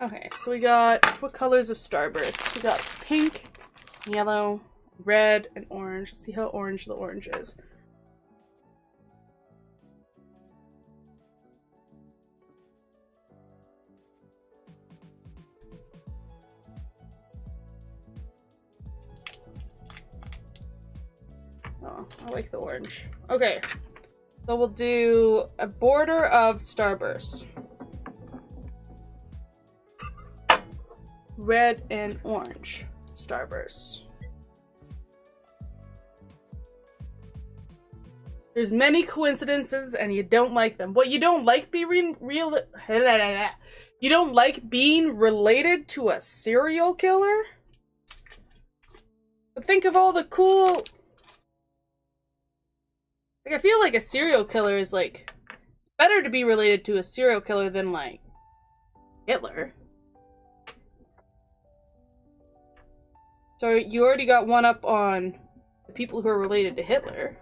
Okay, so we got what colors of Starburst? We got pink, yellow, red, and orange. Let's see how orange the orange is. Oh, I like the orange. Okay, so we'll do a border of Starburst. Red and orange Starburst. There's many coincidences and you don't like them. What, you don't like being real? You don't like being related to a serial killer? But think of all the cool... Like, I feel like a serial killer is, like, better to be related to a serial killer than, like, Hitler. So you already got one up on the people who are related to Hitler.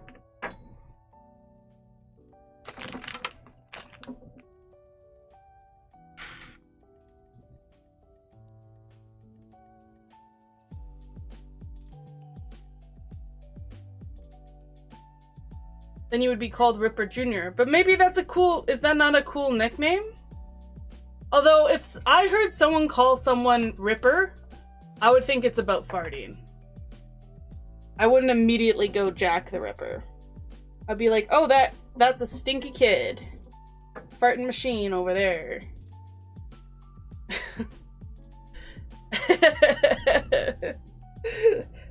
Then you would be called Ripper Jr. But maybe that's a cool... Is that not a cool nickname? Although, if I heard someone call someone Ripper, I would think it's about farting. I wouldn't immediately go Jack the Ripper. I'd be like, oh, that's a stinky kid. Farting machine over there.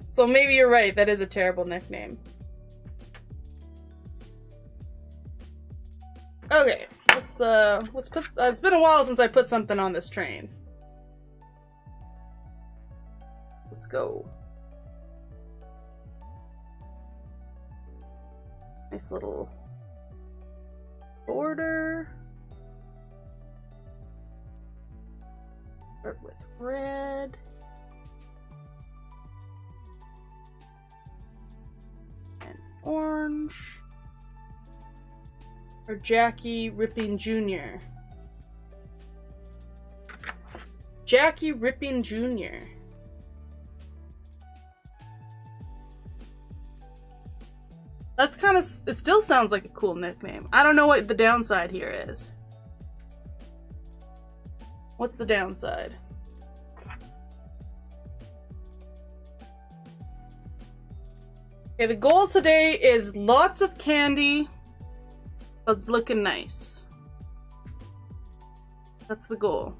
So maybe you're right. That is a terrible nickname. Okay, let's put, it's been a while since I put something on this train. Let's go. Nice little border. Start with red. And orange. Or Jackie Ripping Jr. Jackie Ripping Jr. That's kind of... It still sounds like a cool nickname. I don't know what the downside here is. What's the downside? Okay, the goal today is lots of candy, but looking nice. That's the goal.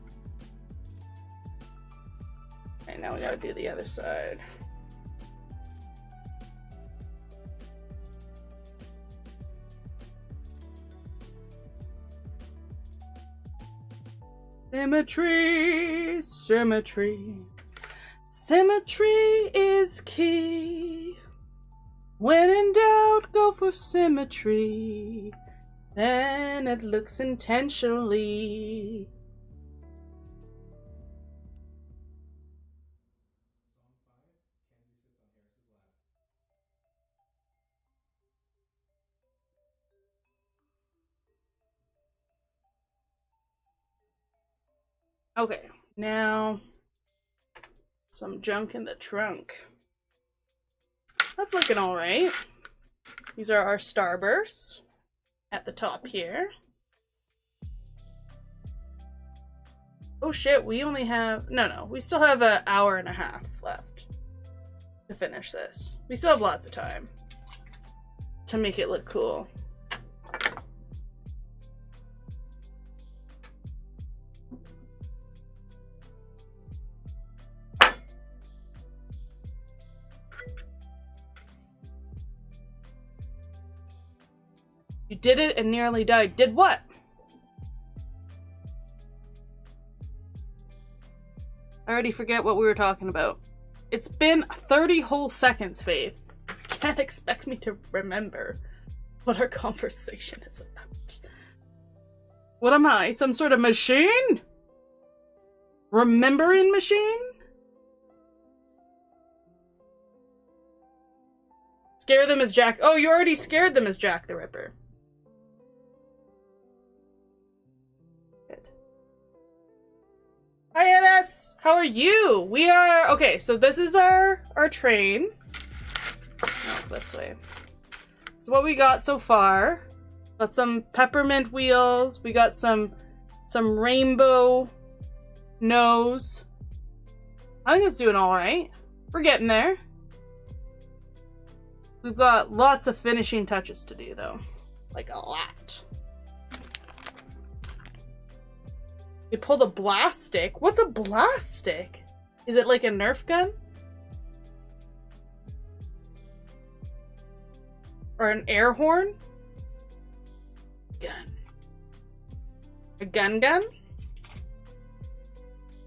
Okay, now we gotta do the other side. Symmetry, symmetry. Symmetry is key. When in doubt, go for symmetry. And it looks intentionally. Okay, now some junk in the trunk. That's looking all right. These are our starbursts at the top here. Oh shit, we only have... No, we still have an hour and a half left to finish this. We still have lots of time to make it look cool. You did it and nearly died. Did what? I already forget what we were talking about. It's been 30 whole seconds, Faith. You can't expect me to remember what our conversation is about. What am I? Some sort of machine? Remembering machine? Scare them as Jack. Oh, you already scared them as Jack the Ripper. Hi, Ennis! How are you? We are... Okay, so this is our train. Oh, this way. So what we got so far. Got some peppermint wheels. We got some rainbow nose. I think it's doing alright. We're getting there. We've got lots of finishing touches to do, though. Like, a lot. You pulled a blast stick? What's a blast stick? Is it like a Nerf gun? Or an air horn? A gun?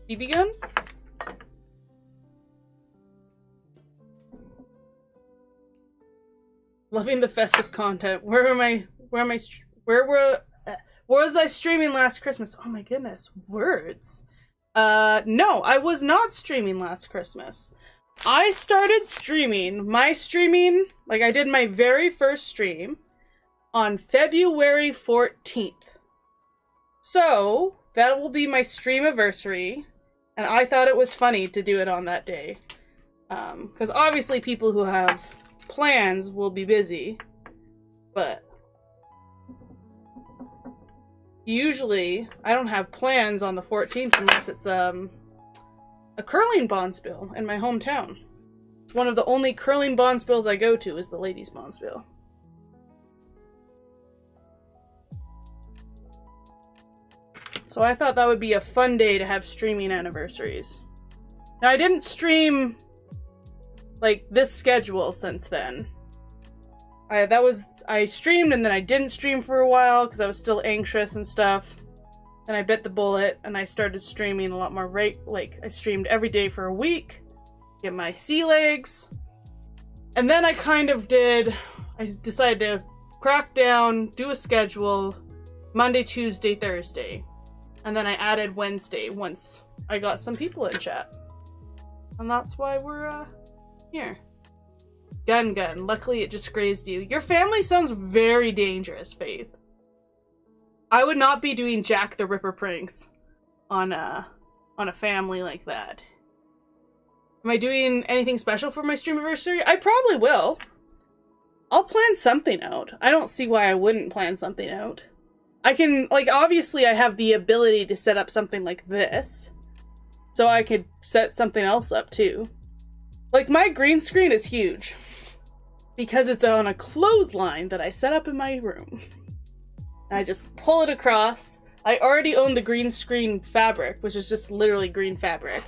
BB gun? Loving the festive content. Where was I streaming last Christmas? Oh my goodness, words. No, I was not streaming last Christmas. I started streaming, like I did my very first stream on February 14th. So, that will be my stream-iversary, and I thought it was funny to do it on that day. Because obviously people who have plans will be busy, but usually I don't have plans on the 14th unless it's a curling bonspiel in my hometown. It's one of the only curling bonspils I go to is the ladies' bonspiel. So I thought that would be a fun day to have streaming anniversaries. Now I didn't stream like this schedule since then. I streamed and then I didn't stream for a while because I was still anxious and stuff. And I bit the bullet and I started streaming a lot more like I streamed every day for a week, get my sea legs. And then I decided to crack down, do a schedule, Monday, Tuesday, Thursday. And then I added Wednesday once I got some people in chat. And that's why we're, here. Gun. Luckily it just grazed you. Your family sounds very dangerous, Faith. I would not be doing Jack the Ripper pranks on a family like that. Am I doing anything special for my stream anniversary? I probably will. I'll plan something out. I don't see why I wouldn't plan something out. I can, like, obviously I have the ability to set up something like this. So I could set something else up too. Like, my green screen is huge. Because it's on a clothesline that I set up in my room. I just pull it across. I already own the green screen fabric, which is just literally green fabric.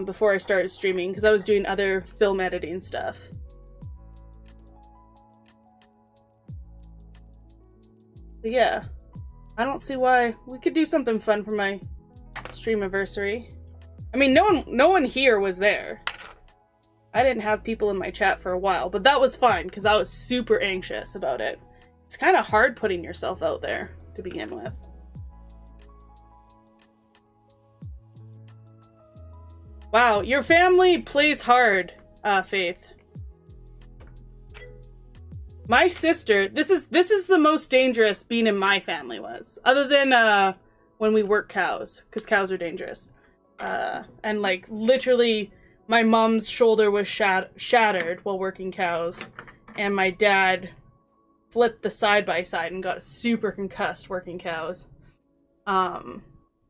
Before I started streaming, because I was doing other film editing stuff. But yeah, I don't see why we could do something fun for my stream anniversary. I mean, no one here was there. I didn't have people in my chat for a while, but that was fine because I was super anxious about it. It's kind of hard putting yourself out there to begin with. Wow, your family plays hard, Faith. My sister, this is the most dangerous being in my family was. Other than when we work cows, because cows are dangerous. And like literally my mom's shoulder was shattered while working cows, and my dad flipped the side-by-side and got super concussed working cows. And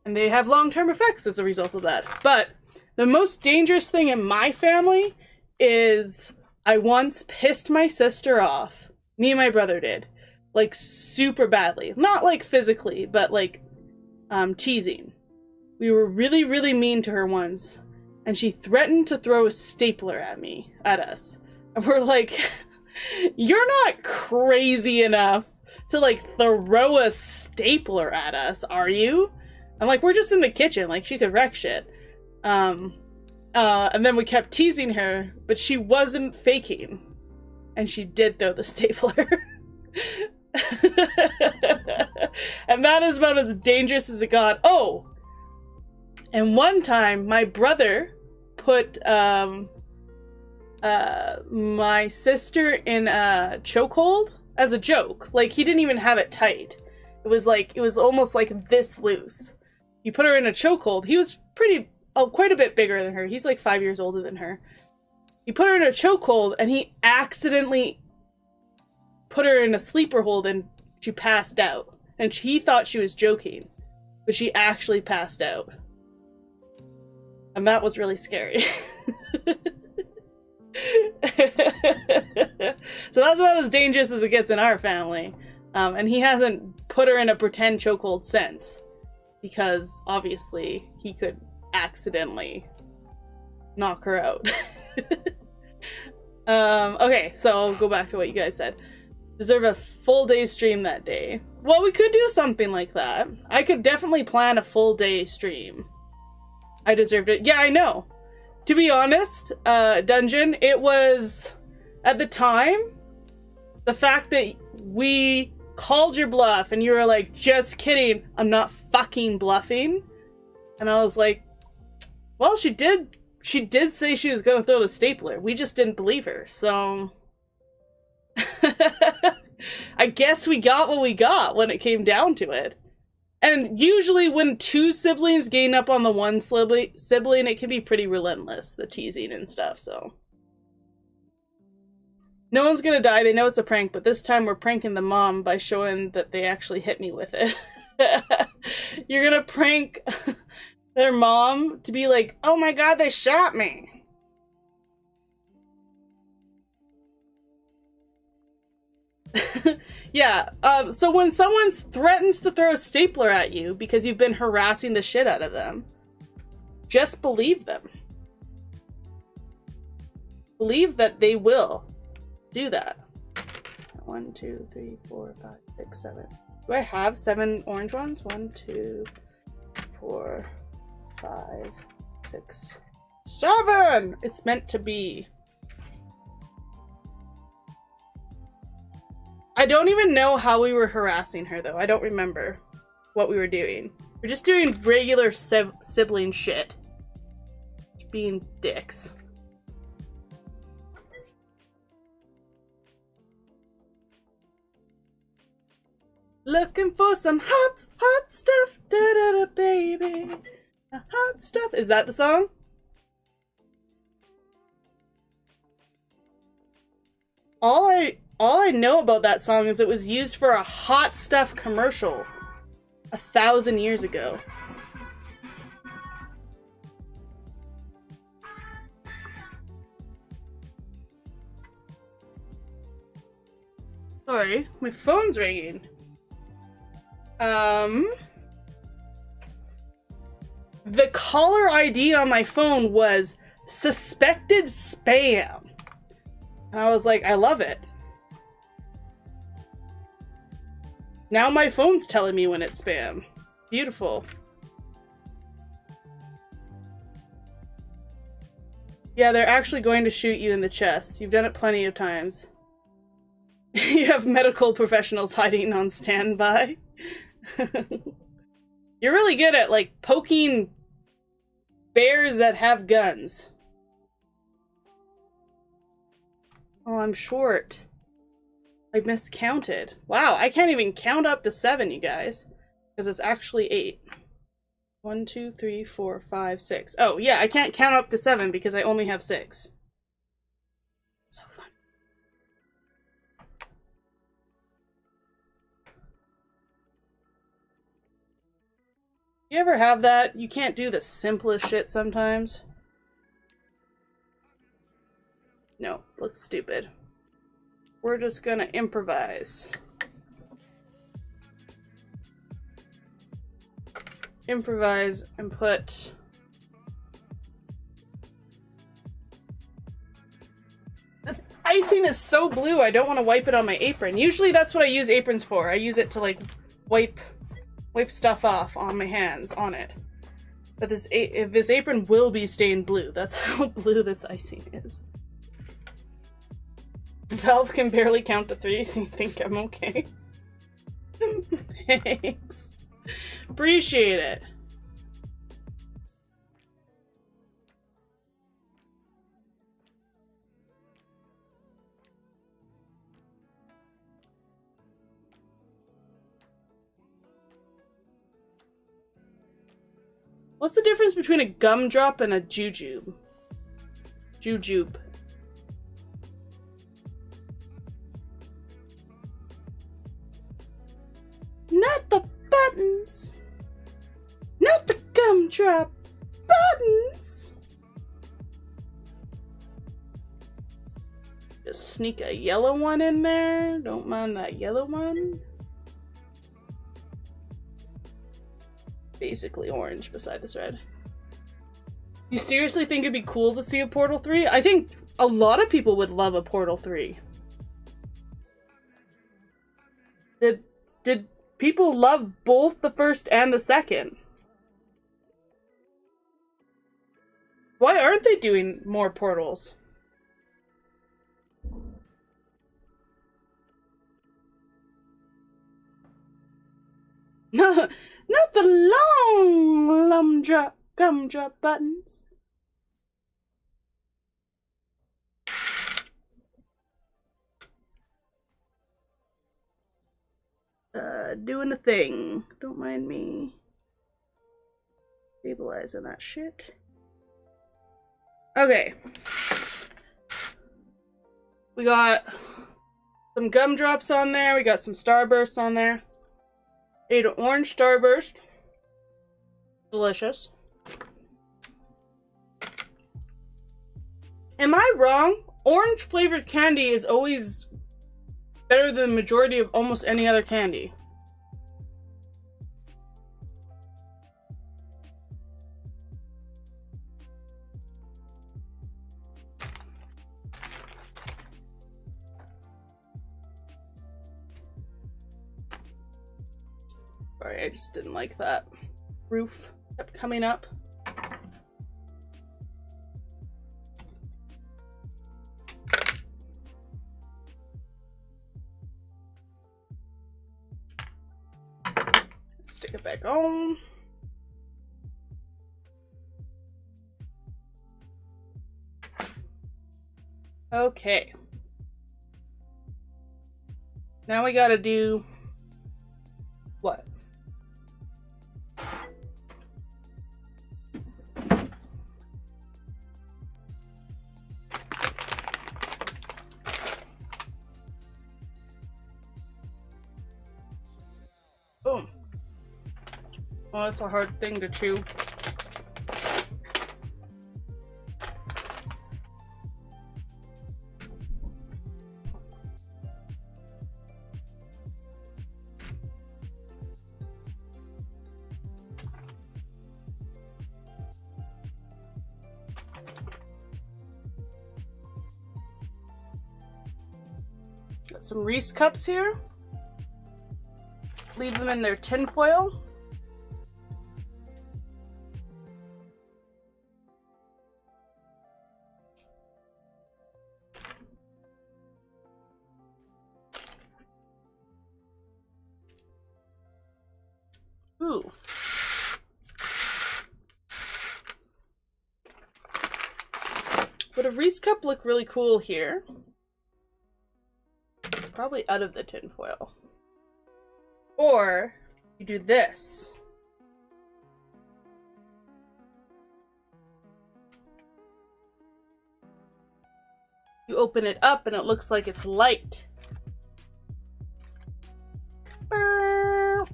they have long-term effects as a result of that. But the most dangerous thing in my family is I once pissed my sister off. Me and my brother did. Like, super badly. Not, like, physically, but, like, teasing. We were really, really mean to her once. And she threatened to throw a stapler at us. And we're like, you're not crazy enough to, like, throw a stapler at us, are you? I'm like, we're just in the kitchen. Like, she could wreck shit. And then we kept teasing her, but she wasn't faking. And she did throw the stapler. And that is about as dangerous as it got. Oh! And one time, my brother put, my sister in a chokehold as a joke. Like, he didn't even have it tight. It was almost like this loose. He put her in a chokehold. He was quite a bit bigger than her. He's like 5 years older than her. He put her in a chokehold, and he accidentally put her in a sleeper hold, and she passed out. And he thought she was joking, but she actually passed out. And that was really scary. So that's about as dangerous as it gets in our family. And he hasn't put her in a pretend chokehold since. Because, obviously, he could accidentally knock her out. Okay, so I'll go back to what you guys said. Deserve a full day stream that day. Well, we could do something like that. I could definitely plan a full day stream. I deserved it. Yeah, I know. To be honest, Dungeon, it was, at the time, the fact that we called your bluff and you were like, just kidding, I'm not fucking bluffing. And I was like, well, she did say she was gonna throw the stapler. We just didn't believe her, so... I guess we got what we got when it came down to it. And usually when two siblings gain up on the one sibling, it can be pretty relentless, the teasing and stuff, so. No one's gonna die, they know it's a prank, but this time we're pranking the mom by showing that they actually hit me with it. You're gonna prank their mom to be like, oh my god, they shot me. Yeah, so when someone threatens to throw a stapler at you because you've been harassing the shit out of them, just believe them. Believe that they will do that. 1, 2, 3, 4, 5, 6, 7. Do I have 7 orange ones? 1, 2, 4, 5, 6, 7! It's meant to be. I don't even know how we were harassing her, though. I don't remember what we were doing. We're just doing regular sibling shit. Just being dicks. Looking for some hot, hot stuff, da-da-da, baby. Hot stuff. Is that the song? All I know about that song is it was used for a hot stuff commercial 1,000 years ago. Sorry, my phone's ringing. The caller ID on my phone was suspected spam. And I was like, I love it. Now my phone's telling me when it's spam. Beautiful. Yeah, they're actually going to shoot you in the chest. You've done it plenty of times. You have medical professionals hiding on standby. You're really good at, like, poking bears that have guns. Oh, I'm short. I miscounted. Wow, I can't even count up to 7, you guys. Because it's actually 8. 1, 2, 3, 4, 5, 6. Oh, yeah, I can't count up to 7 because I only have 6. So fun. You ever have that? You can't do the simplest shit sometimes? No, looks stupid. We're just gonna improvise. Improvise and put... This icing is so blue, I don't want to wipe it on my apron. Usually that's what I use aprons for. I use it to, like, wipe stuff off on my hands on it. But this apron will be stained blue. That's how blue this icing is. Valve can barely count to 3, so you think I'm okay. Thanks. Appreciate it. What's the difference between a gumdrop and a jujube? Jujube. Not the buttons! Not the gumdrop! Buttons! Just sneak a yellow one in there. Don't mind that yellow one. Basically orange beside this red. You seriously think it'd be cool to see a Portal 3? I think a lot of people would love a Portal 3. people love both the first and the second. Why aren't they doing more portals? No, not the long gumdrop buttons. Doing a thing. Don't mind me stabilizing that shit. Okay. We got some gumdrops on there. We got some starbursts on there. Ate an orange starburst. Delicious. Am I wrong? Orange flavored candy is always better than the majority of almost any other candy. Sorry, I just didn't like that roof kept coming up. Stick it back on. Okay. Now we gotta do what? Boom. Oh, that's a hard thing to chew. Got some Reese cups here. Leave them in their tin foil. Ooh. Would a Reese cup look really cool here? Probably out of the tin foil. Or you do this. You open it up and it looks like it's light. Oh,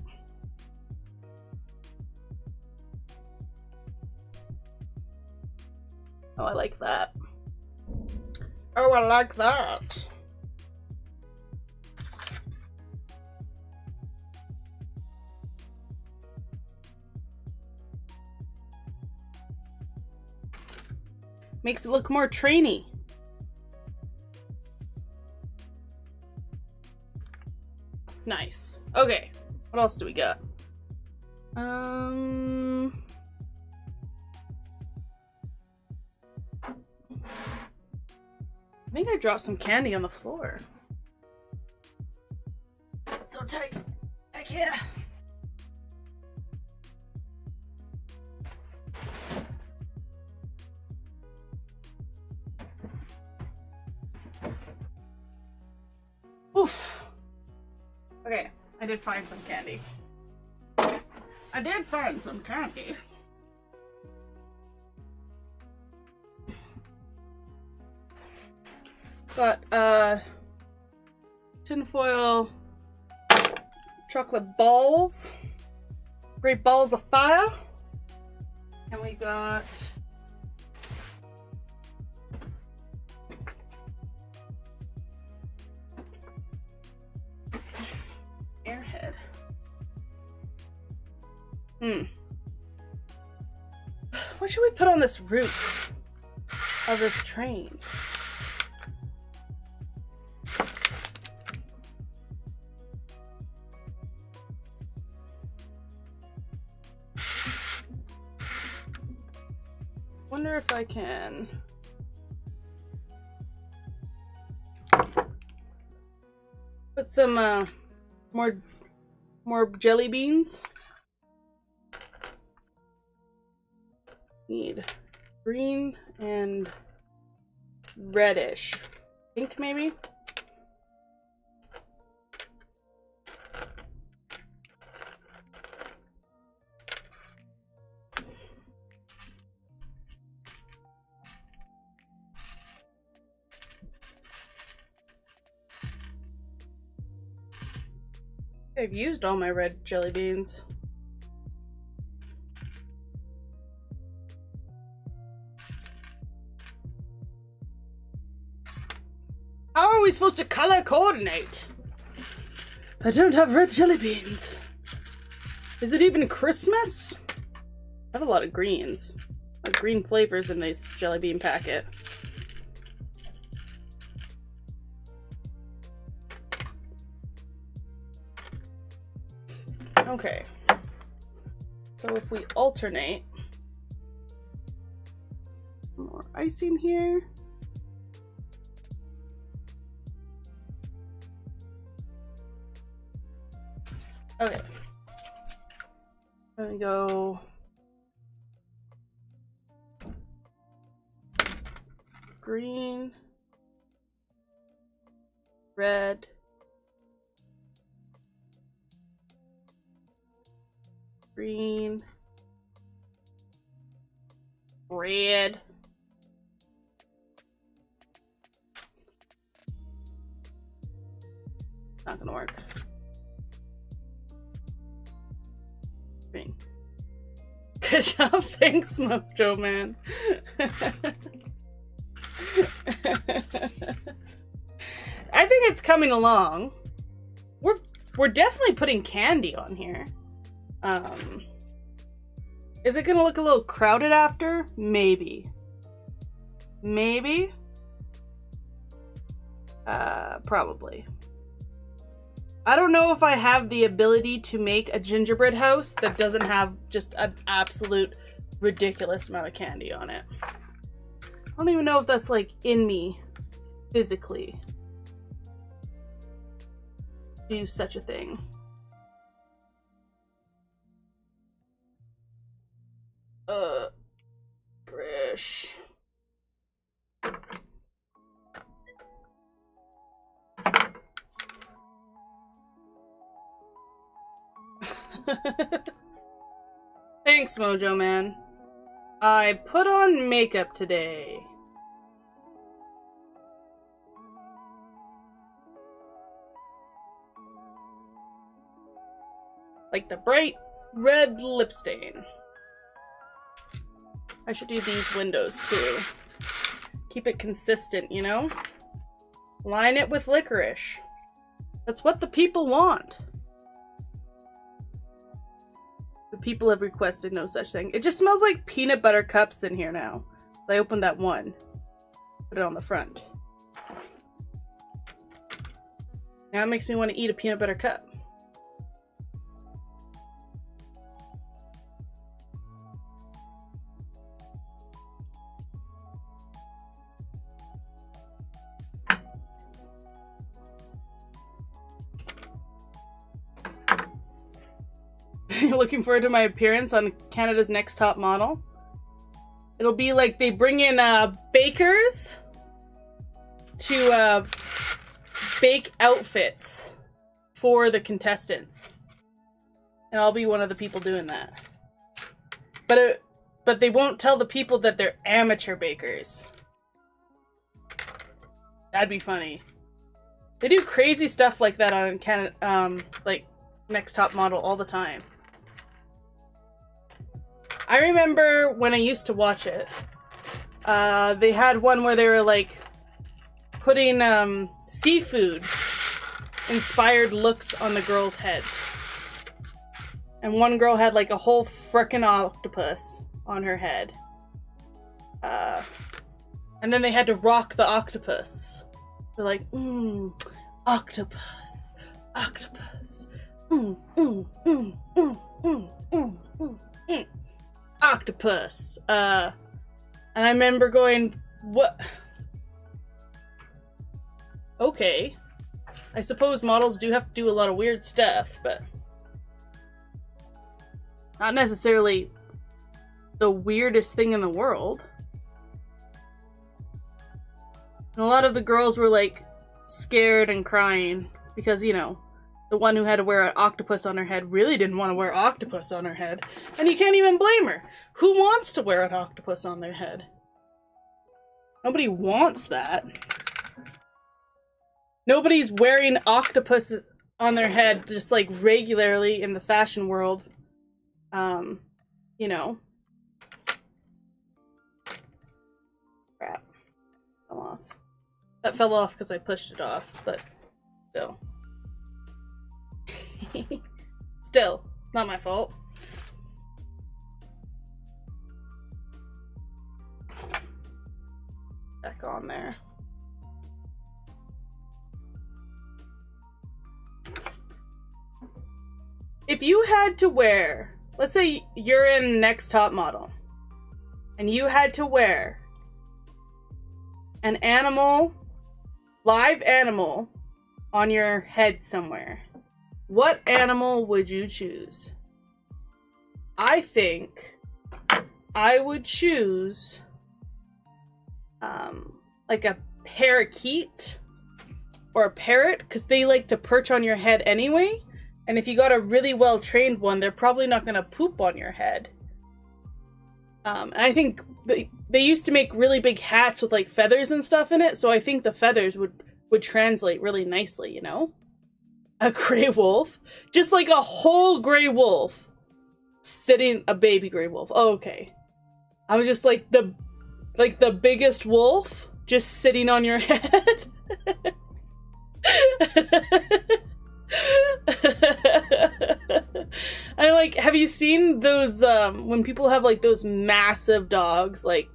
I like that. Oh, I like that. Makes it look more trainy. Nice. Okay. What else do we got? I think I dropped some candy on the floor. So tight. Heck yeah. Oof. Okay, I did find some candy. I did find some candy. Got tinfoil chocolate balls, great balls of fire, and we got airhead. What should we put on this roof of this train? I can put some more jelly beans. Need green and reddish. Pink maybe? I've used all my red jelly beans. How are we supposed to color coordinate? I don't have red jelly beans. Is it even Christmas? I have a lot of greens. Like green flavors in this jelly bean packet. Okay. So if we alternate, more icing here. Okay. Let me go green, red, green, red, not gonna work. Green. Good job, thanks, Mojo Man. I think it's coming along. We're definitely putting candy on here. Is it gonna look a little crowded after? Maybe. Maybe? Probably. I don't know if I have the ability to make a gingerbread house that doesn't have just an absolute ridiculous amount of candy on it. I don't even know if that's like in me physically to do such a thing. Grish. Thanks, Mojo Man. I put on makeup today. Like the bright red lip stain. I should do these windows too. Keep it consistent, you know? Line it with licorice. That's what the people want. The people have requested no such thing. It just smells like peanut butter cups in here now. I opened that one. Put it on the front. Now it makes me want to eat a peanut butter cup. Looking forward to my appearance on Canada's Next Top Model. It'll be like they bring in bakers to bake outfits for the contestants. And I'll be one of the people doing that. But they won't tell the people that they're amateur bakers. That'd be funny. They do crazy stuff like that on Canada, like Next Top Model all the time. I remember when I used to watch it, they had one where they were like putting seafood inspired looks on the girls' heads. And one girl had like a whole frickin' octopus on her head. And then they had to rock the octopus. They're like, octopus, octopus, octopus. And I remember going, what? Okay. I suppose models do have to do a lot of weird stuff, but not necessarily the weirdest thing in the world. And a lot of the girls were like scared and crying because, you know, the one who had to wear an octopus on her head really didn't want to wear octopus on her head. And you can't even blame her. Who wants to wear an octopus on their head? Nobody wants that. Nobody's wearing octopus on their head just like regularly in the fashion world. You know. Crap. Fell off. That fell off because I pushed it off, but still. Still, not my fault. Back on there. If you had to wear, let's say you're in Next Top Model, and you had to wear an animal, live animal, on your head somewhere, what animal would you choose? I think I would choose like a parakeet or a parrot, because they like to perch on your head anyway. And if you got a really well-trained one, they're probably not going to poop on your head. I think they used to make really big hats with like feathers and stuff in it, so I think the feathers would translate really nicely, you know? A gray wolf? Just like a whole gray wolf sitting, a baby gray wolf. Oh, okay. I was just like the biggest wolf just sitting on your head. I like, have you seen those when people have like those massive dogs like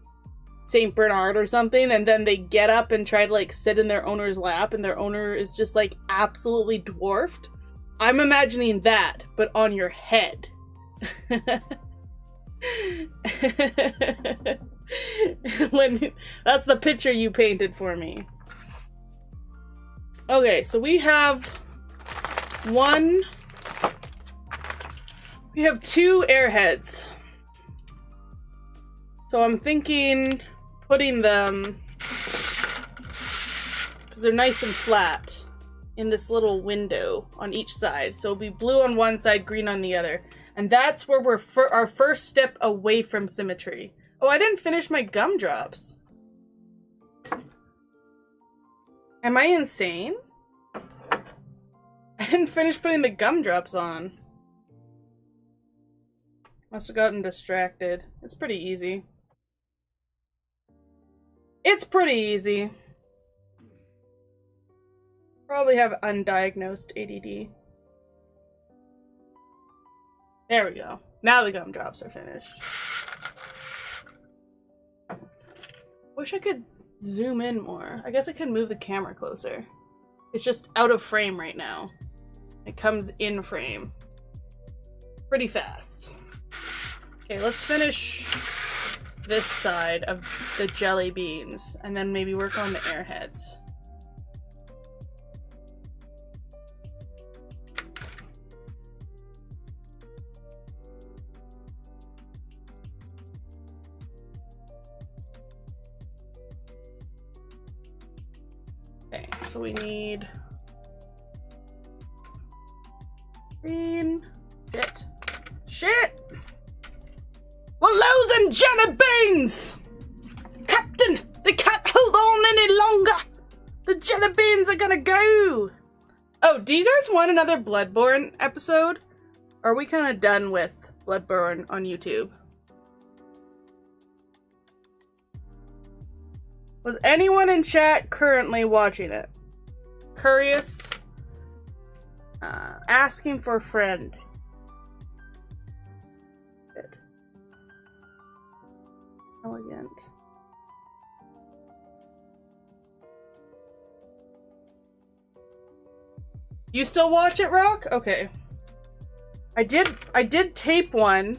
Saint Bernard or something, and then they get up and try to like sit in their owner's lap and their owner is just like absolutely dwarfed? I'm imagining that, but on your head. That's the picture you painted for me. Okay, so we have two airheads. So I'm thinking putting them, because they're nice and flat, in this little window on each side. So it'll be blue on one side, green on the other. And that's where we're our first step away from symmetry. Oh, I didn't finish my gumdrops. Am I insane? I didn't finish putting the gumdrops on. Must have gotten distracted. It's pretty easy. It's pretty easy. Probably have undiagnosed ADD. There we go. Now the gumdrops are finished. Wish I could zoom in more. I guess I could move the camera closer. It's just out of frame right now. It comes in frame pretty fast. Okay, let's finish this side of the jelly beans and then maybe work on the airheads. Okay, so we need green. Shit! We're losing jelly beans! Captain, they can't hold on any longer! The jelly beans are gonna go! Oh, do you guys want another Bloodborne episode? Or are we kind of done with Bloodborne on YouTube? Was anyone in chat currently watching it? Curious? Asking for a friend. Good. Elegant. You still watch it, Rock? Okay. I did tape one.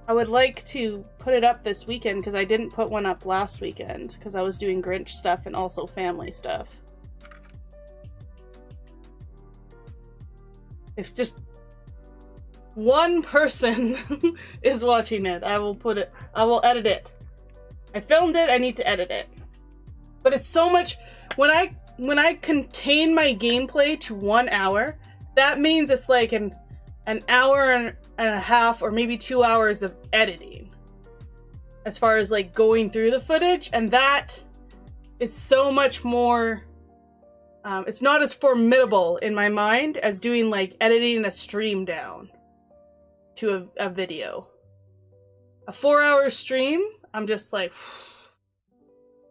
I would like to put it up this weekend because I didn't put one up last weekend because I was doing Grinch stuff and also family stuff. If just one person is watching it, I will edit it. I filmed it, I need to edit it. But it's so much, when I contain my gameplay to 1 hour, that means it's like an hour and a half or maybe 2 hours of editing. As far as like going through the footage, and that is so much more, it's not as formidable in my mind as doing like editing a stream down to a video. A 4-hour stream, I'm just like,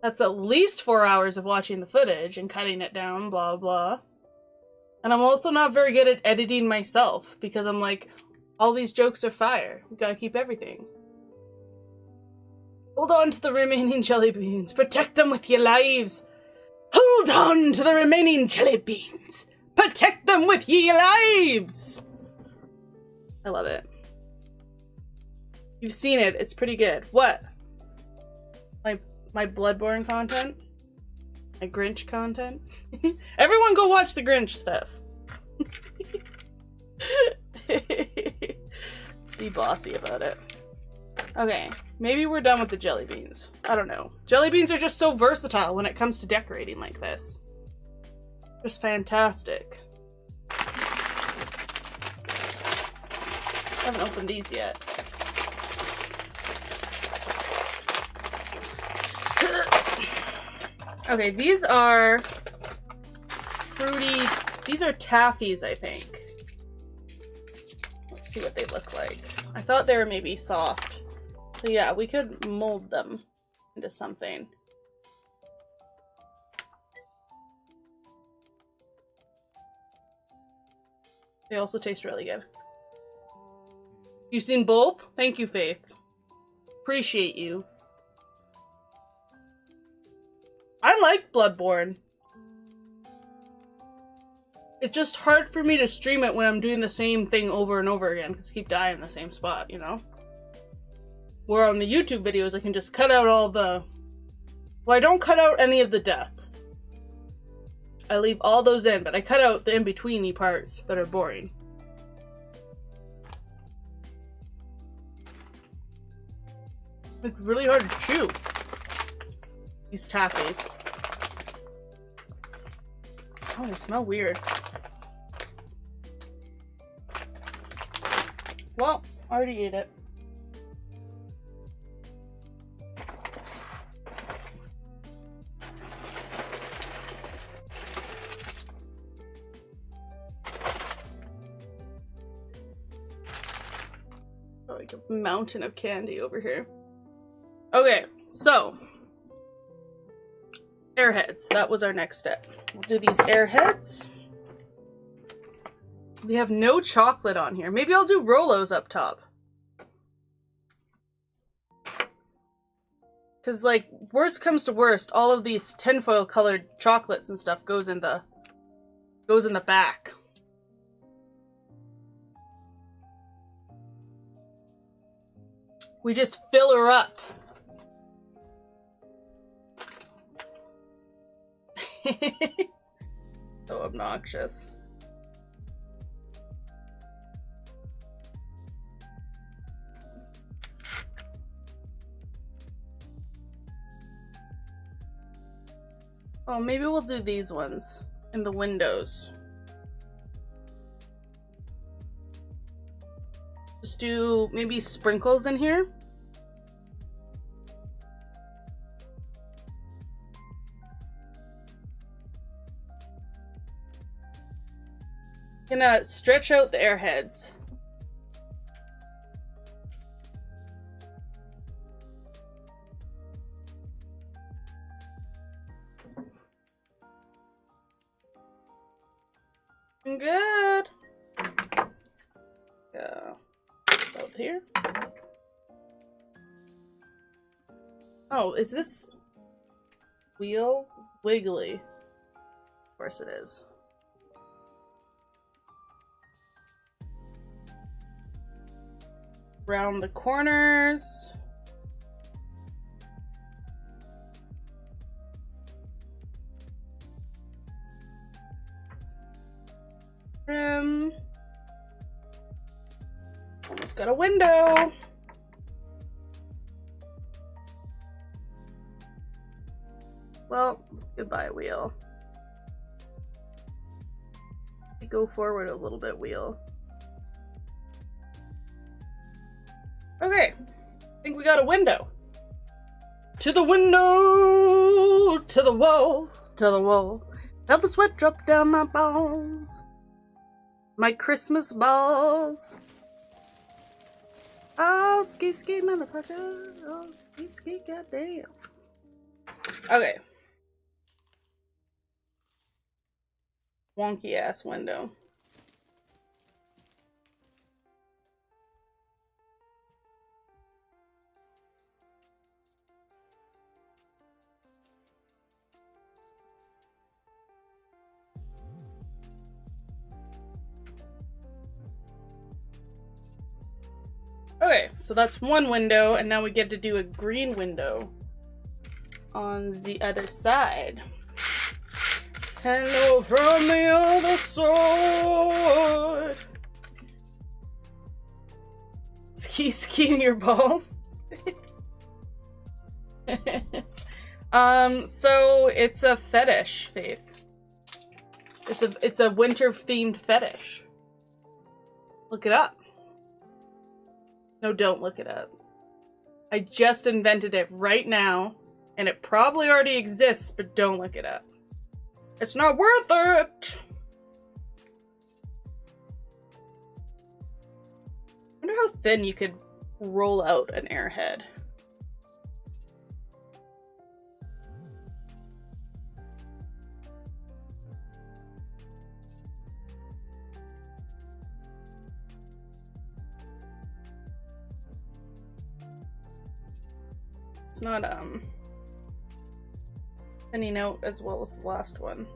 that's at least 4 hours of watching the footage and cutting it down, blah, blah. And I'm also not very good at editing myself because I'm like, all these jokes are fire. We gotta keep everything. Hold on to the remaining jelly beans. Protect them with your lives. Hold on to the remaining jelly beans. Protect them with your lives. I love it. You've seen it. It's pretty good. What? My Bloodborne content? My Grinch content? Everyone go watch the Grinch stuff. Let's be bossy about it. Okay, maybe we're done with the jelly beans. I don't know. Jelly beans are just so versatile when it comes to decorating like this. Just fantastic. I haven't opened these yet. Okay, these are fruity, these are taffies, I think. Let's see what they look like. I thought they were maybe soft. So yeah, we could mold them into something. They also taste really good. You seen both? Thank you, Faith. Appreciate you. I like Bloodborne. It's just hard for me to stream it when I'm doing the same thing over and over again because I keep dying in the same spot, you know? Where on the YouTube videos I can just cut out all the... Well, I don't cut out any of the deaths. I leave all those in, but I cut out the in-betweeny parts that are boring. It's really hard to chew. These taffies. Oh, they smell weird. Well, I already ate it. Oh, like a mountain of candy over here. Okay, so airheads. That was our next step. We'll do these airheads. We have no chocolate on here. Maybe I'll do Rolos up top. Because, like, worst comes to worst, all of these tinfoil colored chocolates and stuff goes in the back. We just fill her up. So obnoxious. Oh, maybe we'll do these ones in the windows. Just do maybe sprinkles in here. Gonna stretch out the airheads. Good. Go out here. Oh, is this wheel wiggly? Of course it is. Around the corners. Trim. Almost got a window. Well, goodbye, wheel. Go forward a little bit, wheel. Okay, I think we got a window. To the window, to the wall, to the wall. Felt the sweat drop down my balls. My Christmas balls. Oh, ski ski motherfucker. Oh, ski ski goddamn. Okay. Wonky ass window. Okay, so that's one window, and now we get to do a green window on the other side. Hello from the other side. Skiing your balls. So it's a fetish, Faith. It's a winter themed fetish. Look it up. No, don't look it up. I just invented it right now, and it probably already exists, but don't look it up. It's not worth it! I wonder how thin you could roll out an airhead. It's not, thinning out as well as the last one.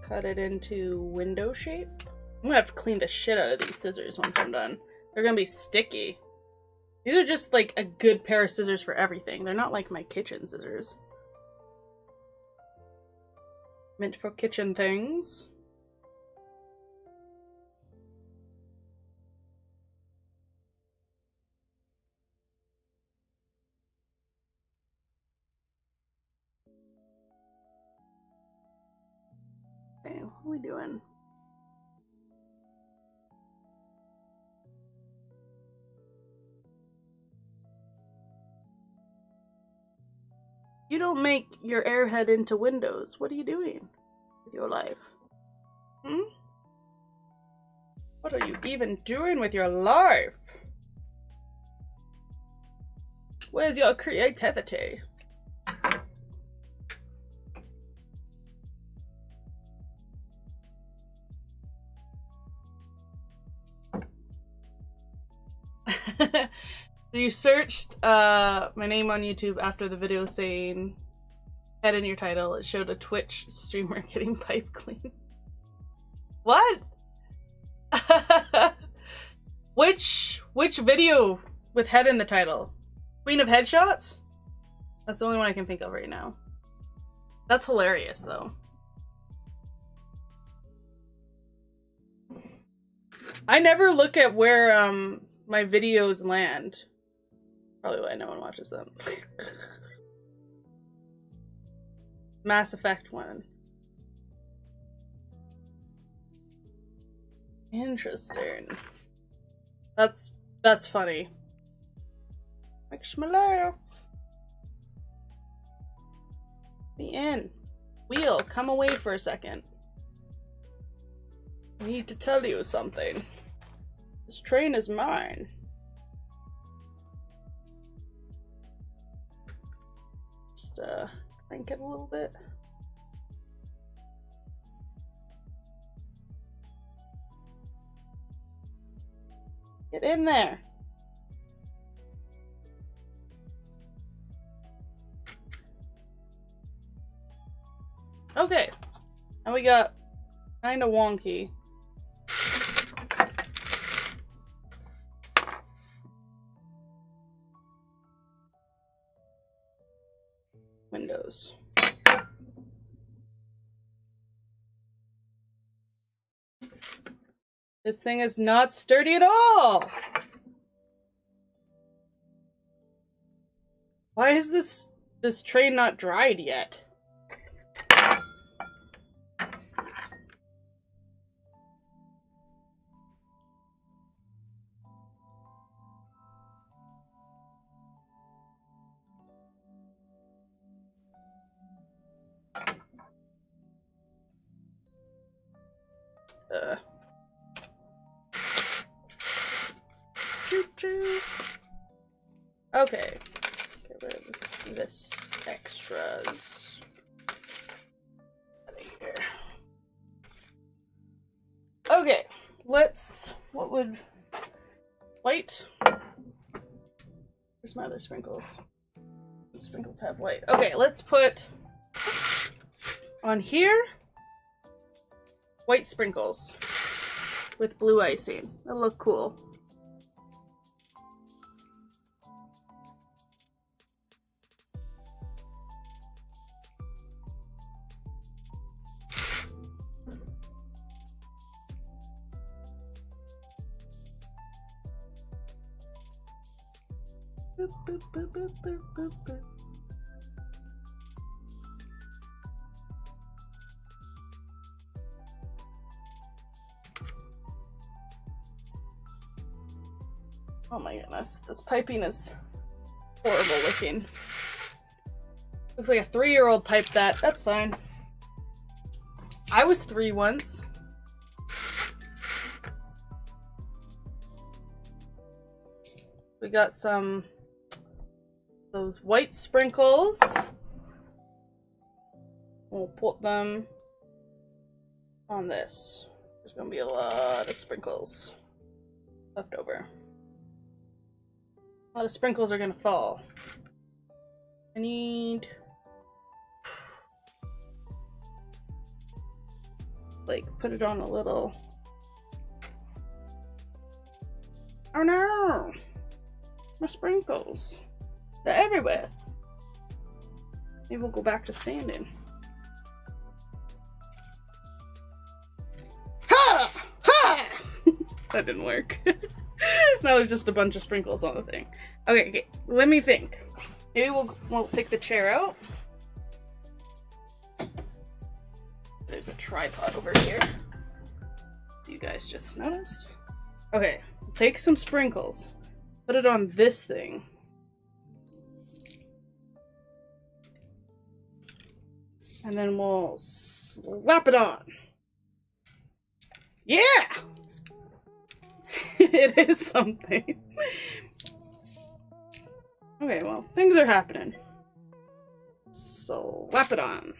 Cut it into window shape. I'm gonna have to clean the shit out of these scissors once I'm done. They're gonna be sticky. These are just like a good pair of scissors for everything. They're not like my kitchen scissors. Meant for kitchen things. Okay, what are we doing? You don't make your airhead into windows. What are you doing with your life? Hmm? What are you even doing with your life? Where's your creativity? You searched my name on YouTube after the video saying head in your title. It showed a Twitch streamer getting pipe clean. What? Which video with head in the title? Queen of Headshots? That's the only one I can think of right now. That's hilarious though. I never look at where my videos land. Probably why no one watches them. Mass Effect one. Interesting. That's funny. Makes me laugh. The end. Wheel, come away for a second. I need to tell you something. This train is mine. Just crank it a little bit. Get in there. Okay, Now we got kind of wonky. Windows. This thing is not sturdy at all! Why is this train not dried yet? Okay. Get rid of this extras. Out of here. Okay, what would white? Where's my other sprinkles? The sprinkles have white. Okay, let's put on here white sprinkles with blue icing. That'll look cool. Boop, boop, boop, boop, boop, boop, boop. Oh my goodness, this piping is horrible looking. Looks like a 3-year-old piped that. That's fine. I was 3 once. We got those white sprinkles. We'll put them on this. There's gonna be a lot of sprinkles left over. A lot of sprinkles are gonna fall. I need like put it on a little. Oh no! My sprinkles. They're everywhere. Maybe we'll go back to standing. Ha! Ha! That didn't work. That was just a bunch of sprinkles on the thing. Okay, let me think. Maybe we'll take the chair out. There's a tripod over here. So you guys just noticed. Okay, take some sprinkles. Put it on this thing. And then we'll slap it on. Yeah! It is something. Okay, well, things are happening. Slap it on.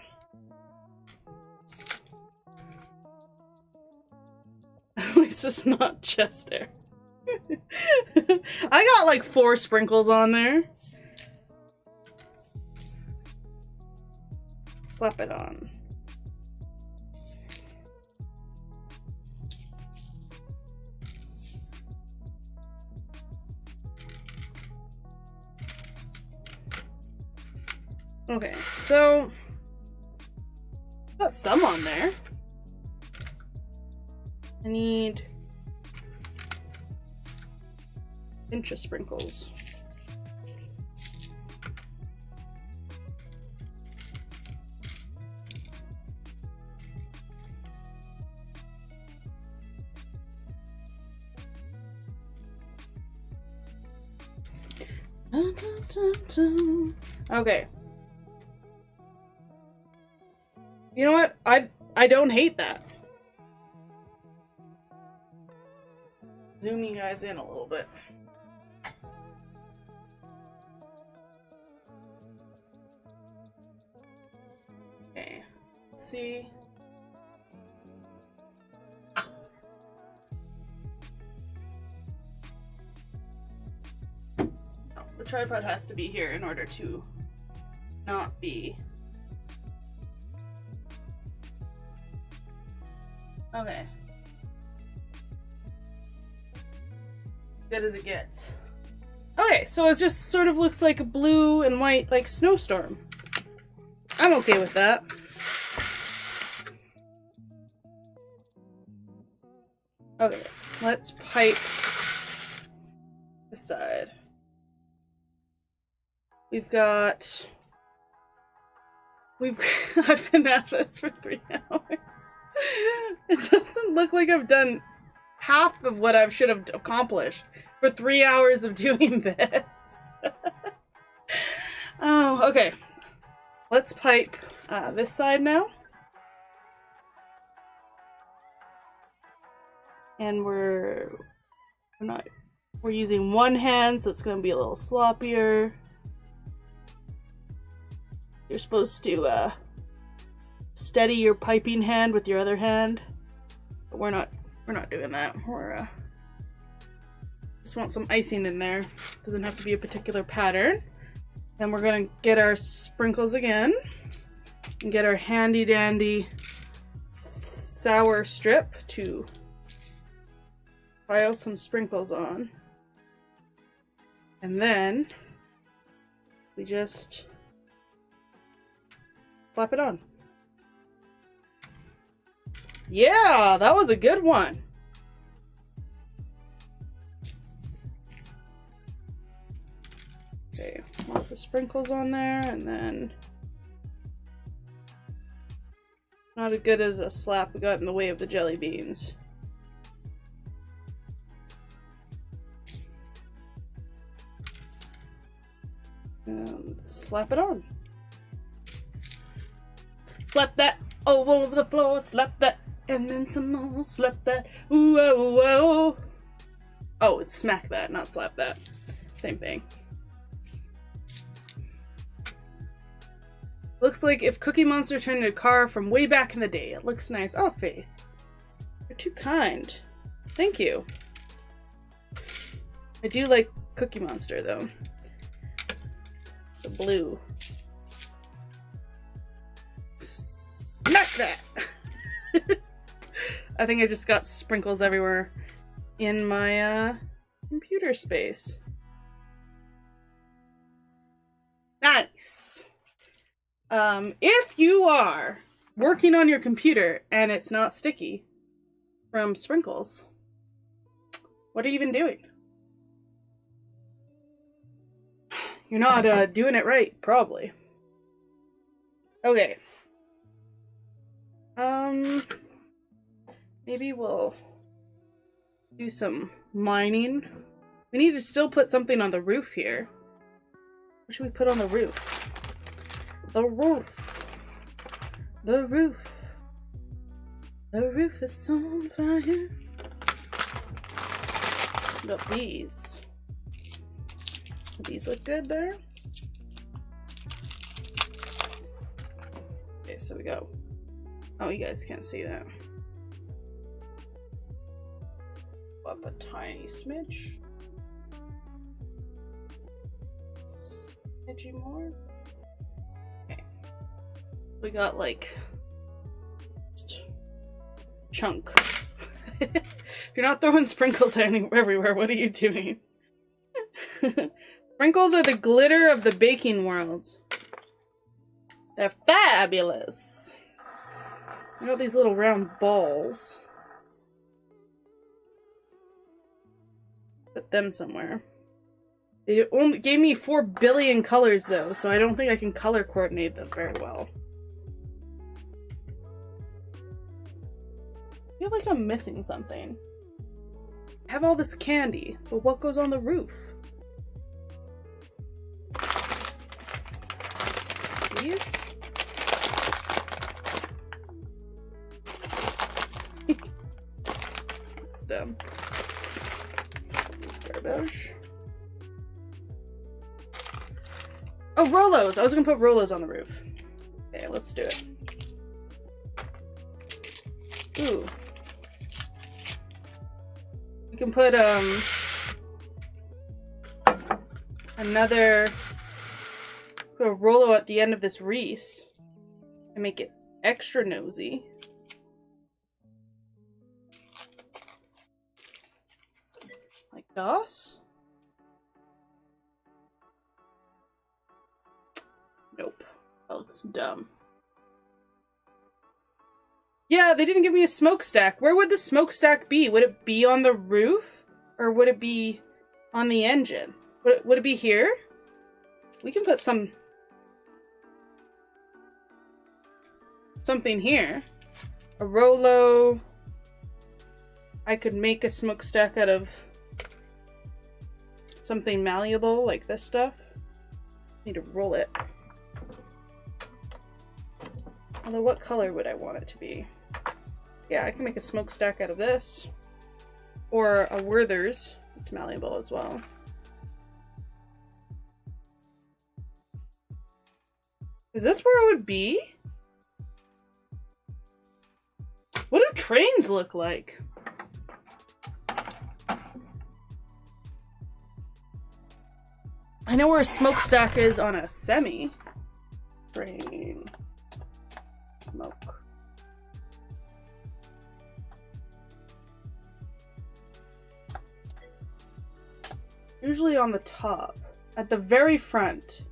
At least it's not chest hair. I got like 4 sprinkles on there. Slap it on. Okay, so got some on there. I need inch of sprinkles. Okay. You know what? I don't hate that. Zoom you guys in a little bit. Okay. Let's see. The tripod has to be here in order to not be Okay. Good as it gets. Okay, so it just sort of looks like a blue and white, like, snowstorm. I'm okay with that. Okay, let's pipe this side. I've been at this for 3 hours. It doesn't look like I've done half of what I should have accomplished for 3 hours of doing this. Oh, okay. Let's pipe this side now. And we're using one hand, so it's going to be a little sloppier. You're supposed to steady your piping hand with your other hand, but we're not doing that. We're just want some icing in there. Doesn't have to be a particular pattern. And we're gonna get our sprinkles again and get our handy dandy sour strip to pile some sprinkles on, and then we just slap it on. Yeah, that was a good one. Okay, lots of sprinkles on there, and then not as good as a slap got in the way of the jelly beans. And slap it on. Slap that all over the floor, slap that, and then some more, slap that, ooh, oh, oh. Oh, it's smack that, not slap that. Same thing. Looks like if Cookie Monster turned into a car from way back in the day. It looks nice. Oh, Faith. You're too kind. Thank you. I do like Cookie Monster, though. The blue. Smack that! I think I just got sprinkles everywhere in my computer space. Nice! If you are working on your computer and it's not sticky from sprinkles, what are you even doing? You're not doing it right, probably. Okay. Maybe we'll do some lining. We need to still put something on the roof here. What should we put on the roof? The roof. The roof. The roof is on fire. Got these. These look good there. Okay, so we go. Oh, you guys can't see that. Up a tiny smidge. Smidgy more. Okay. We got like chunk. If you're not throwing sprinkles everywhere, what are you doing? Sprinkles are the glitter of the baking world. They're fabulous. I got these little round balls. Put them somewhere. They only gave me 4 billion colors though, so I don't think I can color coordinate them very well. I feel like I'm missing something. I have all this candy, but what goes on the roof? These? That's dumb. This garbage. Oh, Rolos! I was gonna put Rolos on the roof. Okay, let's do it. Ooh. We can put, put a Rolo at the end of this wreath and make it extra nosy. Like DOS? Nope. That looks dumb. Yeah, they didn't give me a smokestack. Where would the smokestack be? Would it be on the roof? Or would it be on the engine? Would it be here? We can put something here. A Rolo. I could make a smokestack out of something malleable like this stuff. Need to roll it. Although what color would I want it to be? Yeah, I can make a smokestack out of this. Or a Werther's. It's malleable as well. Is this where it would be? What do trains look like? I know where a smokestack is on a semi. Train. Smoke. Usually on the top. At the very front.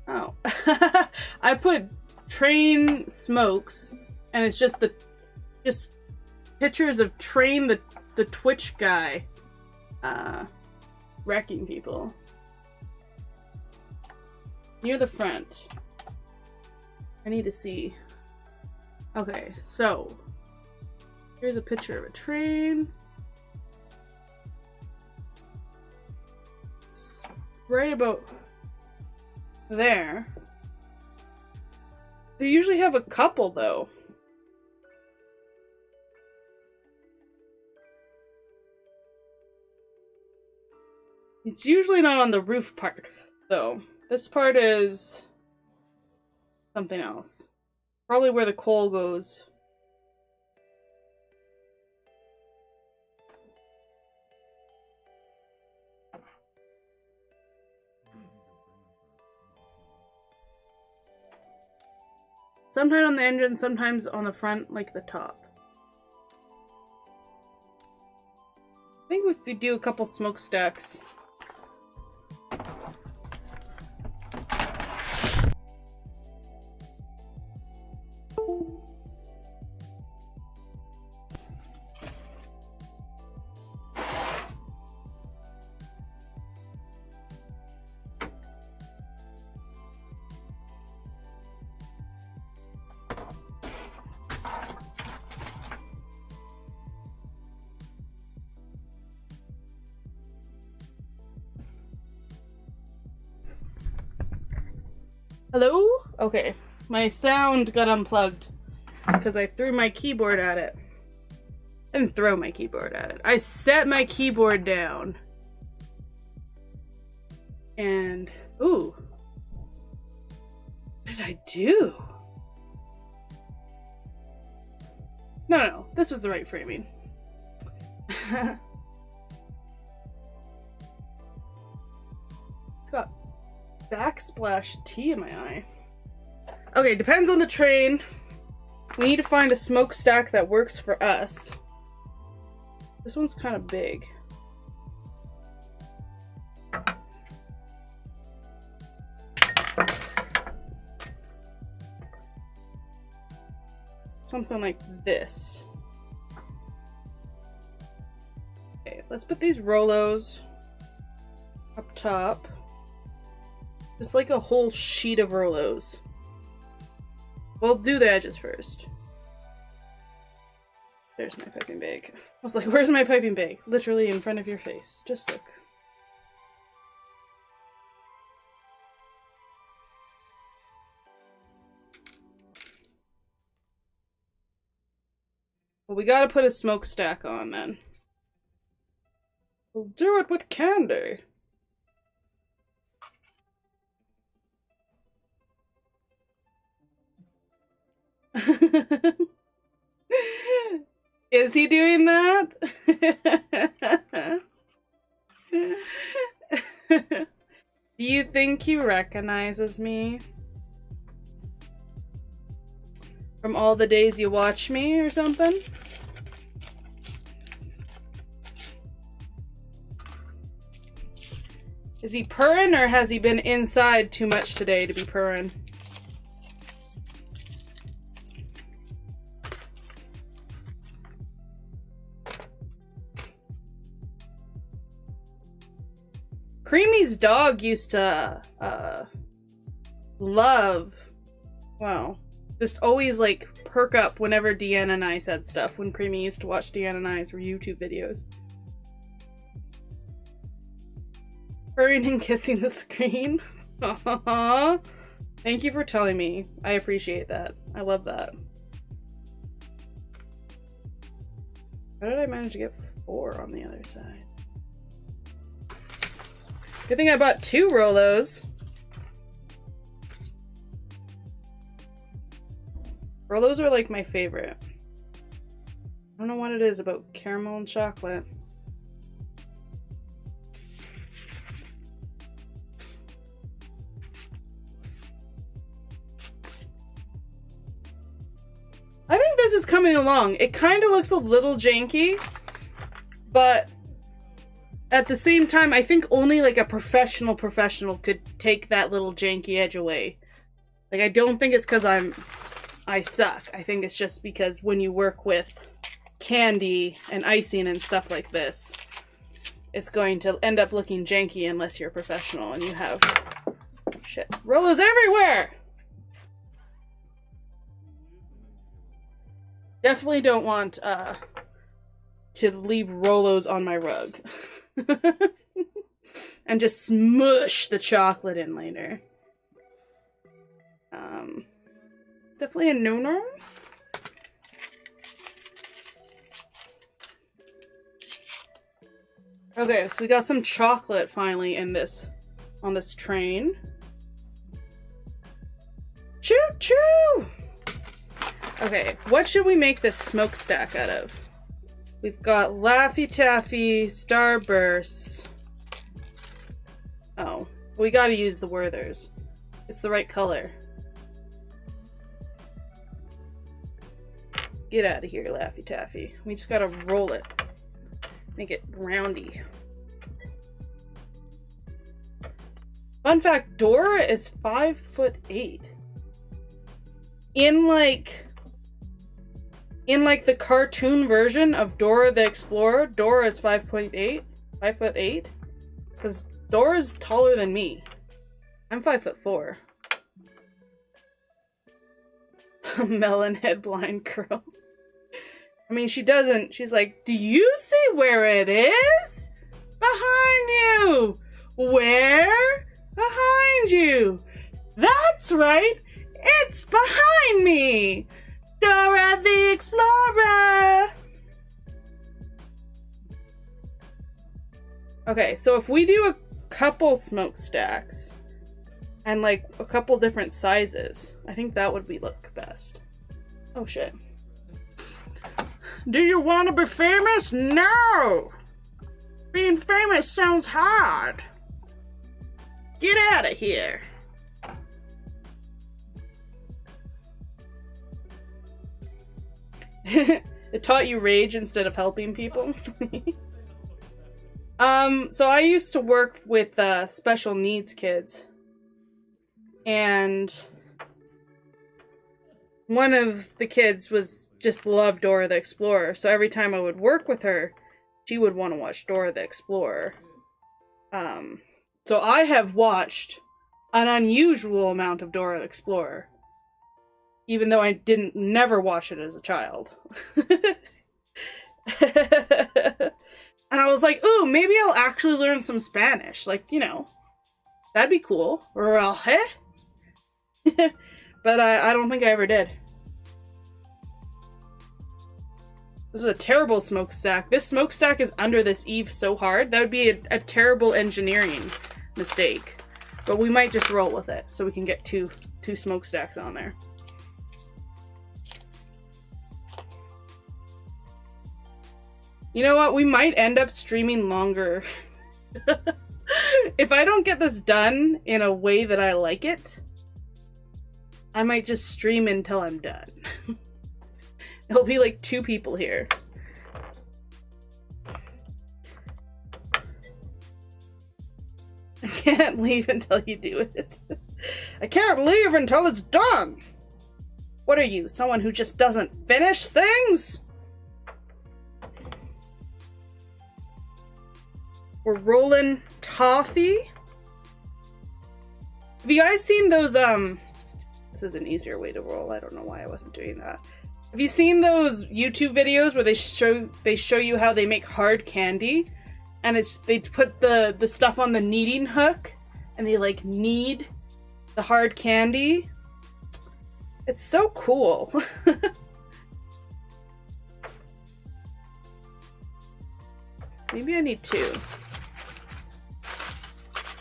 Oh. I put train smokes and it's just pictures of Train the Twitch guy wrecking people. Near the front. I need to see. Okay, so here's a picture of a train. It's right about there. They usually have a couple though. It's usually not on the roof part though. This part is something else. Probably where the coal goes. Sometimes on the engine, sometimes on the front, like the top. I think if we do a couple smokestacks. Hello? Okay, my sound got unplugged because I threw my keyboard at it. I didn't throw my keyboard at it. I set my keyboard down. And, ooh. What did I do? No, this was the right framing. It's got backsplash tea in my eye. Okay, depends on the train. We need to find a smokestack that works for us. This one's kind of big. Something like this. Okay, let's put these Rolos up top. Just like a whole sheet of Rolos. We'll do the edges first. There's my piping bag. I was like, where's my piping bag? Literally in front of your face. Just look. Well, we gotta put a smokestack on then. We'll do it with candy. Is he doing that? Do you think he recognizes me? From All the Days You Watch Me or something. Is he purring or has he been inside too much today to be purring? Creamy's dog used to love, well, just always like perk up whenever Deanna and I said stuff, when Creamy used to watch Deanna and I's YouTube videos. Purring and kissing the screen. Aww. Thank you for telling me. I appreciate that. I love that. How did I manage to get 4 on the other side? Good thing I bought 2 Rolos. Rolos are like my favorite. I don't know what it is about caramel and chocolate. I think this is coming along. It kind of looks a little janky, but at the same time, I think only like a professional could take that little janky edge away. Like, I don't think it's because I suck. I think it's just because when you work with candy and icing and stuff like this, it's going to end up looking janky unless you're a professional and you have shit. Rolos everywhere! Definitely don't want to leave Rolos on my rug. And just smush the chocolate in later. Definitely a no-no. Okay, so we got some chocolate finally in this, on this train. Choo-choo! Okay, what should we make this smokestack out of? We've got Laffy Taffy, Starburst. Oh, we gotta use the Werthers. It's the right color. Get out of here, Laffy Taffy. We just gotta roll it. Make it roundy. Fun fact, Dora is 5'8". In like the cartoon version of Dora the Explorer, Dora is 5'8", 5'8", because Dora's taller than me. I'm 5'4". Melon head blind girl. I mean, she doesn't. She's like, do you see where it is? Behind you. Where? Behind you. That's right. It's behind me. Dora the Explorer! Okay, so if we do a couple smokestacks and like a couple different sizes, I think that would look best. Oh shit. Do you want to be famous? No! Being famous sounds hard. Get out of here. It taught you rage instead of helping people. So I used to work with special needs kids, and one of the kids just loved Dora the Explorer, so every time I would work with her, she would want to watch Dora the Explorer. So I have watched an unusual amount of Dora the Explorer. Even though I never watch it as a child. And I was like, ooh, maybe I'll actually learn some Spanish. Like, you know, that'd be cool. But I don't think I ever did. This is a terrible smokestack. This smokestack is under this eave so hard. That would be a terrible engineering mistake. But we might just roll with it so we can get two smokestacks on there. You know what? We might end up streaming longer. If I don't get this done in a way that I like it, I might just stream until I'm done. It'll be like 2 people here. I can't leave until you do it. I can't leave until it's done! What are you, someone who just doesn't finish things? We're rolling toffee. Have you guys seen those, this is an easier way to roll. I don't know why I wasn't doing that. Have you seen those YouTube videos where they show you how they make hard candy? And they put the stuff on the kneading hook and they like knead the hard candy. It's so cool. Maybe I need 2.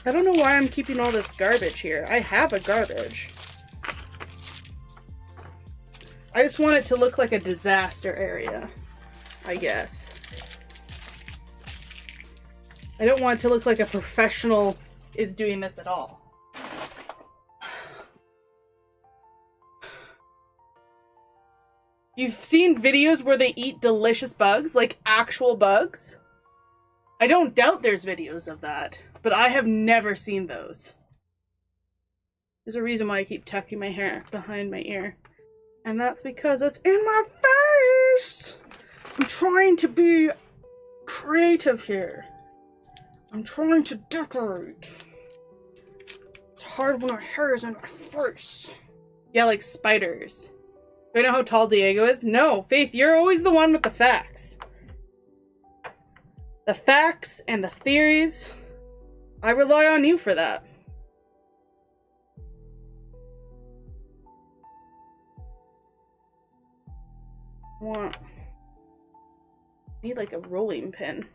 I don't know why I'm keeping all this garbage here. I have a garbage. I just want it to look like a disaster area, I guess. I don't want it to look like a professional is doing this at all. You've seen videos where they eat delicious bugs, like actual bugs? I don't doubt there's videos of that, but I have never seen those. There's a reason why I keep tucking my hair behind my ear. And that's because it's in my face! I'm trying to be creative here. I'm trying to decorate. It's hard when our hair is in my face. Yeah, like spiders. Do I know how tall Diego is? No, Faith, you're always the one with the facts. The facts and the theories. I rely on you for that. I need like a rolling pin.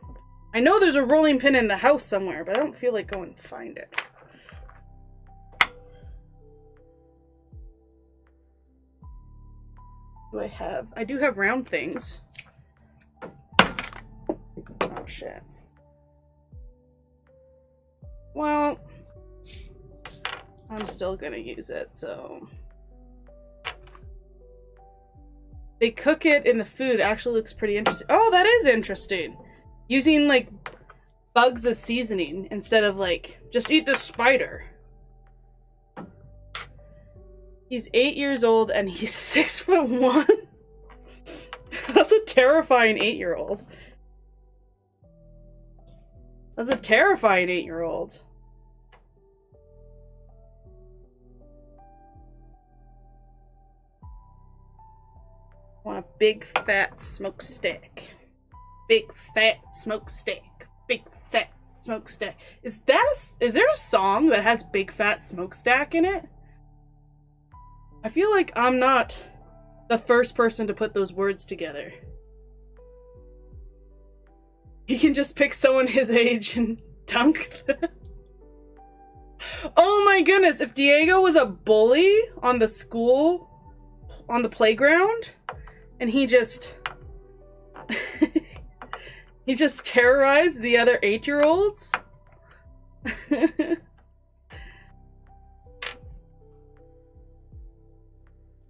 I know there's a rolling pin in the house somewhere, but I don't feel like going to find it. Do I have? I do have round things. Oh shit. Well, I'm still gonna use it, so. They cook it in the food. Actually looks pretty interesting. Oh, that is interesting. Using like bugs as seasoning instead of like, just eat this spider. He's 8 years old and he's 6'1". That's a terrifying 8-year-old. That's a terrifying 8-year-old. I want a big fat smokestack. Big fat smokestack. Big fat smokestack. Is there a song that has big fat smokestack in it? I feel like I'm not the first person to put those words together. You can just pick someone his age and dunk them. Oh my goodness, if Diego was a bully on the school, on the playground, and he just he just terrorized the other 8-year-olds.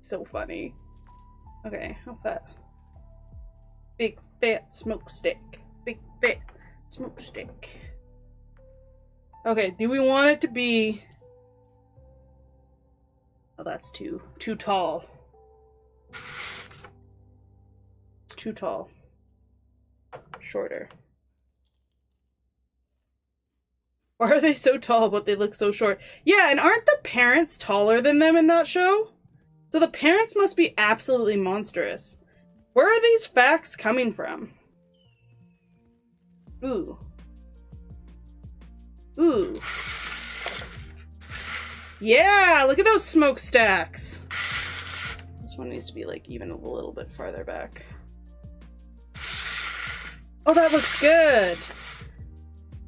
So funny. Okay, how fat? Big fat smokestack. Big fat smokestack. Okay, do we want it to be... Oh, that's too tall. It's too tall. Shorter. Why are they so tall but they look so short? Yeah, and aren't the parents taller than them in that show? So the parents must be absolutely monstrous. Where are these facts coming from? Ooh. Ooh. Yeah, look at those smokestacks. This one needs to be like even a little bit farther back. Oh, that looks good.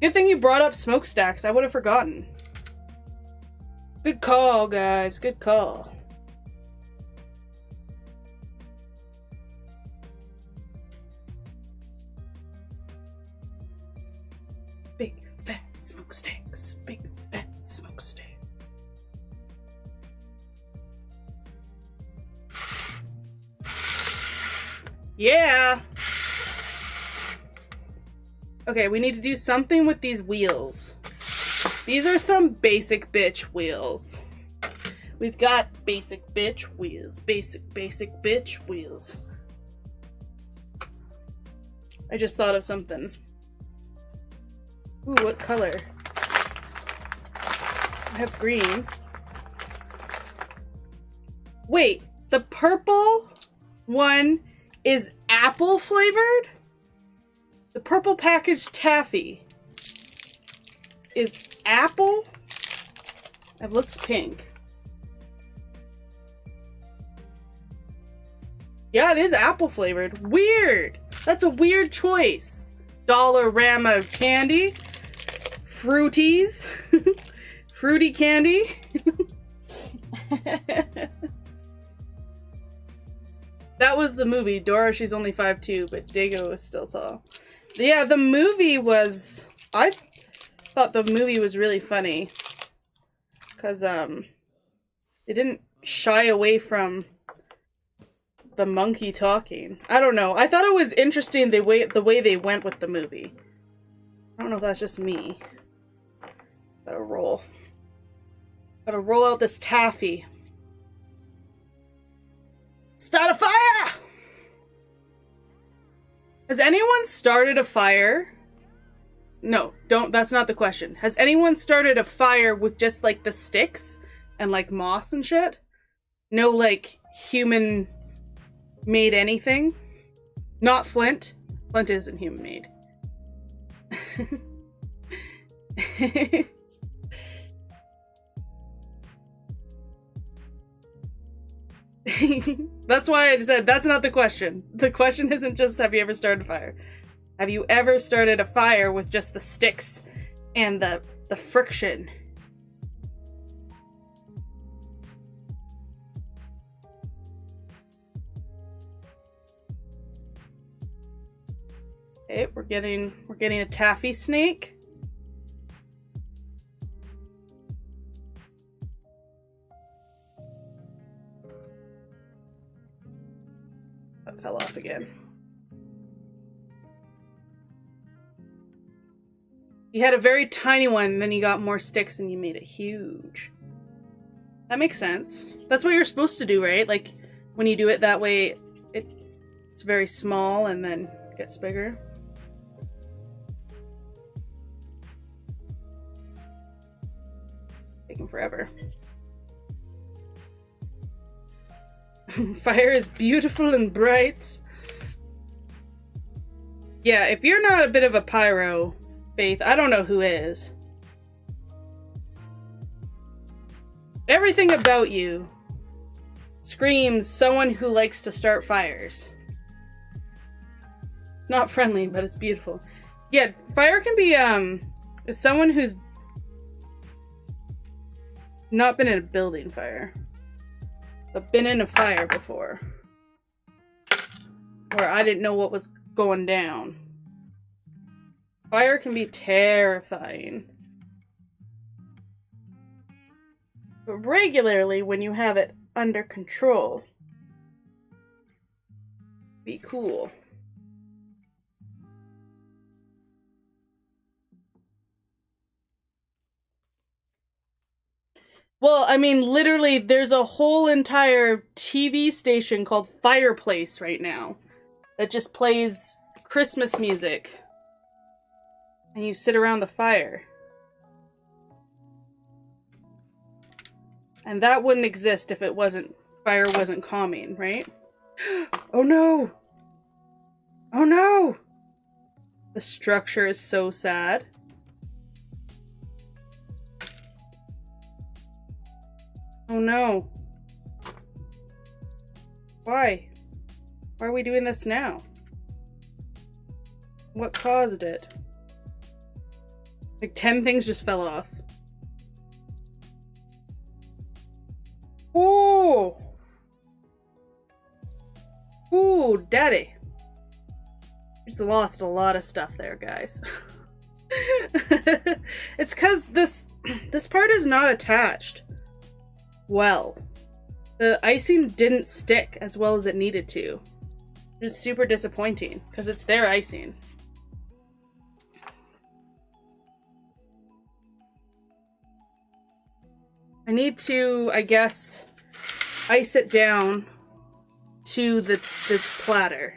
Good thing you brought up smokestacks. I would have forgotten. Good call, guys. Good call. Big fat smokestacks. Big fat smokestack. Yeah! Okay, we need to do something with these wheels. These are some basic bitch wheels. We've got basic bitch wheels. Basic bitch wheels. I just thought of something. Ooh, what color? I have green. Wait, the purple one is apple flavored? The purple packaged taffy is apple? It looks pink. Yeah, it is apple flavored. Weird! That's a weird choice. Dollarama candy. Fruities. Fruity candy. That was the movie. Dora, she's only 5'2", but Dago is still tall. Yeah, the movie was... I thought the movie was really funny. Because, it didn't shy away from the monkey talking. I don't know. I thought it was interesting the way they went with the movie. I don't know if that's just me. Gotta roll. Gotta roll out this taffy. Start a fire! Has anyone started a fire? No, don't. That's not the question. Has anyone started a fire with just like the sticks and like moss and shit? No, like human made anything? Not flint. Flint isn't human made. That's why I just said that's not the question. The question isn't just have you ever started a fire. Have you ever started a fire with just the sticks and the friction? Okay, we're getting a taffy snake. That fell off again. You had a very tiny one, then you got more sticks and you made it huge. That makes sense. That's what you're supposed to do, right? Like, when you do it that way, it's very small and then gets bigger. Taking forever. Fire is beautiful and bright. Yeah, if you're not a bit of a pyro, Faith, I don't know who is. Everything about you screams someone who likes to start fires. It's not friendly, but it's beautiful. Yeah, fire can be, is someone who's not been in a building fire, but been in a fire before. Where I didn't know what was going down. Fire can be terrifying. But regularly, when you have it under control, be cool. Well, I mean, literally, there's a whole entire TV station called Fireplace right now that just plays Christmas music. And you sit around the fire. And that wouldn't exist if fire wasn't calming, right? Oh no! Oh no! The structure is so sad. Oh no. Why? Why are we doing this now? What caused it? Like 10 things just fell off. Ooh! Ooh, daddy. Just lost a lot of stuff there, guys. It's because this part is not attached well. The icing didn't stick as well as it needed to. Which is super disappointing, because it's their icing. I need to, I guess, ice it down to the platter.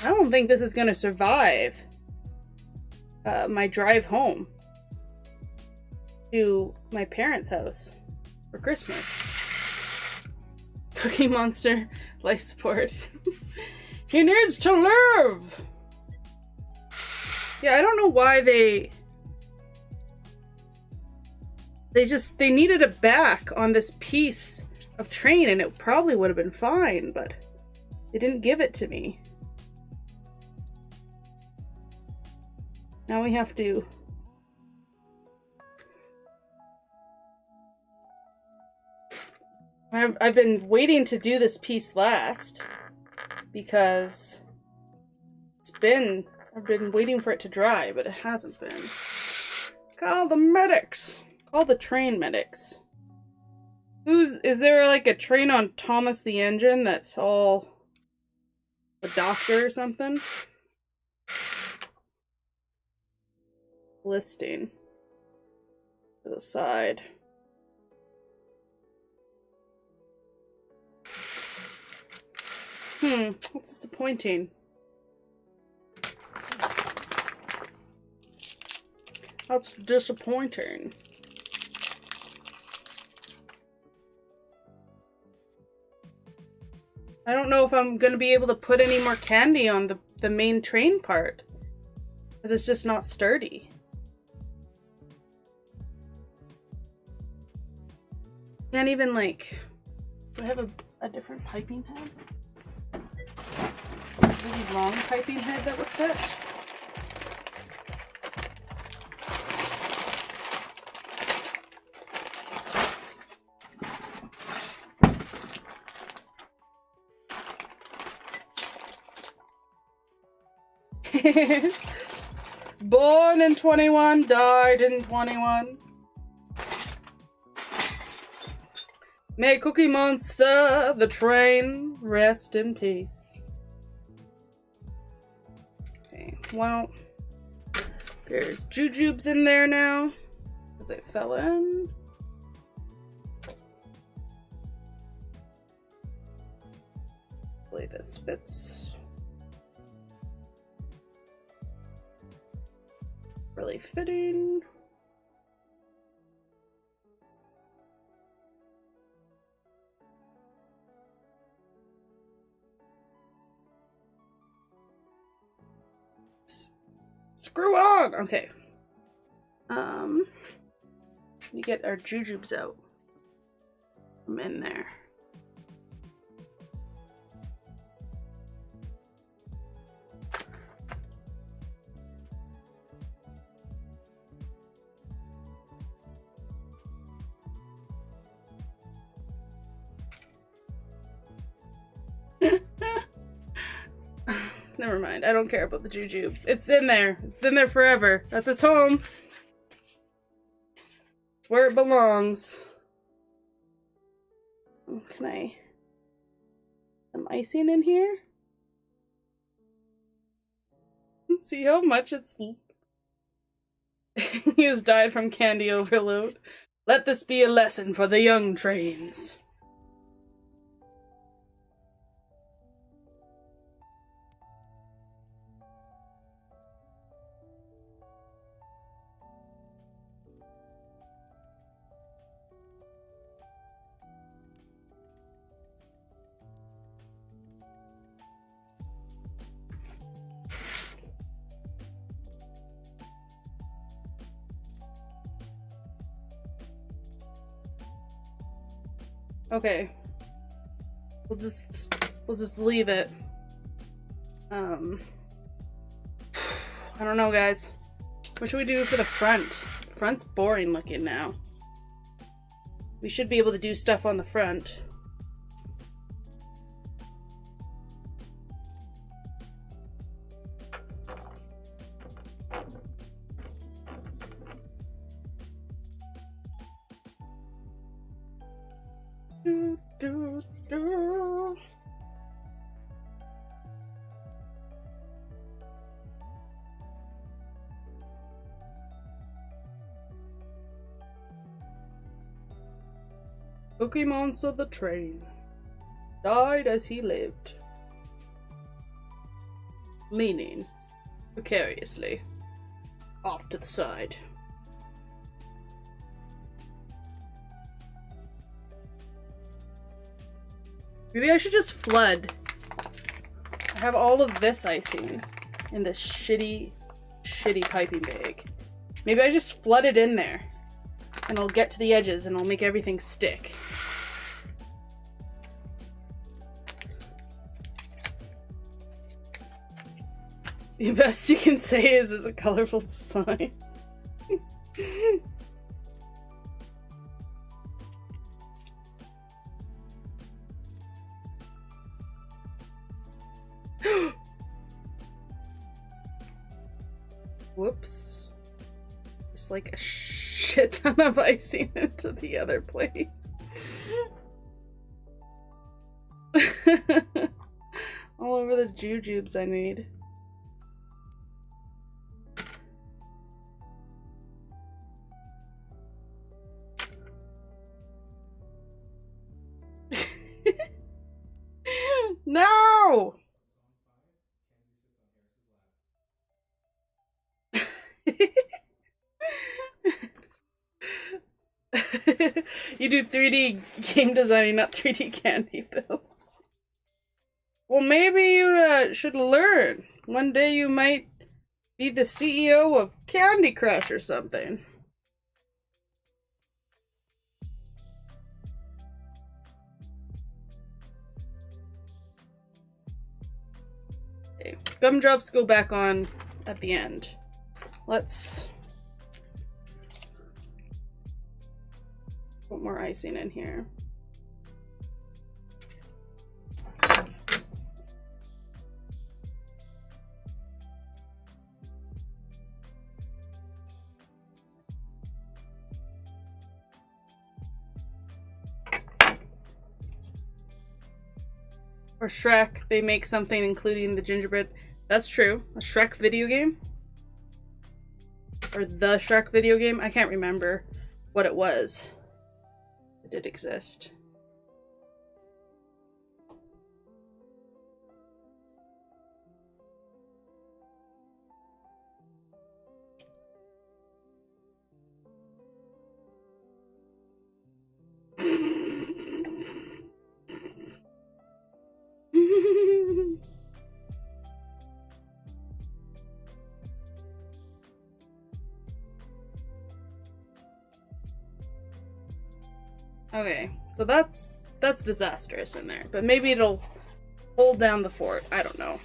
I don't think this is going to survive my drive home to my parents' house for Christmas. Cookie Monster life support. He needs to live! Yeah, I don't know why they needed a back on this piece of train, and it probably would have been fine, but they didn't give it to me. Now we have to... I've been waiting to do this piece last because I've been waiting for it to dry, but it hasn't been. Call the medics! Call the train medics. Is there like a train on Thomas the Engine that's all a doctor or something? Listing to the side. That's disappointing. That's disappointing. I don't know if I'm gonna be able to put any more candy on the main train part, because it's just not sturdy. Can't even, like... Do I have a different piping head? A really long piping head that would fit? Born in 21, died in 21. May Cookie Monster, the train, rest in peace. Okay, well, there's jujubes in there now, because they fell in. Hopefully this fits really fitting. Screw on! Okay. We get our jujubes out from in there. Never mind. I don't care about the jujube. It's in there. It's in there forever. That's its home. It's where it belongs. Oh, can I... some icing in here? See how much it's... He has died from candy overload. Let this be a lesson for the young trains. Okay. We'll just leave it. I don't know, guys. What should we do for the front? The front's boring looking now. We should be able to do stuff on the front. Pokemons of the train. Died as he lived. Leaning precariously off to the side. Maybe I should just flood. I have all of this icing in this shitty piping bag. Maybe I just flood it in there. And I'll get to the edges and I'll make everything stick. The best you can say is a colorful design. Whoops. Just like a shit ton of icing into the other place. All over the jujubes I need. No! You do 3D game designing, not 3D candy pills. Well, maybe you should learn. One day you might be the CEO of Candy Crush or something. Okay. Gumdrops go back on at the end. Let's put more icing in here. Or Shrek, they make something including the gingerbread. That's true. A Shrek video game? Or the Shrek video game? I can't remember what it was. It did exist. Okay, so that's disastrous in there, but maybe it'll hold down the fort. I don't know.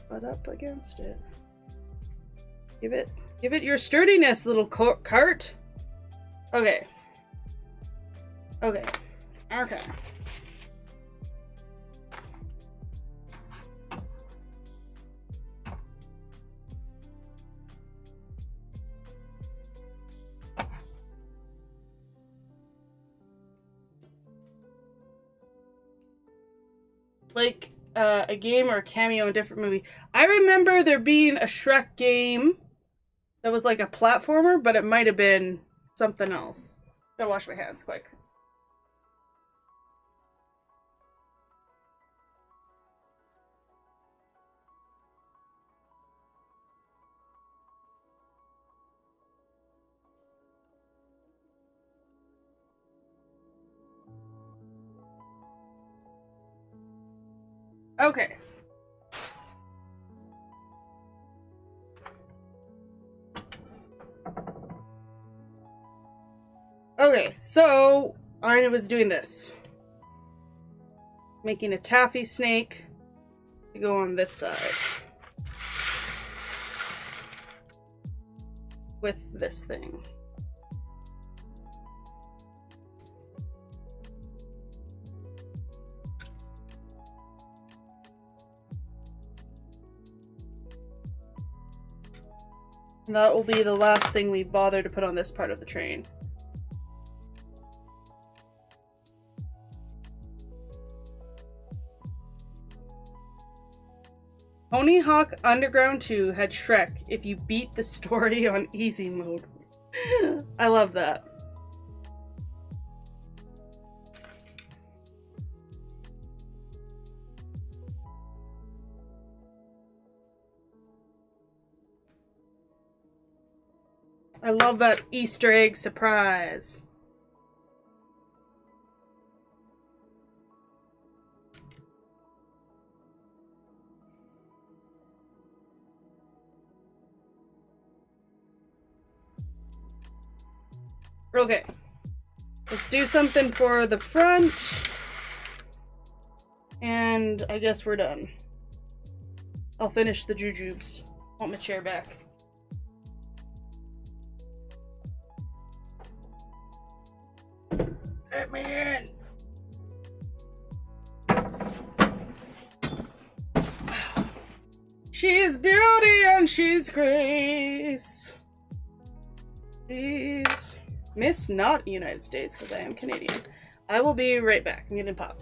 Butt up against it. Give it your sturdiness, little cart. Okay. Okay. Okay. Like a game or a cameo in a different movie. I remember there being a Shrek game that was like a platformer, but it might have been something else. Gotta wash my hands quick. Okay. Okay, so I was doing this. Making a taffy snake to go on this side. With this thing. And that will be the last thing we bother to put on this part of the train. Tony Hawk Underground 2 had Shrek if you beat the story on easy mode. I love that. I love that Easter egg surprise. Okay. Let's do something for the front. And I guess we're done. I'll finish the jujubes. Want my chair back. Let me in. She's beauty and she's grace. She's Miss not United States because I am Canadian. I will be right back. I'm getting pop.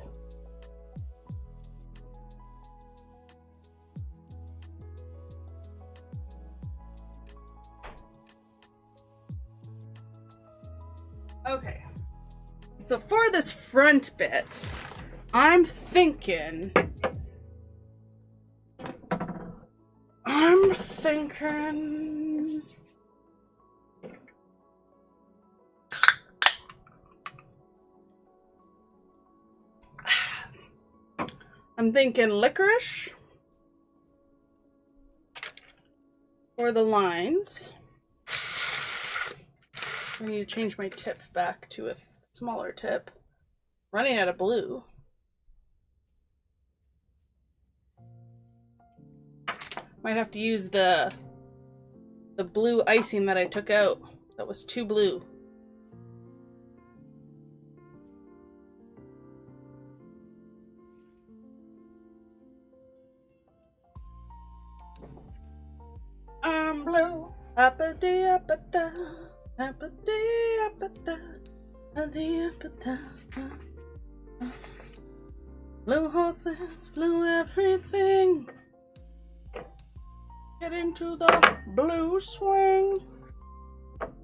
Okay. So for this front bit, I'm thinking licorice for the lines. I need to change my tip back to a smaller tip. Running out of blue. Might have to use the blue icing that I took out. That was too blue. I'm blue. Up-a-dee, up-a-da. Up-a-dee, up-a-da. Up-a-dee, up-a-da. Blue horses, blue everything. Get into the blue swing.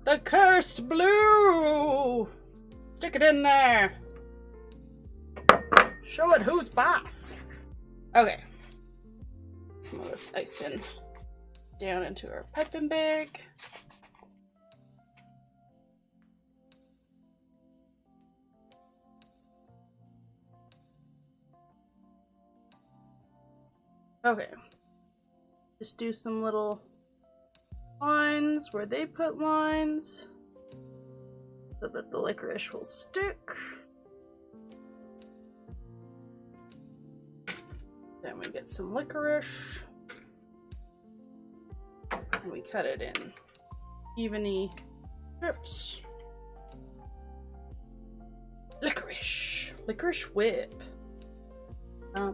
The cursed blue. Stick it in there. Show it who's boss. Okay. Some of this icing down into our piping bag. Okay. Just do some little lines where they put lines so that the licorice will stick. Then we get some licorice and we cut it in even-y strips. Licorice whip. Oh,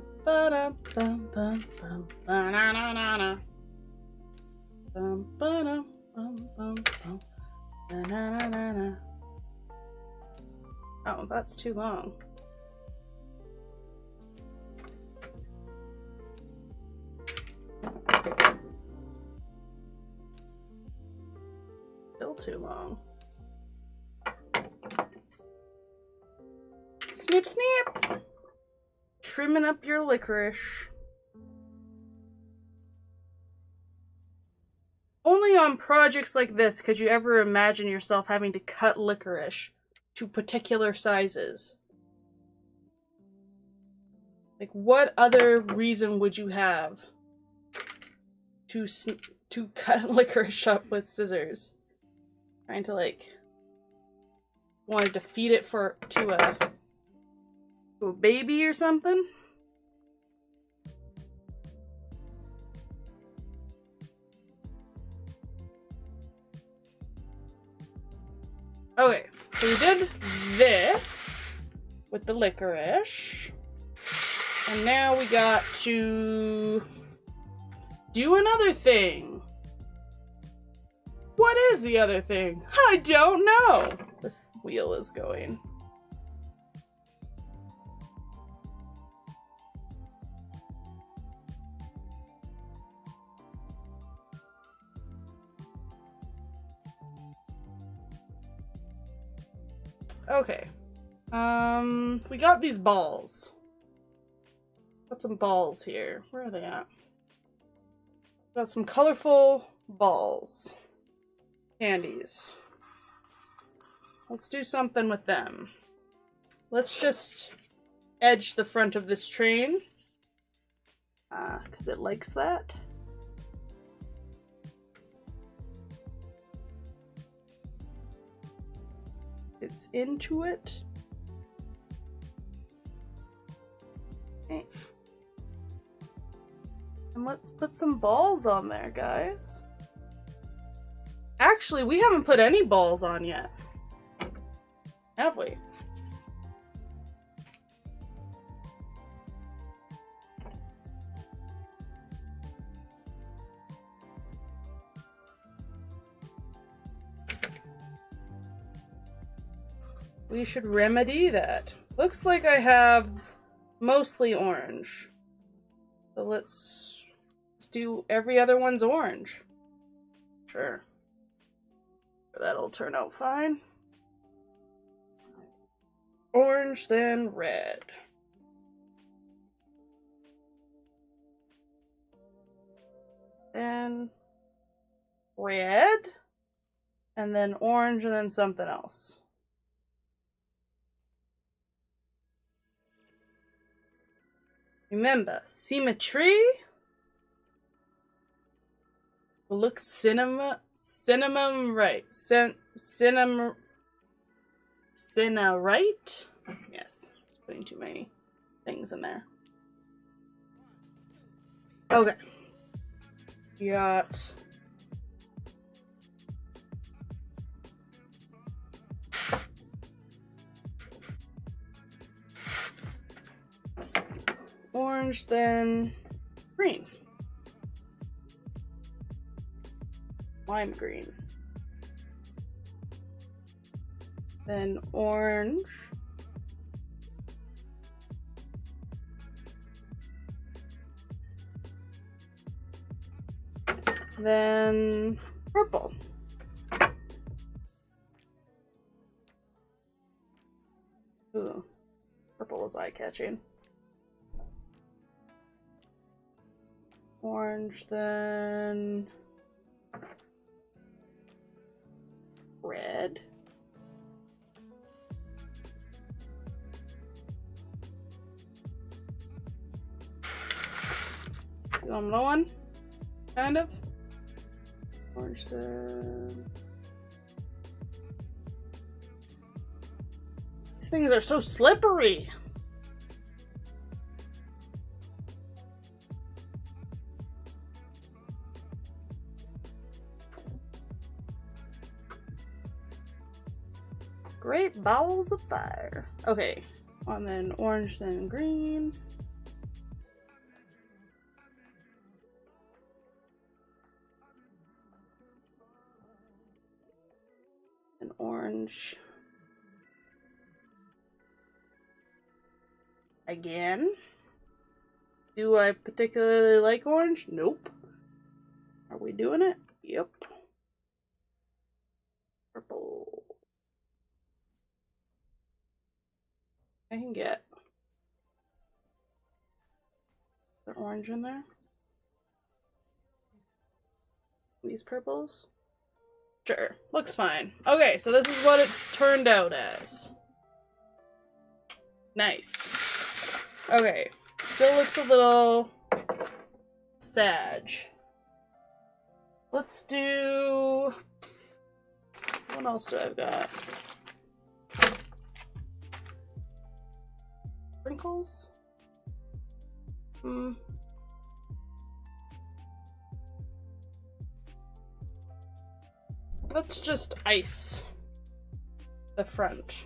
that's too long. Still too long. Snip, snip! Trimming up your licorice. Only on projects like this could you ever imagine yourself having to cut licorice to particular sizes. Like, what other reason would you have to cut licorice up with scissors? Trying to, like, wanted to feed it to a baby or something? Okay, so we did this with the licorice. And now we got to do another thing. What is the other thing? I don't know. This wheel is going. Okay. We got these balls. Got some balls here. Where are they at? Got some colorful balls. Candies. Let's do something with them. Let's just edge the front of this train. Because it likes that. It's into it. Okay. And let's put some balls on there, guys. Actually, we haven't put any balls on yet. Have we? We should remedy that. Looks like I have mostly orange. So let's do every other one's orange. Sure. That'll turn out fine. Orange, then red. Then red. And then orange, and then something else. Remember, symmetry looks cinnamon right. Cinema right? Yes, just putting too many things in there. Okay. Got orange, then green. Lime green. Then orange. Then purple. Ooh, purple is eye-catching. Orange, then red. Another one, kind of. Orange, then. These things are so slippery. Great balls of fire. Okay, and then orange, then green. And orange. Again. Do I particularly like orange? Nope. Are we doing it? Yep. Purple. I can get the orange in there. These purples. Sure, looks fine. Okay, so this is what it turned out as. Nice. Okay, still looks a little sag. Let's do... What else do I've got? Sprinkles? Let's just ice the front.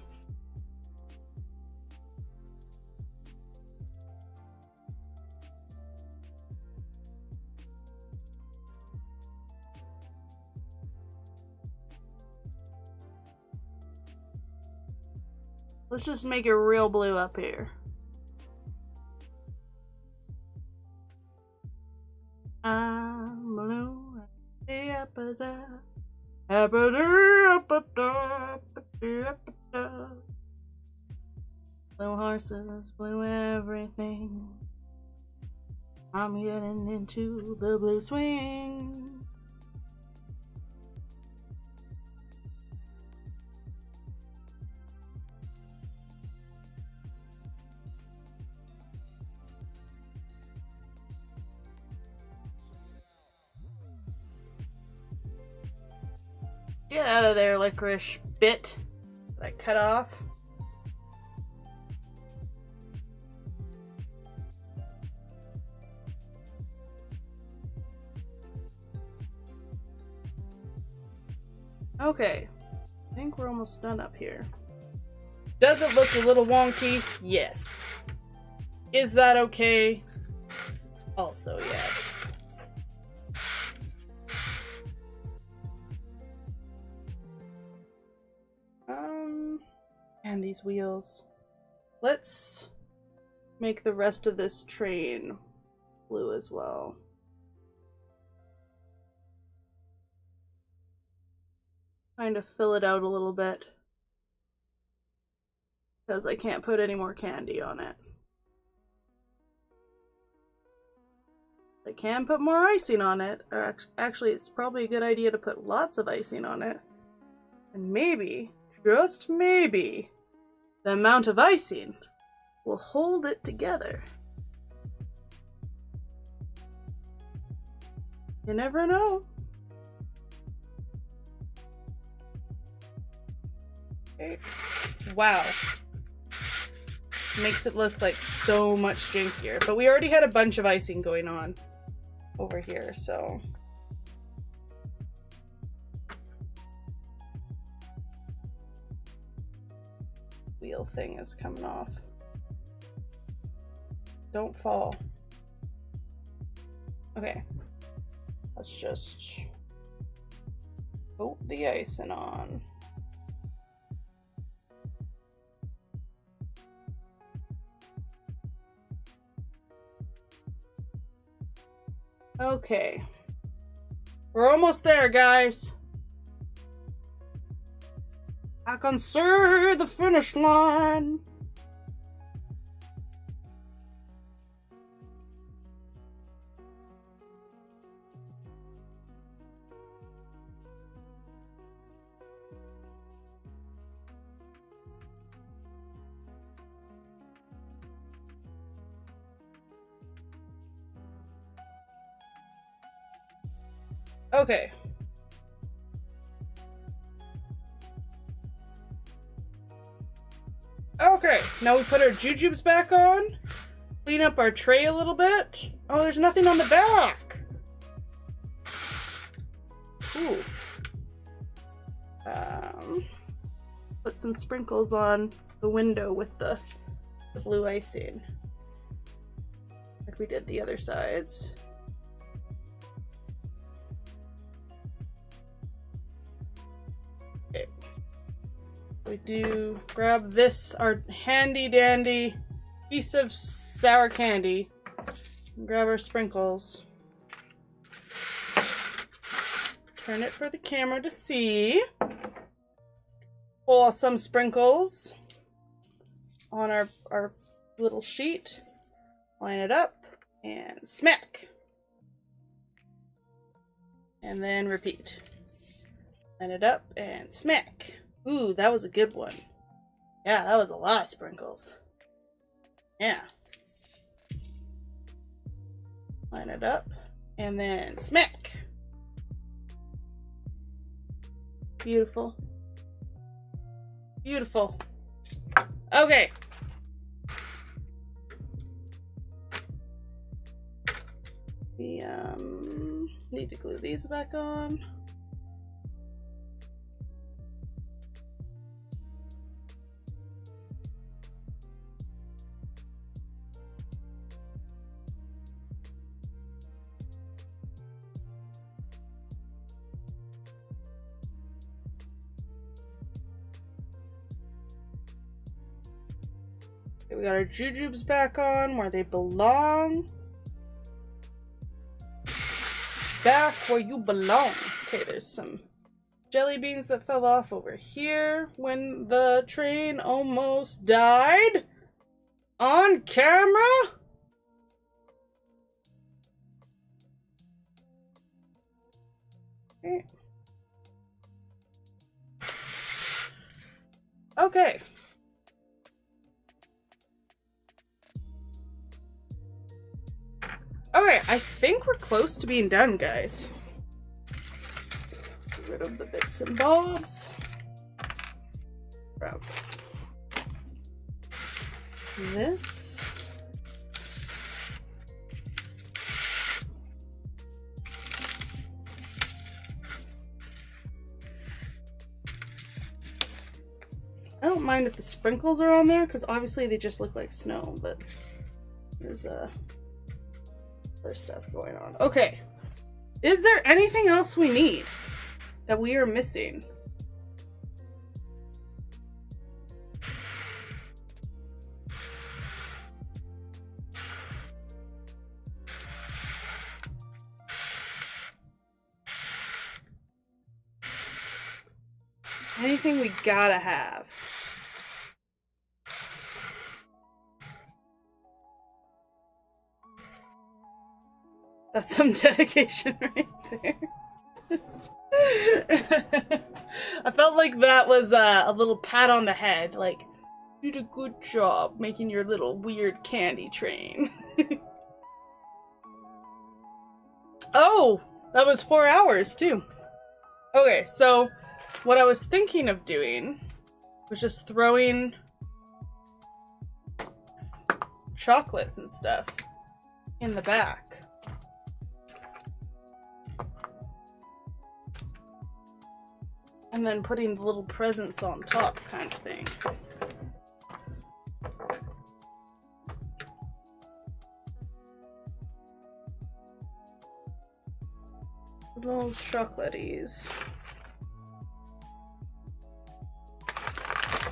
Let's just make it real blue up here. I'm blue. Blue horses, blue everything. I'm getting into the blue swing. Get out of there, licorice bit that I cut off. Okay, I think we're almost done up here. Does it look a little wonky? Yes. Is that okay? Also, yes. And these wheels. Let's make the rest of this train blue as well. Kind of fill it out a little bit, because I can't put any more candy on it. I can put more icing on it, or actually it's probably a good idea to put lots of icing on it. And maybe, just maybe, the amount of icing will hold it together. You never know. Okay. Wow. Makes it look like so much jinkier. But we already had a bunch of icing going on over here, so. Wheel thing is coming off. Don't fall. Okay. Let's just coat the icing on. Okay. We're almost there, guys. I can see the finish line. Okay. Okay, now we put our jujubes back on. Clean up our tray a little bit. Oh, there's nothing on the back. Ooh. Put some sprinkles on the window with the blue icing. Like we did the other sides. We do grab this, our handy dandy piece of sour candy. Grab our sprinkles. Turn it for the camera to see. Pull some sprinkles on our little sheet. Line it up and smack. And then repeat. Line it up and smack. Ooh, that was a good one. Yeah, that was a lot of sprinkles. Yeah. Line it up, and then smack. Beautiful. Beautiful. Okay. We need to glue these back on. Okay, we got our jujubes back on where they belong. Back where you belong. Okay, there's some jelly beans that fell off over here when the train almost died. On camera? Okay. Okay, I think we're close to being done, guys. Get rid of the bits and bobs. Grab this. I don't mind if the sprinkles are on there, because obviously they just look like snow, but there's other stuff going on. Okay. Is there anything else we need that we are missing? Anything we gotta have? That's some dedication right there. I felt like that was a little pat on the head, like, you did a good job making your little weird candy train. Oh, that was 4 hours too. Okay, so what I was thinking of doing was just throwing chocolates and stuff in the back. And then putting the little presents on top, kind of thing. Little chocolaties.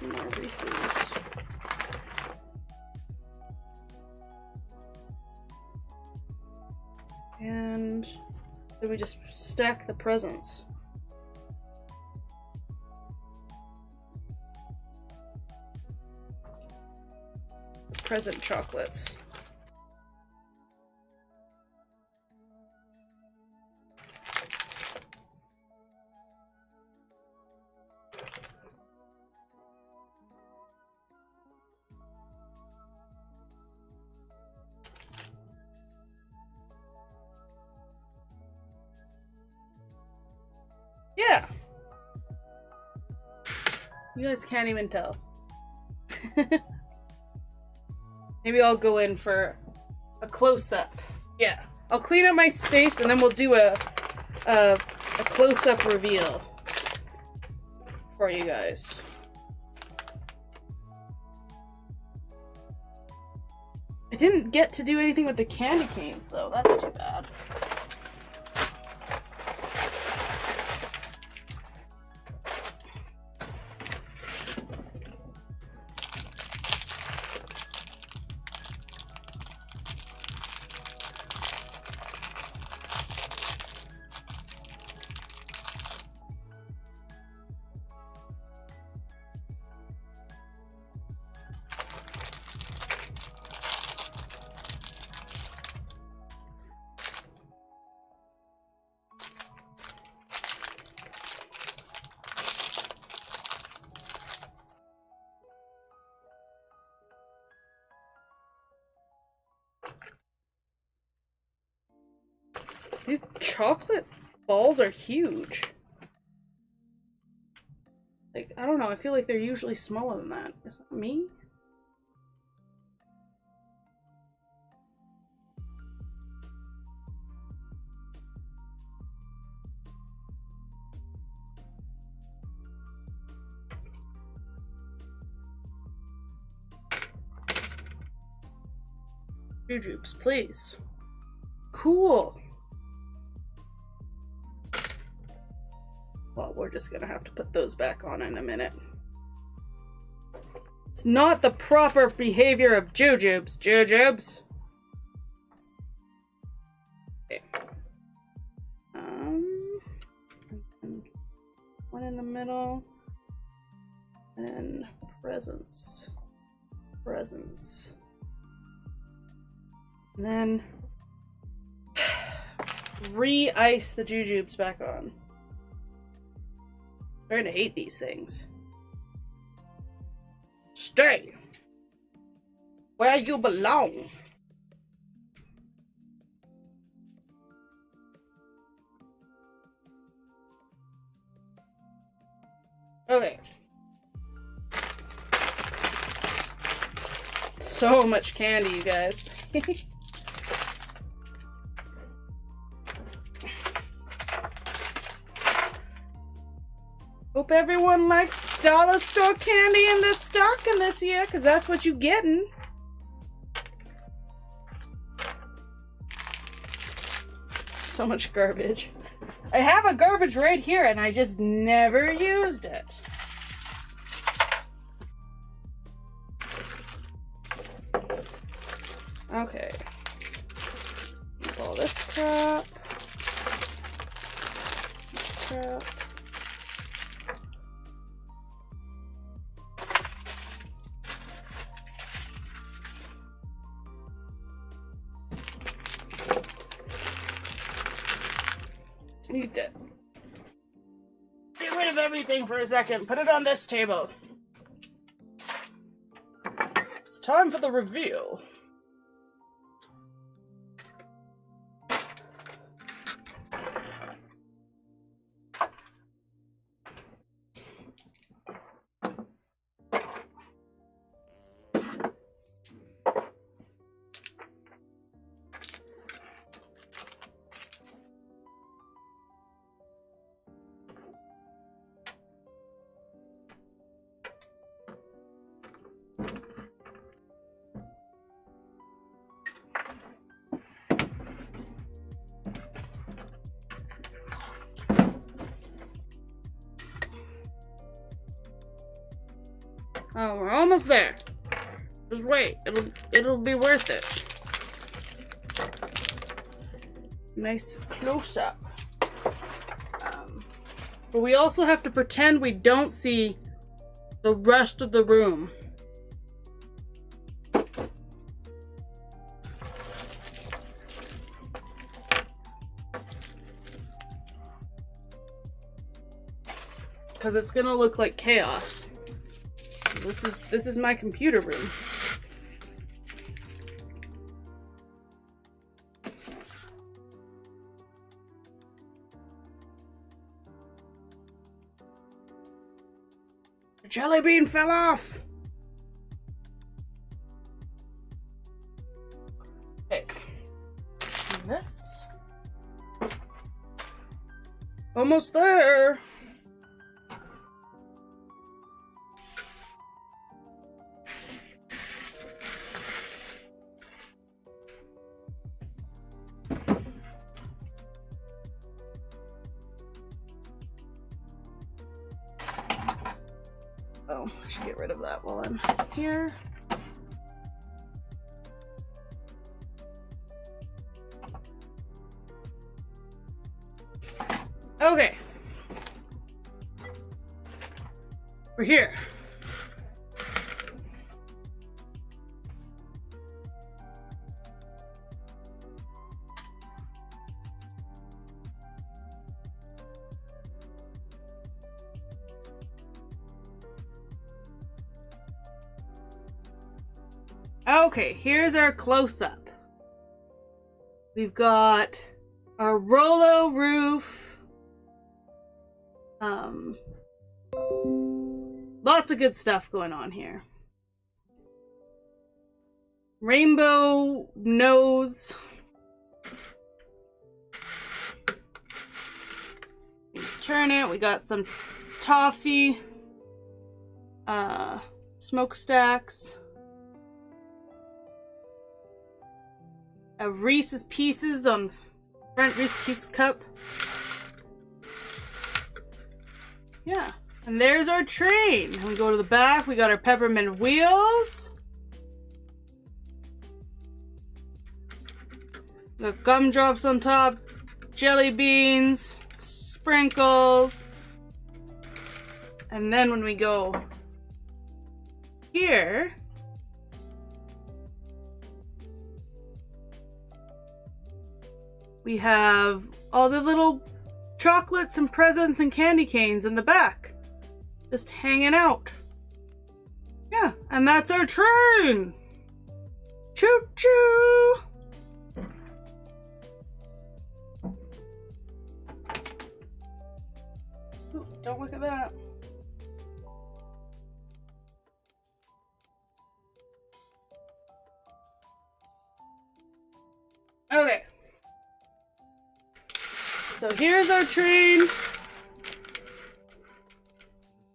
More Reese's. And then we just stack the presents. Present chocolates. Yeah. You guys can't even tell. Maybe I'll go in for a close-up. Yeah. I'll clean up my space and then we'll do a close-up reveal for you guys. I didn't get to do anything with the candy canes though. That's too bad. These chocolate balls are huge. Like, I don't know, I feel like they're usually smaller than that. Is that me? Jujubes, please. Cool. Well, we're just gonna have to put those back on in a minute. It's not the proper behavior of Jujubes. Jujubes. Okay. One in the middle. And presents. Presents. And then re-ice the jujubes back on. I'm starting to hate these things. Stay where you belong. Okay. So much candy, you guys. Hope everyone likes dollar store candy in this stocking this year, because that's what you getting. So much garbage. I have a garbage right here and I just never used it. Okay. Keep all this crap. This crap. Need to get rid of everything for a second. Put it on this table. It's time for the reveal. Oh, we're almost there. Just wait. It'll be worth it. Nice close up. But we also have to pretend we don't see the rest of the room. Because it's gonna look like chaos. This is my computer room. The jelly bean fell off. Okay. And this. Almost there. Oh, I should get rid of that while I'm here. Okay. We're here. Okay, here's our close-up. We've got our Rolo roof. Lots of good stuff going on here. Rainbow nose. Turn it. We got some toffee. Smokestacks. A Reese's Pieces on front Reese's Pieces cup. Yeah. And there's our train. And we go to the back. We got our peppermint wheels. We got gumdrops on top. Jelly beans. Sprinkles. And then when we go here, We have all the little chocolates and presents and candy canes in the back. Just hanging out. Yeah, and that's our train. Choo choo. Ooh, don't look at that. Okay. So here's our train.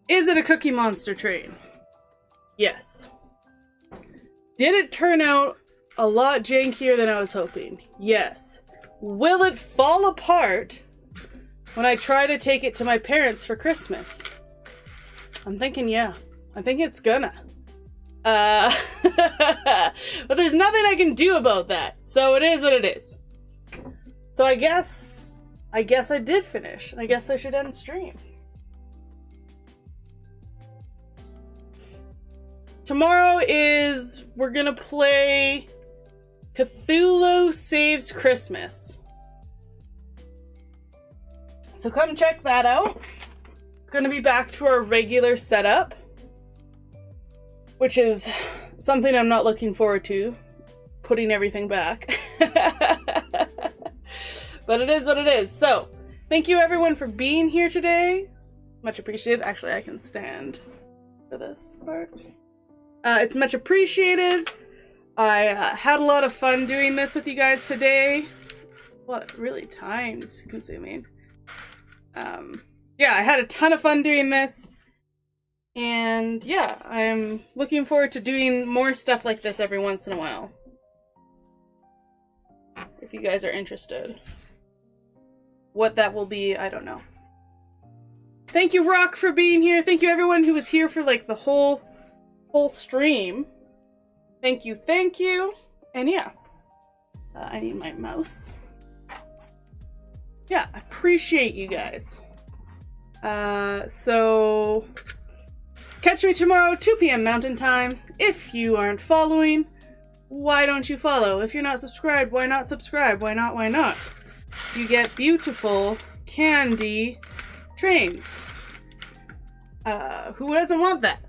Is it a Cookie Monster train? Yes. Did it turn out a lot jankier than I was hoping? Yes. Will it fall apart when I try to take it to my parents for Christmas? I'm thinking yeah. I think it's gonna. But there's nothing I can do about that. So it is what it is. So I guess I did finish. I guess I should end stream. Tomorrow we're gonna play Cthulhu Saves Christmas. So come check that out. It's gonna be back to our regular setup, which is something I'm not looking forward to, putting everything back. But it is what it is. So, thank you everyone for being here today. Much appreciated. Actually, I can stand for this part. It's much appreciated. I had a lot of fun doing this with you guys today. What really time consuming. Yeah, I had a ton of fun doing this. And yeah, I'm looking forward to doing more stuff like this every once in a while. If you guys are interested. What that will be, I don't know. Thank you, Rock, for being here. Thank you, everyone who was here for like the whole stream. Thank you, thank you. And yeah, I need my mouse. Yeah, I appreciate you guys. So catch me tomorrow, 2 p.m. Mountain Time. If you aren't following, why don't you follow? If you're not subscribed, why not subscribe? Why not? Why not? You get beautiful candy trains. Who doesn't want that?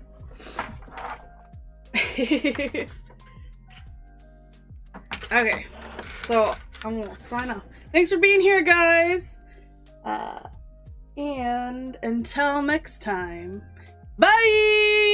Okay, so I'm gonna sign off. Thanks for being here, guys. And until next time, bye!